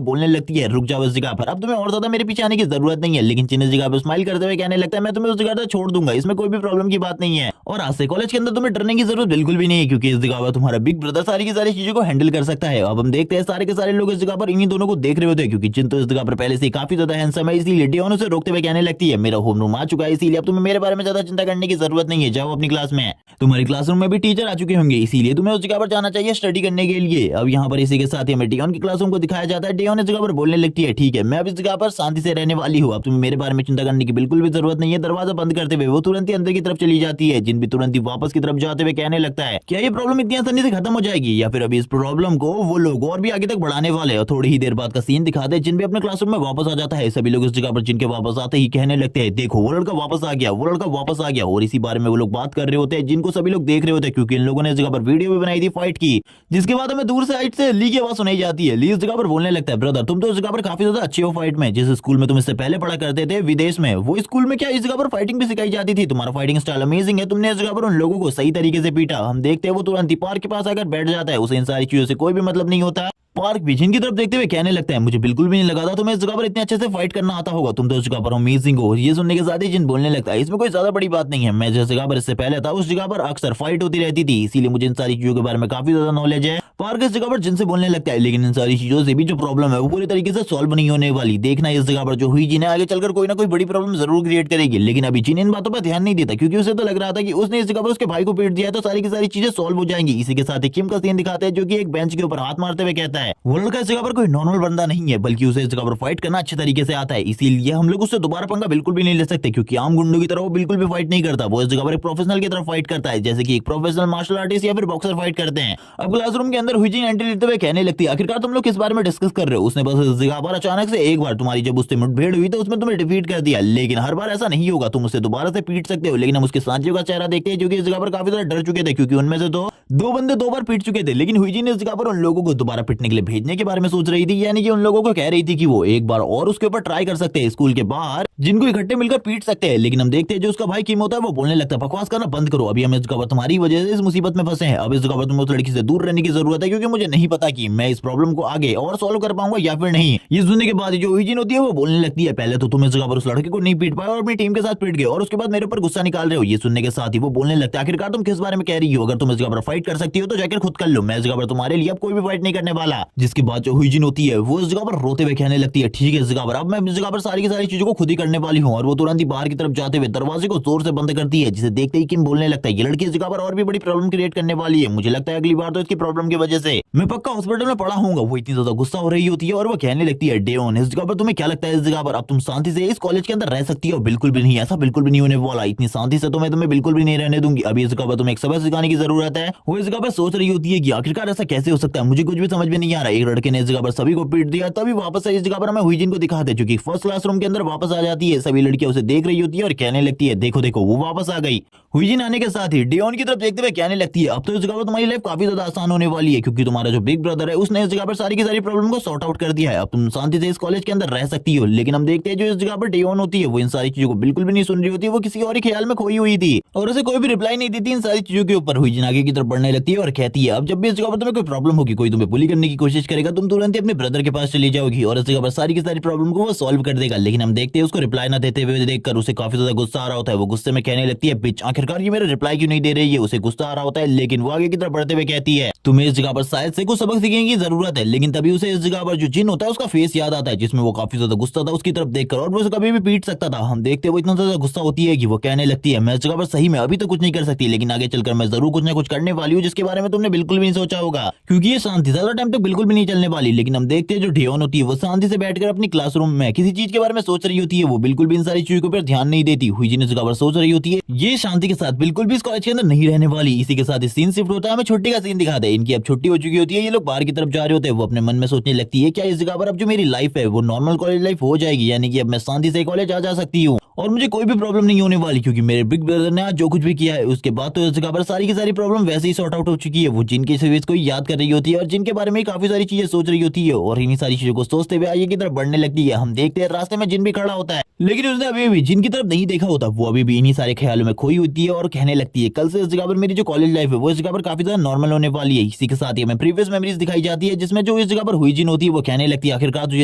बोलने लगती है, रुक जाओ इस जगह पर, अब तुम्हें और ज्यादा मेरे पीछे आने की जरूरत नहीं है। लेकिन जिन इस जगह पर स्माइल करते हुए कहने लगता है, मैं तुम्हें उस जगह पर छोड़ दूंगा, इसमें कोई भी प्रॉब्लम की बात नहीं है और आज से कॉलेज के अंदर तुम्हें डरने की जरूरत बिल्कुल भी नहीं है क्योंकि इस जगह पर तुम्हारा बिग ब्रदर सारी की सारी चीजों को हैंडल कर सकता है। अब हम देखते हैं सारे के सारे लोग इस जगह पर इन्हीं दोनों को देख रहे होते हैं क्योंकि जिन तो इस जगह पर पहले से काफी ज्यादा हैंडसम है, इसीलिए टियोन उसे रोकते हुए कहने लगती है, मेरा होम रूम आ चुका है, इसीलिए अब तुम्हें मेरे बारे में ज्यादा चिंता करने की जरूरत नहीं है, जाओ अपनी क्लास में, तुम्हारी क्लासरूम में भी टीचर आ चुके होंगे, इसीलिए तुम्हें उस जगह पर जाना चाहिए स्टडी करने के लिए। अब यहाँ पर इसी के साथ ही हमें टियोन की क्लासरूम को दिखाया जाता है। टियोन इस जगह पर बोलने लगती है, ठीक है मैं अब इस जगह पर शांति से रहने वाली हूँ, अब तुम्हें मेरे बारे में चिंता करने की बिल्कुल भी जरूरत नहीं है। दरवाजा बंद करते हुए वो तुरंत ही अंदर की तरफ चली जाती है। जिन भी तुरंत ही वापस की तरफ जाते हुए कहने लगता है, क्या ये प्रॉब्लम इतनी आसानी से खत्म हो जाएगी या फिर अभी इस प्रॉब्लम को वो लोग और भी आगे तक बढ़ाने वाले हैं। थोड़ी ही देर बाद का सीन दिखाते हैं, जिन भी अपने क्लासरूम में वापस आ जाता है। सभी लोग इस जगह पर जिनके वापस आते ही कहने लगते हैं, देखो वो लड़का वापस आ गया, वो लड़का वापस आ गया। और इसी बारे में वो लोग बात कर रहे होते हैं जिनको सभी लोग देख रहे होते हैं क्योंकि इन लोगों ने इस जगह पर वीडियो भी बनाई थी फाइट की। जिसके बाद हमें दूर साइड से ली की आवाज सुनाई जाती है। ली इस जगह पर बोलने लगता है, ब्रदर तुम तो इस जगह पर काफी ज्यादा अच्छे हो फाइट में, जिस स्कूल में तुम इससे पहले पढ़ा करते थे विदेश में, वो स्कूल में क्या इस जगह पर फाइटिंग भी सिखाई जाती थी, तुम्हारा फाइटिंग स्टाइल अमेजिंग है, तुमने इस जगह पर उन लोगों को सही तरीके से पीटा। हम देखते हैं वो तुरंत ही पार्क के पास आकर बैठ जाता है, उसे इन सारी चीजों से कोई भी मतलब नहीं होता। पार्क भी जिनकी तरफ देखते हुए कहने लगता है, मुझे बिल्कुल भी नहीं लगा था तुम्हें इस जगह पर इतने अच्छे से फाइट करना आता होगा, तुम तो इस जगह पर अमेजिंग हो। ये सुनने के साथ ही जिन बोलने लगता है, इसमें कोई ज्यादा बड़ी बात नहीं है, मैं जिस जगह पर इससे पहले था उस जगह पर अक्सर फाइट होती रहती थी, इसीलिए मुझे इन सारी चीजों के बारे में काफी ज्यादा नॉलेज है। पार्क इस जगह पर जिनसे बोलने लगता है, लेकिन इन सारी चीजों से भी जो प्रॉब्लम है वो पूरी तरीके से सॉल्व नहीं होने वाली, देखना इस जगह पर जो हुई जिन्हें आगे चलकर कोई ना कोई बड़ी प्रॉब्लम जरूर क्रिएट करेगी। लेकिन अभी जिन इन बातों पर ध्यान नहीं देता क्योंकि उसे तो लग रहा था कि उसने इस जगह पर उसके भाई को पीट दिया तो सारी की सारी चीजें सॉल्व हो जाएंगी। इसी के साथ ही किम का सीन दिखाते हैं जो कि एक बेंच के ऊपर हाथ मारते हुए कहता है, वो लड़का इस जगह पर कोई नॉर्मल बंदा नहीं है बल्कि उसे इस जगह पर फाइट करना अच्छे तरीके से आता है, इसीलिए हम लोग उससे दोबारा पंगा बिल्कुल भी नहीं ले सकते क्योंकि आम गुंडों की तरह वो बिल्कुल भी फाइट नहीं करता, वो इस जगह पर एक प्रोफेशनल की तरह फाइट करता है जैसे कि एक प्रोफेशनल मार्शल आर्टिस्ट या फिर बॉक्सर फाइट करते हैं। अब क्लासरूम के अंदर हुई जिन एंट्री लेते हुए कहने लगती है, आखिरकार तुम लोग किस बारे में डिस्कस कर रहे हो, उसने बस इस जगह पर अचानक से एक बार तुम्हारी जब उससे मुठभेड़ हुई तो उसमें तुम्हें डिफीट कर दिया, लेकिन हर बार ऐसा नहीं होगा, तुम उसे दोबारा से पीट सकते हो। लेकिन हम उसके साथियों का चेहरा देखते हैं जो कि इस जगह पर काफी ज्यादा डर चुके थे क्योंकि उनमें से तो दो बंदे दो बार पीट चुके थे, लेकिन हुई जिन इस जगह पर उन लोगों को दोबारा पीटने के लिए भेजने के बारे में सोच रही थी, यानी कि उन लोगों को कह रही थी कि वो एक बार और उसके ऊपर ट्राई कर सकते हैं, स्कूल के बाहर जिनको इकट्ठे मिलकर पीट सकते हैं। लेकिन हम देखते हैं जो उसका भाई किम होता है वो बोलने लगता है, बकवास करना बंद करो, अभी हम इस जगह पर तुम्हारी वजह से इस मुसीबत में फंसे हैं, अब इस जगह पर तुम्हें उस लड़की से दूर रहने की जरूरत है क्योंकि मुझे नहीं पता कि मैं इस प्रॉब्लम को आगे और सॉल्व कर पाऊंगा या फिर नहीं। ये सुनने के बाद जो हुई होती है वो बोलने लगती है, पहले तो तुम इस जगह पर उस लड़के को नहीं पीट पाए और अपनी टीम के साथ पीट गए और उसके बाद मेरे ऊपर गुस्सा निकाल रहे हो। ये सुनने के साथ ही वो बोलने लगता है, आखिरकार तुम किस बारे में कह रही हो, अगर तुम इस जगह पर फाइट कर सकती हो तो जाकर खुद कर लो, मैं इस जगह पर तुम्हारे लिए अब कोई भी फाइट नहीं करने वाला। जिसके बाद जो हुईजिन होती है वो इस जगह पर रोते हुए कहने लगती है ठीक है इस जगह पर अब मैं इस जगह पर सारी की सारी चीजों को खुद ही करने वाली हूँ। और वो तुरंत ही बाहर की तरफ जाते हुए दरवाजे को जोर से बंद करती है, जिसे देखते ही किम बोलने लगता है ये लड़की इस जगह पर और भी बड़ी प्रॉब्लम क्रिएट करने वाली है। मुझे लगता है अगली बार तो इसकी प्रॉब्लम की वजह से मैं पक्का हॉस्पिटल में पड़ा हूँ। वो इतनी ज्यादा गुस्सा हो रही होती है और वो कहने लगती है डेओन इस जगह पर तुम्हें क्या लगता है इस जगह पर अब तुम शांति से इस कॉलेज के अंदर रह सकती हो? बिल्कुल भी नहीं, ऐसा बिल्कुल भी नहीं होने वाला। इतनी शांति से तो मैं तुम्हें बिल्कुल भी नहीं रहने दूंगी। अभी इस जगह पर तुम्हें एक सबक सिखाने की जरूरत है। वो इस जगह पर सोच रही होती है कि आखिरकार ऐसा कैसे हो सकता है, मुझे कुछ भी समझ में नहीं आ रहा। एक लड़के ने इस जगह पर सभी को पीट दिया, तभी वापस से इस जगह पर हमें हुईजिन को दिखाते हैं, जो कि फर्स्ट क्लासरूम के अंदर वापस आ जाती है। सभी लड़कियां उसे देख रही होती है और कहने लगती है देखो देखो वो वापस आ गई। हुईजिन आने के साथ ही डेओन की तरफ देखते हुए कहने लगती है अब तो इस जगह पर तुम्हारी लाइफ काफी ज्यादा आसान होने वाली है, क्योंकि तुम्हारा जो बिग ब्रदर है उसने इस जगह पर सारी की सारी प्रॉब्लम को सॉर्ट आउट कर दिया है। अब तुम शांति से इस कॉलेज के अंदर रह सकती हो। लेकिन हम देखते हैं जो इस जगह पर डेओन होती है वो इन सारी चीजों को बिल्कुल भी नहीं सुन रही होती है। वो किसी और ही ख्याल में खोई हुई थी और उसे कोई भी रिप्लाई नहीं देती इन सारी चीजों के ऊपर। हुईजिन आगे की तरफ बढ़ने लगती है और कहती है अब जब भी इस जगह पर तुम्हें कोई प्रॉब्लम होगी, कोई तुम्हें बुली करने की कोशिश करेगा, तुम तुरंत ही अपने ब्रदर के पास चली जाओगी और इस जगह पर सारी की सारी प्रॉब्लम को वो सॉल्व कर देगा। लेकिन हम देखते हैं उसको रिप्लाई ना देते हुए देखकर उसे काफी ज्यादा गुस्सा आ रहा होता है। वो गुस्से में कहने लगती है बिच आखिरकार ये मेरा रिप्लाई क्यों नहीं दे रही है। उसे गुस्सा आ रहा होता है लेकिन वो आगे की तरफ बढ़ते हुए कहती है तुम्हें इस जगह पर शायद से कुछ सबक सीखने की जरूरत है। लेकिन तभी उसे इस जगह पर जो जिन होता है उसका फेस याद आता है, जिसमें वो काफी ज्यादा गुस्सा था उसकी तरफ देखकर और वो उसे कभी भी पीट सकता था। हम देखते हैं वो इतना ज्यादा गुस्सा होती है कि वो कहने लगती है मैं इस जगह पर सही में अभी तो कुछ नहीं कर सकती, लेकिन आगे चलकर मैं जरूर कुछ ना कुछ करने वाली हूँ जिसके बारे में तुमने बिल्कुल भी नहीं सोचा होगा, क्योंकि ये शांति ज्यादा टाइम तक बिल्कुल भी नहीं चलने वाली। लेकिन हम देखते हैं जो डेओन होती है वो शांति से बैठकर अपनी क्लासरूम में किसी चीज के बारे में सोच रही होती है। वो बिल्कुल भी इन सारी चीजों पर ध्यान नहीं देती। हुईजिन इस जगह पर सोच रही होती है ये शांति के साथ बिल्कुल भी इस कॉलेज के अंदर नहीं रहने वाली। इसी के साथ सीन शिफ्ट होता है, हमें छुट्टी का सीन दिखाते हैं। इनकी अब छुट्टी हो चुकी होती है, ये लोग बाहर की तरफ जा रहे होते हैं। वो अपने मन में सोचने लगती है क्या इस जगह पर अब जो मेरी लाइफ है वो नॉर्मल कॉलेज लाइफ हो जाएगी, यानी कि अब मैं शांति से कॉलेज आ जा सकती हूँ और मुझे कोई भी प्रॉब्लम नहीं होने वाली, क्योंकि मेरे बिग ब्रदर ने आज जो कुछ भी किया है उसके बाद तो इस जगह पर सारी की सारी प्रॉब्लम वैसे ही सॉर्ट आउट हो चुकी है। वो जिन की सर्विस को याद कर रही होती है और जिनके बारे में काफी सारी चीजें सोच रही होती है और इन्हीं सारी चीजों को सोचते हुए आगे की तरफ बढ़ने लगती है। हम देखते हैं रास्ते में जिन भी खड़ा होता है, लेकिन उसने अभी भी जिन की तरफ नहीं देखा होता। वो अभी भी इन्हीं सारे ख्यालों में खोई होती है और कहने लगती है कल से इस जगह पर मेरी जो कॉलेज लाइफ है वो इस जगह पर काफी ज्यादा नॉर्मल होने वाली है। इसी के साथ ही हमें प्रीवियस मेमोरीज दिखाई जाती है, जिसमें जो इस जगह पर हुईजिन होती है वो कहने लगती है आखिरकार तुझे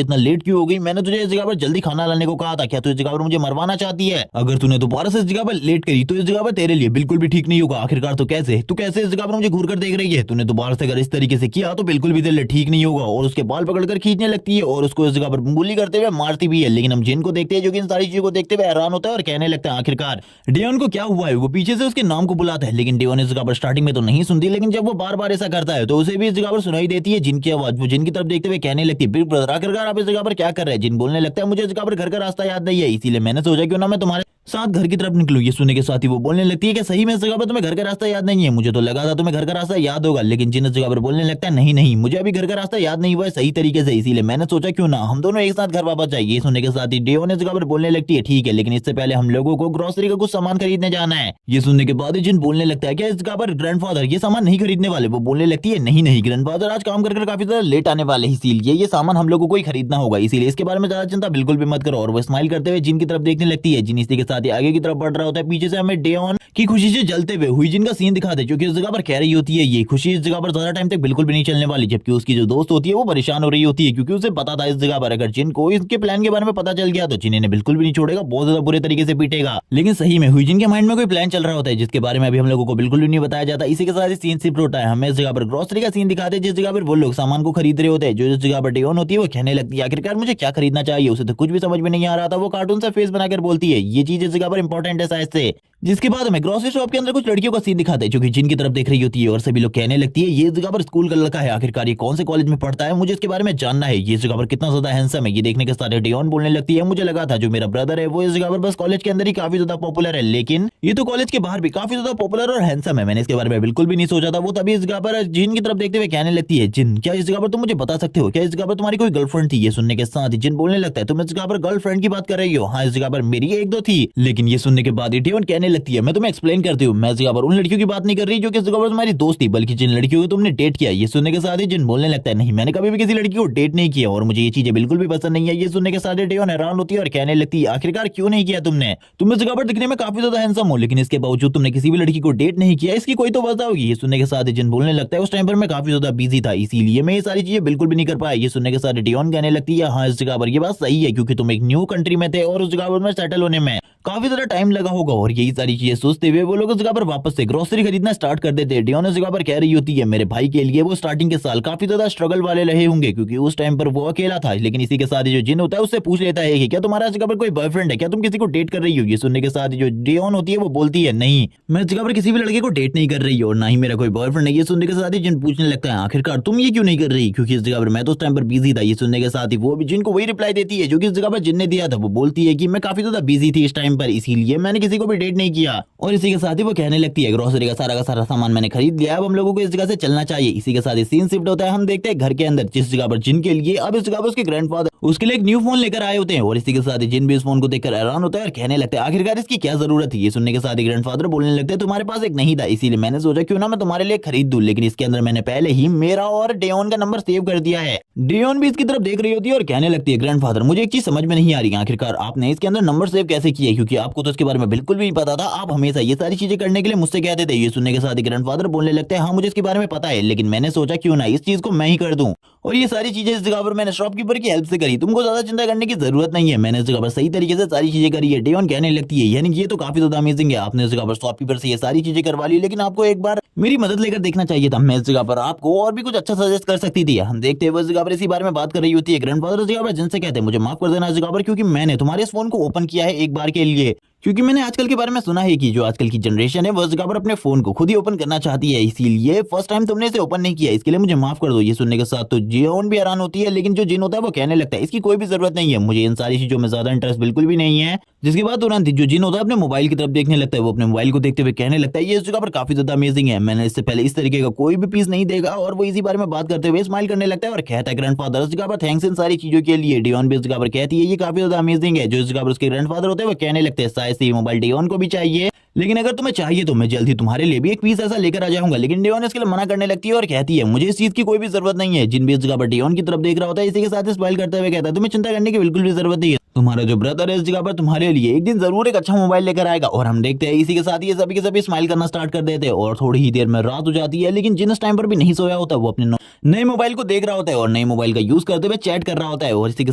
इतना लेट क्यों हो गई, मैंने तुझे इस जगह पर जल्दी खाना लाने को कहा था, क्या तू इस जगह पर मुझे मरवाना चाहती है? अगर तूने दोबारा से इस जगह पर लेट करी तो इस जगह पर तेरे लिए बिल्कुल भी ठीक नहीं होगा। आखिरकार तो कैसे तू कैसे इस जगह पर मुझे घूर कर देख रही है, तूने दोबारा से अगर इस तरीके से किया तो बिल्कुल भी तेरे लिए ठीक नहीं होगा। और उसके बाल पकड़कर खींचने लगती है और उसको इस जगह पर बुली करते हुए मारती भी है। लेकिन हम जिन को देखते हैं जो कि इन सारी चीजों को देखते हुए हैरान होता है और कहने लगता है आखिरकार डेओन को क्या हुआ है। वो पीछे से उसके नाम को बुलाता है, लेकिन डेओन इस जगह पर स्टार्टिंग में तो नहीं सुनती, लेकिन जब वो बार बार ऐसा करता है तो उसे भी इस जगह पर सुनाई देती है जिनकी आवाज। वो जिनकी तरफ देखते हुए कहने लगती है बिग ब्रदर आखिरकार आप इस जगह पर क्या कर रहे हैं? जिन बोलने लगता है मुझे इस जगह पर घर का रास्ता याद नहीं है, इसीलिए मैंने सोचा क्यों ना मैं तुम्हारे साथ घर की तरफ निकलूं। ये सुनने के साथ ही वो बोलने लगती है कि सही में इस जगह पर तुम्हें घर का रास्ता याद नहीं है, मुझे तो लगा था तुम्हें घर का रास्ता याद होगा। लेकिन जिन इस जगह पर बोलने लगता है नहीं नहीं मुझे अभी घर का रास्ता याद नहीं हुआ है सही तरीके से, इसीलिए मैंने सोचा क्यों ना हम दोनों एक साथ घर वापस जाए। ये सुनने के साथ ही डेओन इस जगह पर बोलने लगती है ठीक है, लेकिन इससे पहले हम लोगों को ग्रोसरी का कुछ सामान खरीदने जाना है। ये सुनने के बाद जिन बोलने लगता है कि इस जगह पर ग्रैंडफादर ये सामान नहीं खरीदने वाले। वो बोलने लगती है नहीं नहीं ग्रैंडफादर आज काम कर काफी ज्यादा लेट आने वाले, इसीलिए ये सामान हम लोगों को ही खरीदना होगा, इसीलिए इसके बारे में ज्यादा चिंता बिल्कुल भी मत करो। और वो स्माइल करते हुए जिन की तरफ देखने लगती है। जिन इसी के साथ ही आगे की तरफ बढ़ रहा होता है। पीछे से हमें डेओन की खुशी से जलते हुए हुईजिन का सीन दिखाते जो कि इस जगह पर कह रही होती है ये खुशी इस जगह पर ज्यादा टाइम तक बिल्कुल भी नहीं चलने वाली, जबकि उसकी जो दोस्त होती है वो परेशान हो रही होती है, क्योंकि उसे पता था इस जगह पर अगर जिन को इसके प्लान के बारे में पता चल गया तो जिन इन्हें बिल्कुल भी नहीं छोड़ेगा, बहुत ज्यादा बुरे तरीके से पीटेगा। लेकिन सही में हुईजिन के माइंड में कोई प्लान चल रहा होता है जिसके बारे में अभी हम लोगों को बिल्कुल भी नहीं बताया जाता। इसी के साथ ही सीन शिफ्ट होता है, हमें इस जगह पर ग्रोसरी का सीन दिखाते हैं जिस जगह पर वो लोग सामान को खरीद रहे होते हैं। जो जिस जगह पर डेओन होती है वो कहने लगती है आखिरकार मुझे क्या खरीदना चाहिए, उसे तो कुछ भी समझ में नहीं आ रहा था। वो कार्टून से फेस बनाकर बोलती है ये चीज इस जगह पर इंपॉर्टेंट है शायद से। जिसके बाद हमें ग्रोसरी शॉप के अंदर कुछ लड़कियों का सीन दिखाते हैं जो कि जिन की तरफ देख रही होती है और सभी लोग कहने लगती है ये इस जगह पर स्कूल का लड़का है, आखिरकार ये कौन से कॉलेज में पढ़ता है, मुझे इसके बारे में जानना है, ये इस जगह पर कितना ज्यादा हैंडसम है। ये देखने के साथ डेओन बोलने लगती है मुझे लगा था जो मेरा ब्रदर है वो इस जगह पर बस कॉलेज के अंदर ही काफी ज्यादा पॉपुलर है, लेकिन ये तो कॉलेज के बाहर भी काफी ज्यादा पॉपुलर और हैंडसम है, मैंने इसके बारे में बिल्कुल भी नहीं सोचा था। वो तभी इस जगह पर जिन की तरफ देखते हुए कहने लगती है जिन क्या इस जगह पर तुम मुझे बता सकते हो क्या इस जगह पर तुम्हारी कोई गर्लफ्रेंड थी? ये सुनने के साथ ही जिन बोलने लगता है तुम इस जगह पर गर्लफ्रेंड की बात कर रही हो? हाँ इस जगह पर मेरी एक दो थी। लेकिन ये सुनने के बाद डेओन कहने लगती है मैं तुम्हें एक्सप्लेन करती हूँ, मैं इस जगह पर उन लड़कियों की बात नहीं कर रही जो कि इस जगह पर तुम्हारी दोस्त थी, बल्कि जिन लड़कियों को तुमने डेट किया। ये सुनने के साथ ही जिन बोलने लगता है नहीं मैंने कभी भी किसी लड़की को डेट नहीं किया और मुझे ये चीजें बिल्कुल भी पसंद नहीं है। ये सुनने के साथ ही डेओन हैरान होती है और कहने लगती है आखिरकार क्यों नहीं किया तुमने? तुम इस जगह पर दिखने में काफी ज्यादा हैंडसम हो, लेकिन इसके बावजूद तुमने किसी भी लड़की को डेट नहीं किया, इसकी कोई तो वजह होगी। ये सुनने के साथ ही जिन बोलने लगता है उस टाइम पर मैं काफी ज्यादा बिजी था, इसीलिए मैं ये सारी चीजें बिल्कुल भी नहीं कर पाया। ये सुनने के साथ डेओन कहने लगती है हाँ इस जगह पर ये बात सही है, क्योंकि तुम एक न्यू कंट्री में थे और उस जगह पर सेटल होने में काफी ज्यादा टाइम लगा होगा और यही सारी चीजें सोचते हुए वो लोग उस जगह पर वापस से ग्रोसरी खरीदना स्टार्ट कर देते हैं। डियोन उस जगह पर कह रही होती है मेरे भाई के लिए वो स्टार्टिंग के साल काफी ज्यादा स्ट्रगल वाले रहे होंगे क्योंकि उस टाइम पर वो अकेला था, लेकिन इसी के साथ ही जो जिन होता है उससे पूछ लेता है कि क्या तुम्हारा इस जगह पर कोई बॉयफ्रेंड है, क्या तुम किसी को डेट कर रही हो। ये सुनने के साथ ही जो डियोन होती है वो बोलती है नहीं, मैं इस जगह पर किसी भी लड़के को डेट नहीं कर रही हूँ और ना ही मेरा कोई बॉयफ्रेंड है। ये सुनने के साथ ही जिन पूछने लगता है आखिरकार तुम ये क्यों नहीं कर रही, क्योंकि इस जगह पर मैं तो उस टाइम पर बिजी था। ये सुनने के साथ ही वो भी जिन को वही रिप्लाई देती है जो कि इस जगह पर जिन ने दिया था। वो बोलती है कि मैं काफी ज्यादा बिजी थी इस टाइम पर, इसीलिए मैंने किसी को भी डेट नहीं किया। और इसी के साथ ही वो कहने लगती है ग्रोसरी का सारा सामान मैंने खरीद लिया, अब हम लोगों को इस जगह से चलना चाहिए। इसी के साथ ही सीन शिफ्ट होता है, हम देखते हैं घर के अंदर जिस जगह पर जिन के लिए अब इस जगह पर उसके ग्रैंडफादर उसके लिए एक न्यू फोन लेकर आए होते हैं। और इसी के साथ ही जिन भी इस फोन को देखकर हैरान होता है और कहने लगता है आखिरकार इसकी क्या जरूरत है। ये सुनने के साथ ही ग्रैंडफादर बोलने लगते हैं तुम्हारे पास एक नहीं था, इसीलिए मैंने सोचा क्यों ना मैं तुम्हारे लिए खरीद दूं, लेकिन इसके अंदर मैंने पहले ही मेरा और डेयोन का नंबर सेव कर दिया है। डेयोन भी इसकी तरफ देख रही होती है और कहने लगती है ग्रैंडफादर मुझे एक चीज समझ में नहीं आ रही, आखिरकार आपने इसके अंदर नंबर सेव कैसे किया, क्योंकि आपको तो इसके बारे में बिल्कुल भी नहीं पता था, आप हमेशा ये सारी चीजें करने के लिए मुझसे कहते थे। ये सुनने के साथ ही ग्रैंडफादर बोलने लगते हैं हाँ मुझे इसके बारे में पता है, लेकिन मैंने सोचा क्यों ना इस चीज को मैं ही कर दूं। और ये सारी चीजें इस जगह पर मैंने शॉपकीपर की हेल्प से करी, तुमको ज्यादा चिंता करने की जरूरत नहीं है, मैंने इस जगह पर सही तरीके से सारी चीजें करी है। डेयोन कहने लगती है यानी ये तो काफी ज्यादा अमेजिंग है, आपने इस जगह पर शॉपकीपर से ये सारी चीजें करवा ली, लेकिन आपको एक बार मेरी मदद लेकर देखना चाहिए था, मैं इस जगह पर आपको और भी कुछ अच्छा सजेस्ट कर सकती थी। हम देखते हैं वो इस जगह पर इसी बारे में बात कर रही होती है। ग्रैंडफादर इस जगह पर जिनसे कहते हैं मुझे माफ कर देना इस जगह पर, क्योंकि मैंने तुम्हारे इस फोन को ओपन किया है एक बार के लिए, क्योंकि मैंने आजकल के बारे में सुना है कि जो आजकल की जनरेशन है वो इस जगह पर अपने फोन को खुद ही ओपन करना चाहती है, इसीलिए फर्स्ट टाइम तुमने इसे ओपन नहीं किया, इसके लिए मुझे माफ कर दो। ये सुनने के साथ तो जियोन भी हैरान होती है, लेकिन जो जिन होता है वो कहने लगता है इसकी कोई भी जरूरत नहीं है, मुझे इन सारी चीजों में ज्यादा इंटरेस्ट बिल्कुल भी नहीं है। जिसके बाद तुरंत जो जिन होता है अपने मोबाइल की तरफ देखने लगता है, वो अपने मोबाइल को देखते हुए कहने लगता है ये इस जगह पर काफी ज्यादा अमेजिंग है, मैंने इससे पहले इस तरीके का कोई भी पीस नहीं देखा। और वो इसी बारे में बात करते हुए स्माइल करने लगता है और कहता है ग्रैंडफादर इस जगह पर थैंक्स इन सारी चीजों के लिए। डियोन भी इस जगह पर कहती है ये काफी ज्यादा अमेजिंग है। जो इस जगह पर उसके ग्रैंडफादर होते हैं वो कहने लगते हैं शायद से ये मोबाइल डियोन को भी चाहिए, लेकिन अगर तुम्हें चाहिए तो मैं जल्दी तुम्हारे लिए भी एक पीस ऐसा लेकर आ जाऊंगा। लेकिन डियोन इसके लिए मना करने लगती है और कहती है मुझे इस चीज की कोई भी जरूरत नहीं है। जिन भी इस जगह पर डियोन की तरफ देख रहा होता है इसी के साथ स्माइल करते हुए कहता है तुम्हें चिंता करने की बिल्कुल भी जरूरत नहीं है, तुम्हारा जो ब्रदर है इस जगह पर तुम्हारे लिए एक दिन जरूर एक अच्छा मोबाइल लेकर आएगा। और हम देखते हैं इसी के साथ ये सभी के सभी स्माइल करना स्टार्ट कर देते हैं और थोड़ी ही देर में रात हो जाती है। लेकिन जिन इस टाइम पर भी नहीं सोया होता वो अपने नए मोबाइल को देख रहा होता है और नए मोबाइल का यूज करते हुए चैट कर रहा होता है। और इसी के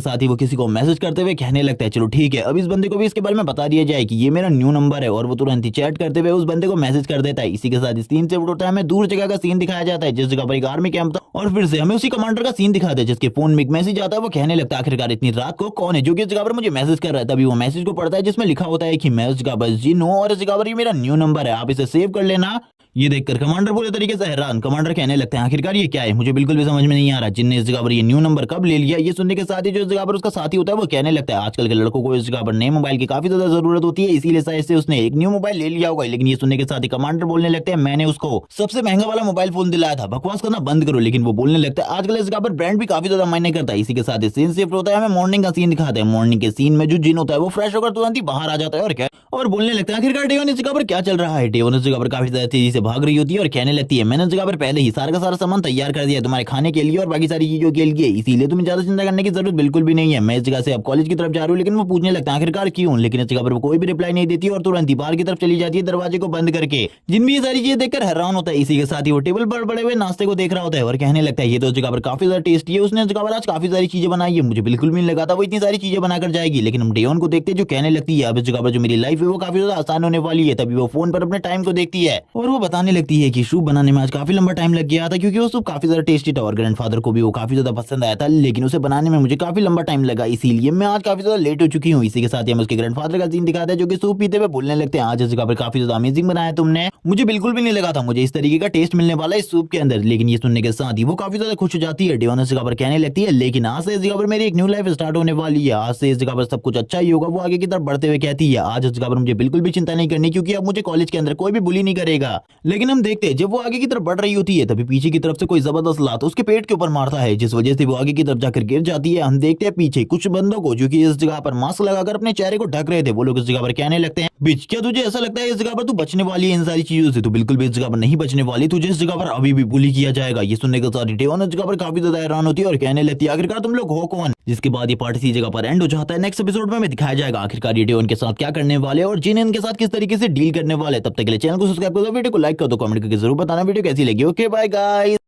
साथ ही वो किसी को मैसेज करते हुए कहने लगता है चलो ठीक है अब इस बंदे को भी इसके बारे में बता दिया जाए कि ये मेरा न्यू नंबर है। और वो तुरंत ही चैट करते हुए उस बंदे को मैसेज कर देता है। इसी के साथ सीन से उठता है, हमें दूर जगह का सीन दिखाया जाता है जिस जगह पर एक आर्मी कैंप था, और फिर से हमें उसी कमांडर का सीन दिखाते हैं जिसके फोन में एक मैसेज आता है। वो कहने लगता है आखिरकार इतनी रात को कौन है जो कि इस जगह पर मुझे मैसेज कर रहा है। तभी वो मैसेज को पढ़ता है जिसमें लिखा होता है कि मैं इस जगह पर जिन हूं और इस जगह पर ये मेरा न्यू नंबर है, आप इसे सेव कर लेना। ये देखकर कमांडर पूरे तरीके से हैरान, कमांडर कहने लगते हैं आखिरकार ये क्या है, मुझे बिल्कुल भी समझ में नहीं आ रहा, जिनने इस जगह पर ये न्यू नंबर कब ले लिया। ये सुनने के साथ ही जो इस जगह पर उसका साथी होता है वो कहने लगता है आजकल के लड़कों को इस जगह पर नए मोबाइल की काफी ज्यादा जरूरत होती है, इसीलिए शायद से उसने एक न्यू मोबाइल ले लिया होगा। लेकिन ये सुनने के साथ ही कमांडर बोलने लगते हैं मैंने उसको सबसे महंगा वाला मोबाइल फोन दिलाया था, बकवास करना बंद करो। लेकिन वो बोलने लगता है आजकल इस जगह पर ब्रांड भी काफी ज्यादा मायने करता है। इसी के साथ ही सीन शिफ्ट होता है, हमें मॉर्निंग का सीन दिखाते हैं। मॉर्निंग के सीन में जो जिन होता है वो फ्रेश होकर तुरंत ही बाहर आ जाता है और क्या और बोलने लगता है आखिरकार डेवन इस जगह पर क्या चल रहा है। डेवन इस जगह पर काफी ज्यादा तेजी से भाग रही होती है और कहने लगती है मैंने इस जगह पर पहले ही सारा का सारा सामान तैयार कर दिया तुम्हारे खाने के लिए और बाकी सारी चीजों के लिए, इसीलिए तुम्हें ज्यादा चिंता करने की जरूरत बिल्कुल भी नहीं है। मैं इस जगह से अब कॉलेज की तरफ जा रही हूँ। लेकिन वो पूछने लगता है आखिरकार क्यों, लेकिन इस जगह पर वो कोई भी रिप्लाई नहीं देती और तुरंत ही बाहर की तरफ चली जाती है दरवाजे को बंद करके। जिन भी ये सारी चीजें देखकर हैरान होता है। इसी के साथ ही वो टेबल पर बड़े हुए नाश्ते को देख रहा होता है और कहने लगता है ये तो इस जगह पर काफी ज्यादा टेस्टी है, उसने इस जगह पर आज काफी सारी चीजें बनाई है, मुझे बिल्कुल भी नहीं लगा था वो इतनी सारी चीजें बनाकर जाएगी। लेकिन हम डेवन को देखते हैं जो कहने लगती है अब इस जगह पर जो मेरी लाइफ है वो काफी ज्यादा आसान होने वाली है। तभी वो फोन पर अपने टाइम को देखती है और वो बताने लगती है कि सूप बनाने में आज काफी लंबा टाइम लग गया था क्योंकि वो सूप काफी ज्यादा टेस्टी था और ग्रैंडफादर को भी वो काफी ज्यादा पसंद आया था, लेकिन उसे बनाने में मुझे काफी लंबा टाइम लगा, इसीलिए मैं आज काफी ज्यादा लेट हो चुकी हूँ। इसी के साथ ही हम उसके ग्रैंडफादर का सीन दिखाते हैं जो कि सूप पीते हुए बोलने लगते हैं आज इस जगह पर काफी ज्यादा अमेजिंग बनाया तुमने, मुझे बिल्कुल भी नहीं लगा था मुझे इस तरीके का टेस्ट मिलने वाला इस सूप के अंदर। लेकिन ये सुनने के साथ ही वो काफी ज्यादा खुश हो जाती है। डेवन इस जगह पर कहने लगती है लेकिन आज से इस जगह पर मेरी एक न्यू लाइफ स्टार्ट होने वाली है, आज से इस जगह पर सब कुछ अच्छा ही होगा। वो आगे की तरफ बढ़ते हुए कहती है आज इस जगह पर मुझे बिल्कुल भी चिंता नहीं करनी क्योंकि अब मुझे कॉलेज के अंदर कोई भी बुली नहीं करेगा। लेकिन हम देखते हैं जब वो आगे की तरफ बढ़ रही होती है तभी पीछे की तरफ से कोई जबरदस्त लात उसके पेट के ऊपर मारता है जिस वजह से वो आगे की तरफ जाकर गिर जाती है। हम देखते हैं पीछे कुछ बंदों को जो कि इस जगह पर मास्क लगाकर अपने चेहरे को ढक रहे थे, वो लोग इस जगह पर कहने लगते हैं बिच क्या तुझे ऐसा लगता है इस जगह पर तू बचने वाली है इन सारी चीजों से, तू बिल्कुल भी इस जगह पर नहीं बचने वाली, तुझे इस जगह पर अभी भी बुली किया जाएगा। ये सुनने के साथ डेवन इस जगह पर काफी ज्यादा हैरान होती है और कहने लगती है आखिरकार तुम लोग हो कौन। जिसके बाद ये पार्ट इसी जगह पर एंड हो जाता है। नेक्स्ट एपिसोड में हमें दिखाया जाएगा आखिरकार ये डेवन के साथ क्या करने वाले और जिन इनके साथ किस तरीके से डील करने वाले। तब तक के लिए चैनल को सब्सक्राइब कर दो, वीडियो को लाइक कर दो, कमेंट करके जरूर बताना वीडियो कैसी लगी। Okay bye guys.